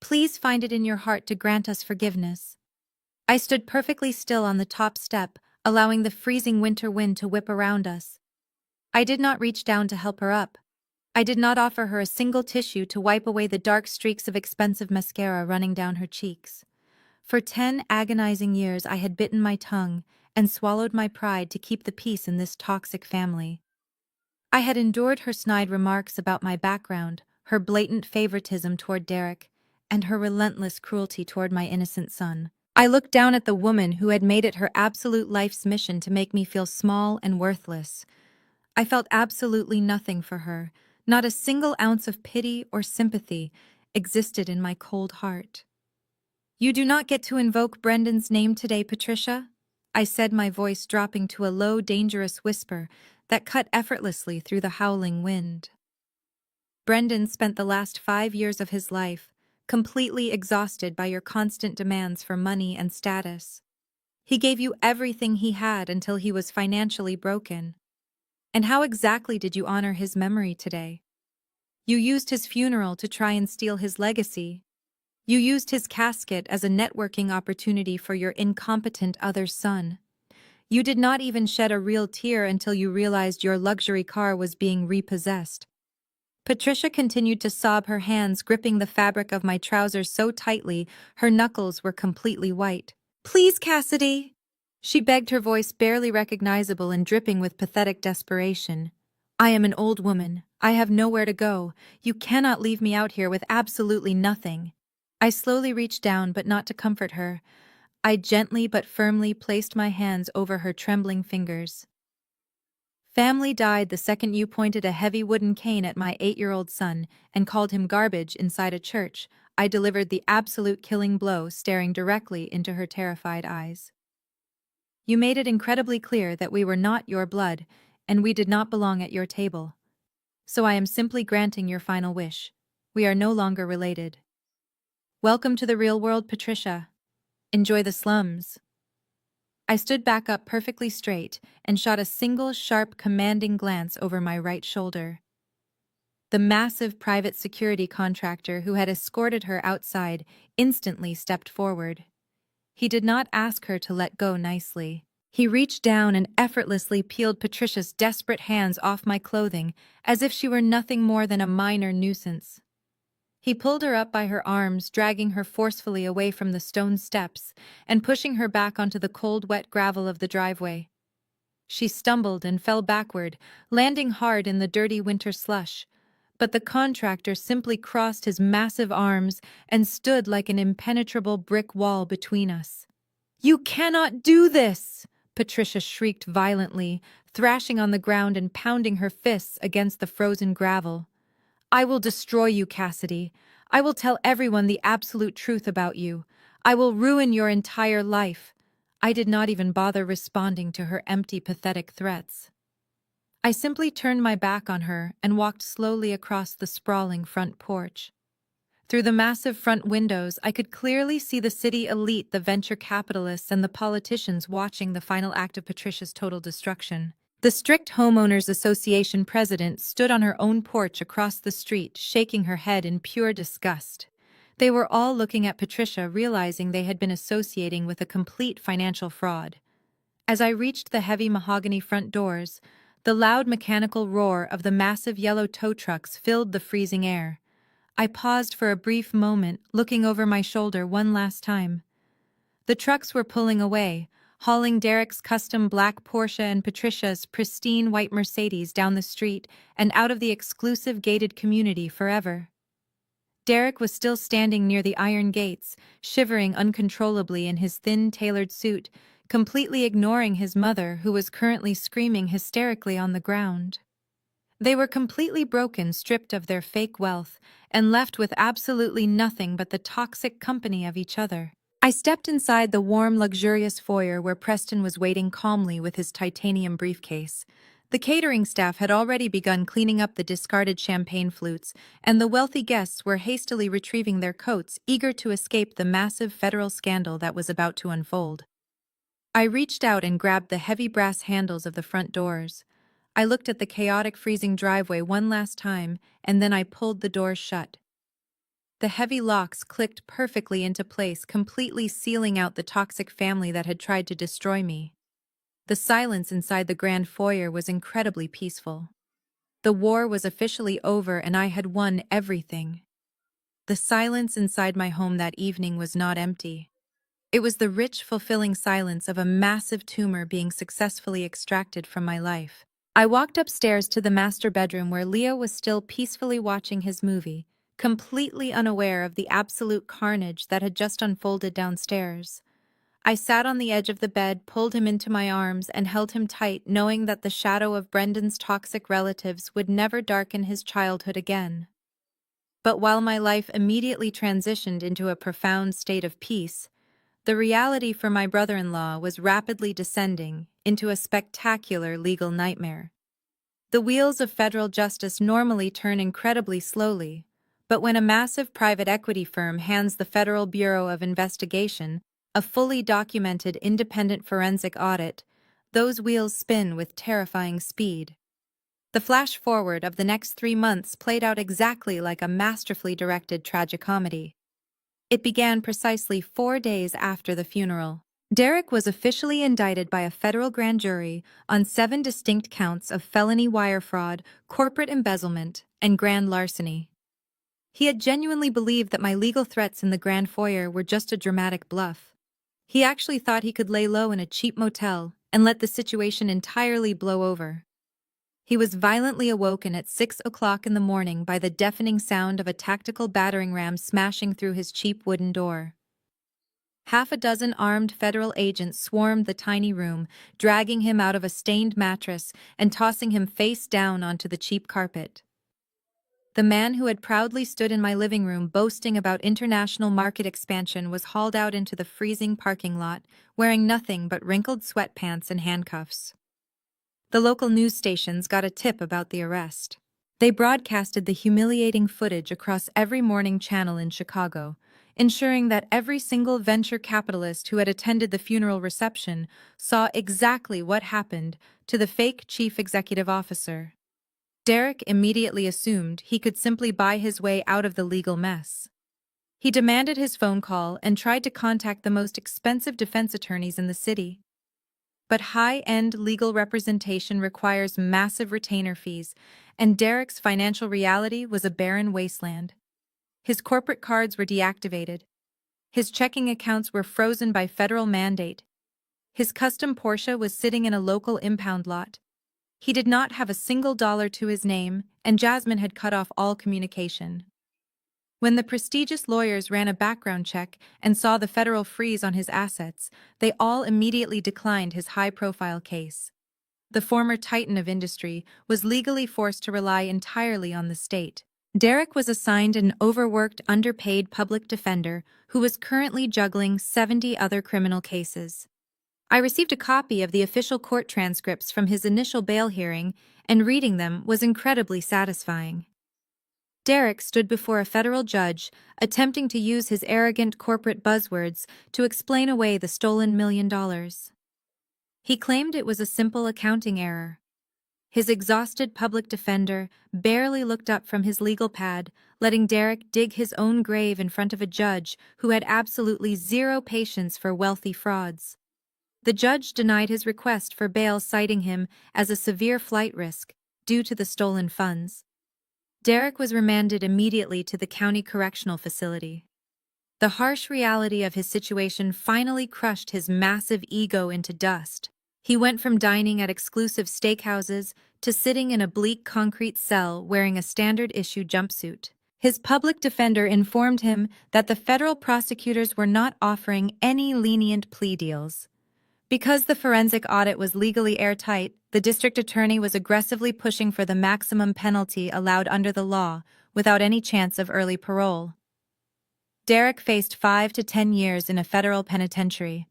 Please find it in your heart to grant us forgiveness." I stood perfectly still on the top step, allowing the freezing winter wind to whip around us. I did not reach down to help her up. I did not offer her a single tissue to wipe away the dark streaks of expensive mascara running down her cheeks. For 10 agonizing years I had bitten my tongue and swallowed my pride to keep the peace in this toxic family. I had endured her snide remarks about my background, her blatant favoritism toward Derek, and her relentless cruelty toward my innocent son. I looked down at the woman who had made it her absolute life's mission to make me feel small and worthless. I felt absolutely nothing for her. Not a single ounce of pity or sympathy existed in my cold heart. "You do not get to invoke Brendan's name today, Patricia," I said, my voice dropping to a low, dangerous whisper that cut effortlessly through the howling wind. "Brendan spent the last 5 years of his life completely exhausted by your constant demands for money and status. He gave you everything he had until he was financially broken. And how exactly did you honor his memory today? You used his funeral to try and steal his legacy. You used his casket as a networking opportunity for your incompetent other son. You did not even shed a real tear until you realized your luxury car was being repossessed." Patricia continued to sob, her hands gripping the fabric of my trousers so tightly her knuckles were completely white. "Please, Cassidy!" She begged, her voice barely recognizable and dripping with pathetic desperation. "I am an old woman. I have nowhere to go. You cannot leave me out here with absolutely nothing." I slowly reached down, but not to comfort her. I gently but firmly placed my hands over her trembling fingers. "Family died the second you pointed a heavy wooden cane at my 8-year-old son and called him garbage inside a church." I delivered the absolute killing blow, staring directly into her terrified eyes. "You made it incredibly clear that we were not your blood, and we did not belong at your table. So I am simply granting your final wish. We are no longer related." Welcome to the real world, Patricia. Enjoy the slums. I stood back up perfectly straight and shot a single sharp, commanding glance over my right shoulder. The massive private security contractor who had escorted her outside instantly stepped forward. He did not ask her to let go nicely. He reached down and effortlessly peeled Patricia's desperate hands off my clothing as if she were nothing more than a minor nuisance. He pulled her up by her arms, dragging her forcefully away from the stone steps and pushing her back onto the cold, wet gravel of the driveway. She stumbled and fell backward, landing hard in the dirty winter slush. But the contractor simply crossed his massive arms and stood like an impenetrable brick wall between us. "You cannot do this!" Patricia shrieked violently, thrashing on the ground and pounding her fists against the frozen gravel. "I will destroy you, Cassidy. I will tell everyone the absolute truth about you. I will ruin your entire life." I did not even bother responding to her empty, pathetic threats. I simply turned my back on her and walked slowly across the sprawling front porch. Through the massive front windows, I could clearly see the city elite, the venture capitalists, and the politicians watching the final act of Patricia's total destruction. The strict Homeowners Association president stood on her own porch across the street, shaking her head in pure disgust. They were all looking at Patricia, realizing they had been associating with a complete financial fraud. As I reached the heavy mahogany front doors, the loud mechanical roar of the massive yellow tow trucks filled the freezing air. I paused for a brief moment, looking over my shoulder one last time. The trucks were pulling away, hauling Derek's custom black Porsche and Patricia's pristine white Mercedes down the street and out of the exclusive gated community forever. Derek was still standing near the iron gates, shivering uncontrollably in his thin, tailored suit, completely ignoring his mother, who was currently screaming hysterically on the ground. They were completely broken, stripped of their fake wealth, and left with absolutely nothing but the toxic company of each other. I stepped inside the warm, luxurious foyer where Preston was waiting calmly with his titanium briefcase. The catering staff had already begun cleaning up the discarded champagne flutes, and the wealthy guests were hastily retrieving their coats, eager to escape the massive federal scandal that was about to unfold. I reached out and grabbed the heavy brass handles of the front doors. I looked at the chaotic, freezing driveway one last time, and then I pulled the doors shut. The heavy locks clicked perfectly into place, completely sealing out the toxic family that had tried to destroy me. The silence inside the grand foyer was incredibly peaceful. The war was officially over and I had won everything. The silence inside my home that evening was not empty. It was the rich, fulfilling silence of a massive tumor being successfully extracted from my life. I walked upstairs to the master bedroom where Leo was still peacefully watching his movie, completely unaware of the absolute carnage that had just unfolded downstairs. I sat on the edge of the bed, pulled him into my arms, and held him tight, knowing that the shadow of Brendan's toxic relatives would never darken his childhood again. But while my life immediately transitioned into a profound state of peace, the reality for my brother-in-law was rapidly descending into a spectacular legal nightmare. The wheels of federal justice normally turn incredibly slowly, but when a massive private equity firm hands the Federal Bureau of Investigation a fully documented independent forensic audit, those wheels spin with terrifying speed. The flash forward of the next 3 months played out exactly like a masterfully directed tragicomedy. It began precisely 4 days after the funeral. Derek was officially indicted by a federal grand jury on 7 distinct counts of felony wire fraud, corporate embezzlement, and grand larceny. He had genuinely believed that my legal threats in the grand foyer were just a dramatic bluff. He actually thought he could lay low in a cheap motel and let the situation entirely blow over. He was violently awoken at 6 o'clock in the morning by the deafening sound of a tactical battering ram smashing through his cheap wooden door. Half a dozen armed federal agents swarmed the tiny room, dragging him out of a stained mattress and tossing him face down onto the cheap carpet. The man who had proudly stood in my living room boasting about international market expansion was hauled out into the freezing parking lot, wearing nothing but wrinkled sweatpants and handcuffs. The local news stations got a tip about the arrest. They broadcasted the humiliating footage across every morning channel in Chicago, ensuring that every single venture capitalist who had attended the funeral reception saw exactly what happened to the fake chief executive officer. Derek immediately assumed he could simply buy his way out of the legal mess. He demanded his phone call and tried to contact the most expensive defense attorneys in the city. But high-end legal representation requires massive retainer fees, and Derek's financial reality was a barren wasteland. His corporate cards were deactivated. His checking accounts were frozen by federal mandate. His custom Porsche was sitting in a local impound lot. He did not have a single dollar to his name, and Jasmine had cut off all communication. When the prestigious lawyers ran a background check and saw the federal freeze on his assets, they all immediately declined his high-profile case. The former titan of industry was legally forced to rely entirely on the state. Derek was assigned an overworked, underpaid public defender who was currently juggling 70 other criminal cases. I received a copy of the official court transcripts from his initial bail hearing, and reading them was incredibly satisfying. Derek stood before a federal judge, attempting to use his arrogant corporate buzzwords to explain away the stolen $1 million. He claimed it was a simple accounting error. His exhausted public defender barely looked up from his legal pad, letting Derek dig his own grave in front of a judge who had absolutely zero patience for wealthy frauds. The judge denied his request for bail, citing him as a severe flight risk due to the stolen funds. Derek was remanded immediately to the county correctional facility. The harsh reality of his situation finally crushed his massive ego into dust. He went from dining at exclusive steakhouses to sitting in a bleak concrete cell wearing a standard-issue jumpsuit. His public defender informed him that the federal prosecutors were not offering any lenient plea deals. Because the forensic audit was legally airtight, the district attorney was aggressively pushing for the maximum penalty allowed under the law, without any chance of early parole. Derek faced 5 to 10 years in a federal penitentiary.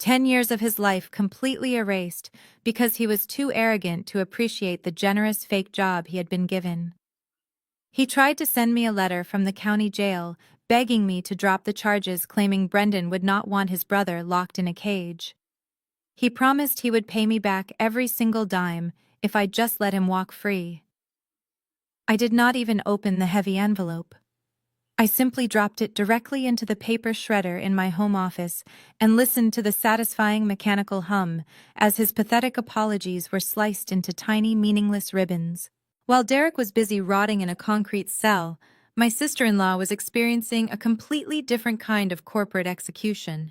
10 years of his life completely erased because he was too arrogant to appreciate the generous fake job he had been given. He tried to send me a letter from the county jail, begging me to drop the charges, claiming Brendan would not want his brother locked in a cage. He promised he would pay me back every single dime if I just let him walk free. I did not even open the heavy envelope. I simply dropped it directly into the paper shredder in my home office and listened to the satisfying mechanical hum as his pathetic apologies were sliced into tiny, meaningless ribbons. While Derek was busy rotting in a concrete cell, my sister-in-law was experiencing a completely different kind of corporate execution.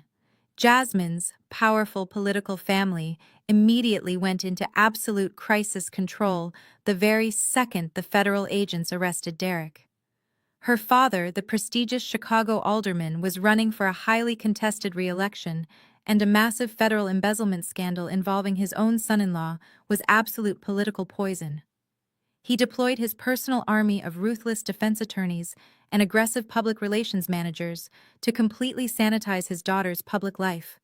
Jasmine's powerful political family immediately went into absolute crisis control the very second the federal agents arrested Derek. Her father, the prestigious Chicago alderman, was running for a highly contested re-election, and a massive federal embezzlement scandal involving his own son-in-law was absolute political poison. He deployed his personal army of ruthless defense attorneys and aggressive public relations managers to completely sanitize his daughter's public life.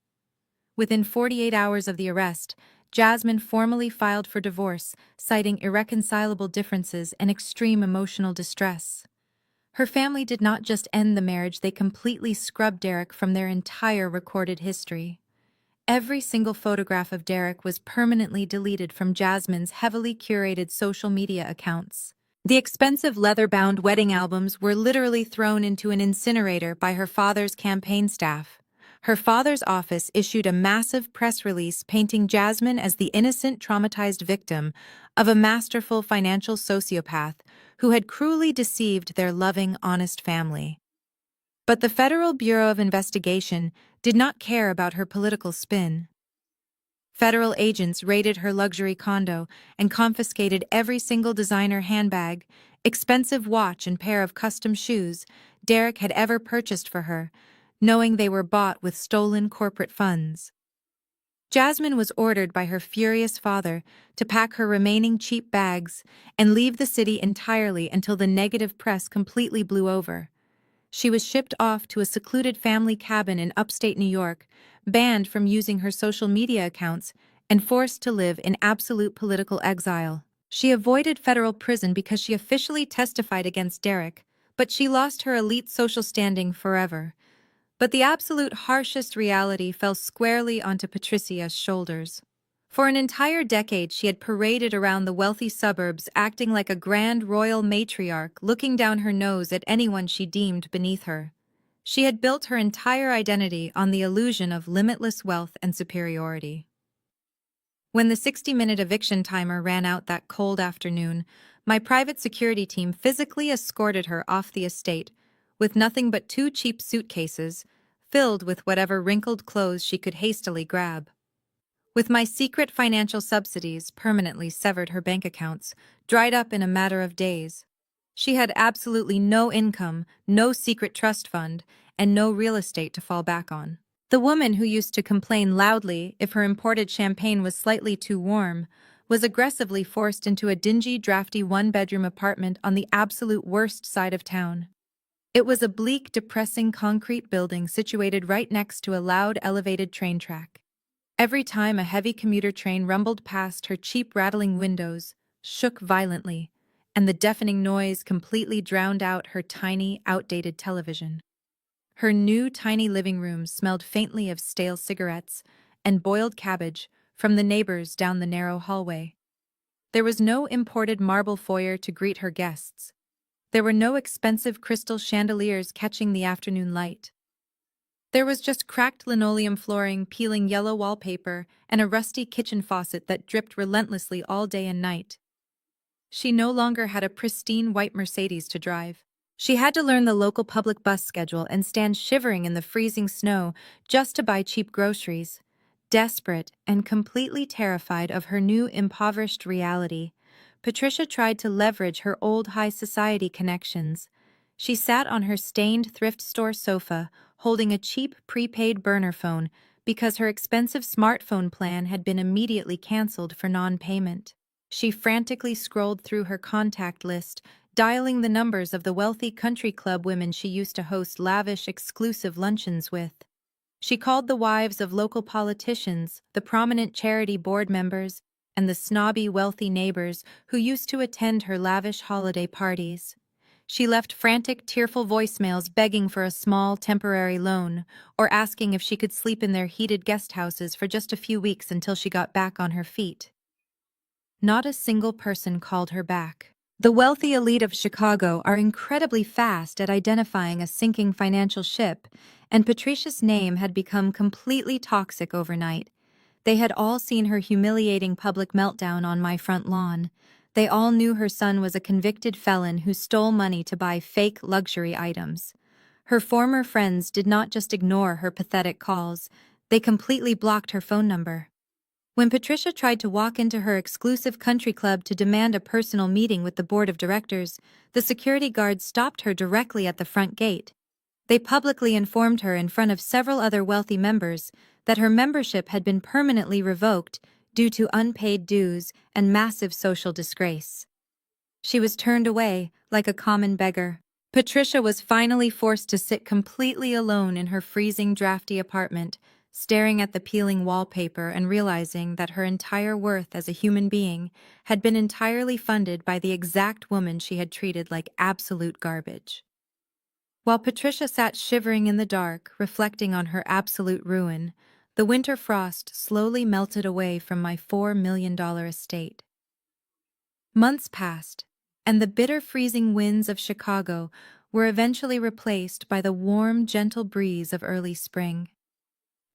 Within 48 hours of the arrest, Jasmine formally filed for divorce, citing irreconcilable differences and extreme emotional distress. Her family did not just end the marriage, they completely scrubbed Derek from their entire recorded history. Every single photograph of Derek was permanently deleted from Jasmine's heavily curated social media accounts. The expensive leather-bound wedding albums were literally thrown into an incinerator by her father's campaign staff. Her father's office issued a massive press release painting Jasmine as the innocent, traumatized victim of a masterful financial sociopath who had cruelly deceived their loving, honest family. But the Federal Bureau of Investigation did not care about her political spin. Federal agents raided her luxury condo and confiscated every single designer handbag, expensive watch, and pair of custom shoes Derek had ever purchased for her, knowing they were bought with stolen corporate funds. Jasmine was ordered by her furious father to pack her remaining cheap bags and leave the city entirely until the negative press completely blew over. She was shipped off to a secluded family cabin in upstate New York, banned from using her social media accounts, and forced to live in absolute political exile. She avoided federal prison because she officially testified against Derek, but she lost her elite social standing forever. But the absolute harshest reality fell squarely onto Patricia's shoulders. For an entire decade, she had paraded around the wealthy suburbs, acting like a grand royal matriarch, looking down her nose at anyone she deemed beneath her. She had built her entire identity on the illusion of limitless wealth and superiority. When the 60-minute eviction timer ran out that cold afternoon, my private security team physically escorted her off the estate, with nothing but 2 cheap suitcases, filled with whatever wrinkled clothes she could hastily grab. With my secret financial subsidies permanently severed, her bank accounts dried up in a matter of days. She had absolutely no income, no secret trust fund, and no real estate to fall back on. The woman who used to complain loudly if her imported champagne was slightly too warm was aggressively forced into a dingy, drafty one-bedroom apartment on the absolute worst side of town. It was a bleak, depressing concrete building situated right next to a loud, elevated train track. Every time a heavy commuter train rumbled past, her cheap, rattling windows shook violently, and the deafening noise completely drowned out her tiny, outdated television. Her new, tiny living room smelled faintly of stale cigarettes and boiled cabbage from the neighbors down the narrow hallway. There was no imported marble foyer to greet her guests. There were no expensive crystal chandeliers catching the afternoon light. There was just cracked linoleum flooring, peeling yellow wallpaper, and a rusty kitchen faucet that dripped relentlessly all day and night. She no longer had a pristine white Mercedes to drive. She had to learn the local public bus schedule and stand shivering in the freezing snow just to buy cheap groceries. Desperate and completely terrified of her new impoverished reality, Patricia tried to leverage her old high society connections. She sat on her stained thrift store sofa, holding a cheap prepaid burner phone because her expensive smartphone plan had been immediately canceled for non-payment. She frantically scrolled through her contact list, dialing the numbers of the wealthy country club women she used to host lavish, exclusive luncheons with. She called the wives of local politicians, the prominent charity board members, and the snobby, wealthy neighbors who used to attend her lavish holiday parties. She left frantic, tearful voicemails begging for a small, temporary loan, or asking if she could sleep in their heated guest houses for just a few weeks until she got back on her feet. Not a single person called her back. The wealthy elite of Chicago are incredibly fast at identifying a sinking financial ship, and Patricia's name had become completely toxic overnight. They had all seen her humiliating public meltdown on my front lawn. They all knew her son was a convicted felon who stole money to buy fake luxury items. Her former friends did not just ignore her pathetic calls, they completely blocked her phone number. When Patricia tried to walk into her exclusive country club to demand a personal meeting with the board of directors, the security guards stopped her directly at the front gate. They publicly informed her in front of several other wealthy members that her membership had been permanently revoked due to unpaid dues and massive social disgrace. She was turned away like a common beggar. Patricia was finally forced to sit completely alone in her freezing, drafty apartment, staring at the peeling wallpaper and realizing that her entire worth as a human being had been entirely funded by the exact woman she had treated like absolute garbage. While Patricia sat shivering in the dark, reflecting on her absolute ruin, the winter frost slowly melted away from my $4 million estate. Months passed, and the bitter freezing winds of Chicago were eventually replaced by the warm, gentle breeze of early spring.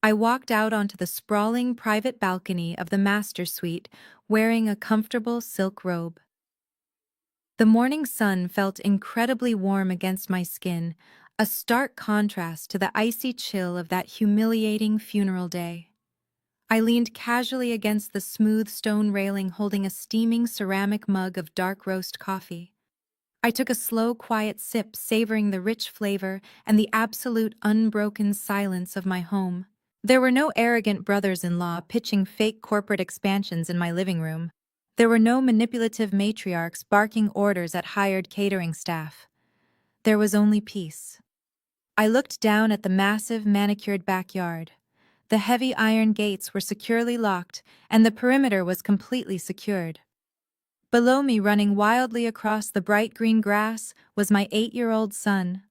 I walked out onto the sprawling private balcony of the master suite, wearing a comfortable silk robe. The morning sun felt incredibly warm against my skin, a stark contrast to the icy chill of that humiliating funeral day. I leaned casually against the smooth stone railing, holding a steaming ceramic mug of dark roast coffee. I took a slow, quiet sip, savoring the rich flavor and the absolute unbroken silence of my home. There were no arrogant brothers-in-law pitching fake corporate expansions in my living room. There were no manipulative matriarchs barking orders at hired catering staff. There was only peace. I looked down at the massive, manicured backyard. The heavy iron gates were securely locked, and the perimeter was completely secured. Below me, running wildly across the bright green grass, was my 8-year-old son.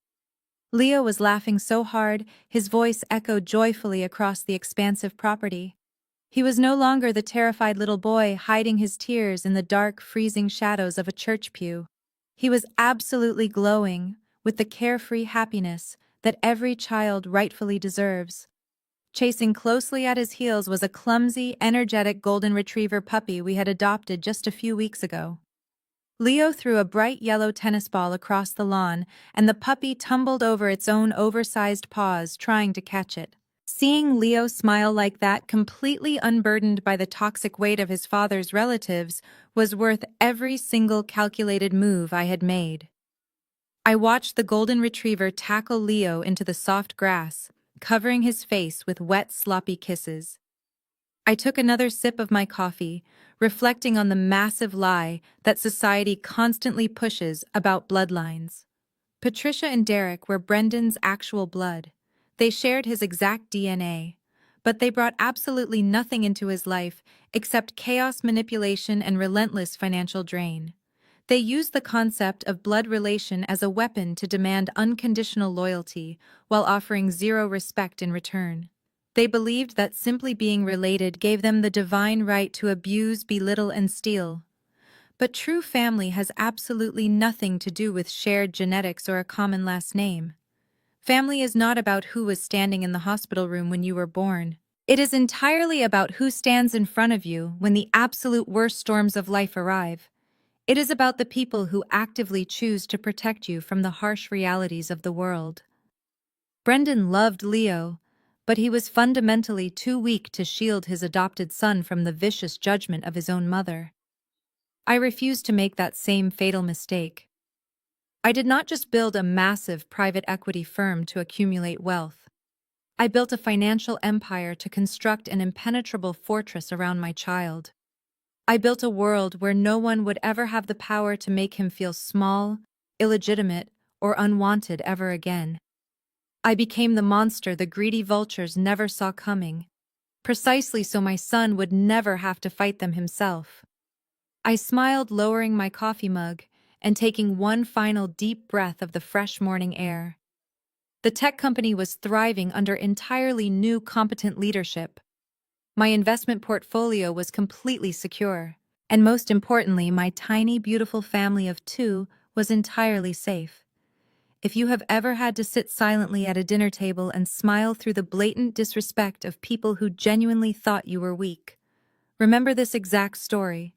Leo was laughing so hard, his voice echoed joyfully across the expansive property. He was no longer the terrified little boy hiding his tears in the dark, freezing shadows of a church pew. He was absolutely glowing with the carefree happiness that every child rightfully deserves. Chasing closely at his heels was a clumsy, energetic golden retriever puppy we had adopted just a few weeks ago. Leo threw a bright yellow tennis ball across the lawn, and the puppy tumbled over its own oversized paws trying to catch it. Seeing Leo smile like that, completely unburdened by the toxic weight of his father's relatives, was worth every single calculated move I had made. I watched the golden retriever tackle Leo into the soft grass, covering his face with wet, sloppy kisses. I took another sip of my coffee, reflecting on the massive lie that society constantly pushes about bloodlines. Patricia and Derek were Brendan's actual blood. They shared his exact DNA, but they brought absolutely nothing into his life except chaos, manipulation, and relentless financial drain. They used the concept of blood relation as a weapon to demand unconditional loyalty while offering zero respect in return. They believed that simply being related gave them the divine right to abuse, belittle, and steal. But true family has absolutely nothing to do with shared genetics or a common last name. Family is not about who was standing in the hospital room when you were born. It is entirely about who stands in front of you when the absolute worst storms of life arrive. It is about the people who actively choose to protect you from the harsh realities of the world. Brendan loved Leo, but he was fundamentally too weak to shield his adopted son from the vicious judgment of his own mother. I refused to make that same fatal mistake. I did not just build a massive private equity firm to accumulate wealth. I built a financial empire to construct an impenetrable fortress around my child. I built a world where no one would ever have the power to make him feel small, illegitimate, or unwanted ever again. I became the monster the greedy vultures never saw coming, precisely so my son would never have to fight them himself. I smiled, lowering my coffee mug and taking one final deep breath of the fresh morning air. The tech company was thriving under entirely new, competent leadership. My investment portfolio was completely secure, and most importantly, my tiny, beautiful family of 2 was entirely safe. If you have ever had to sit silently at a dinner table and smile through the blatant disrespect of people who genuinely thought you were weak, remember this exact story.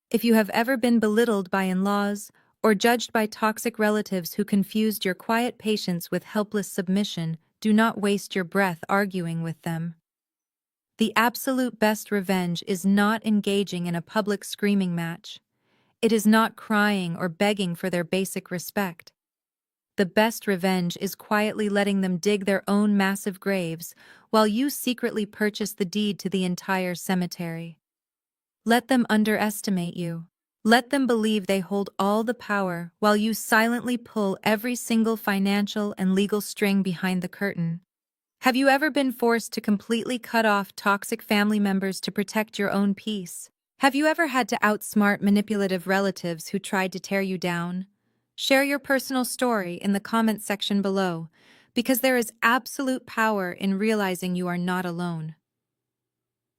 If you have ever been belittled by in-laws or judged by toxic relatives who confused your quiet patience with helpless submission, do not waste your breath arguing with them. The absolute best revenge is not engaging in a public screaming match. It is not crying or begging for their basic respect. The best revenge is quietly letting them dig their own massive graves while you secretly purchase the deed to the entire cemetery. Let them underestimate you. Let them believe they hold all the power while you silently pull every single financial and legal string behind the curtain. Have you ever been forced to completely cut off toxic family members to protect your own peace? Have you ever had to outsmart manipulative relatives who tried to tear you down? Share your personal story in the comments section below, because there is absolute power in realizing you are not alone.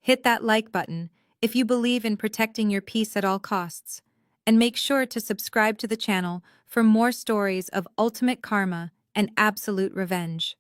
Hit that like button if you believe in protecting your peace at all costs, and make sure to subscribe to the channel for more stories of ultimate karma and absolute revenge.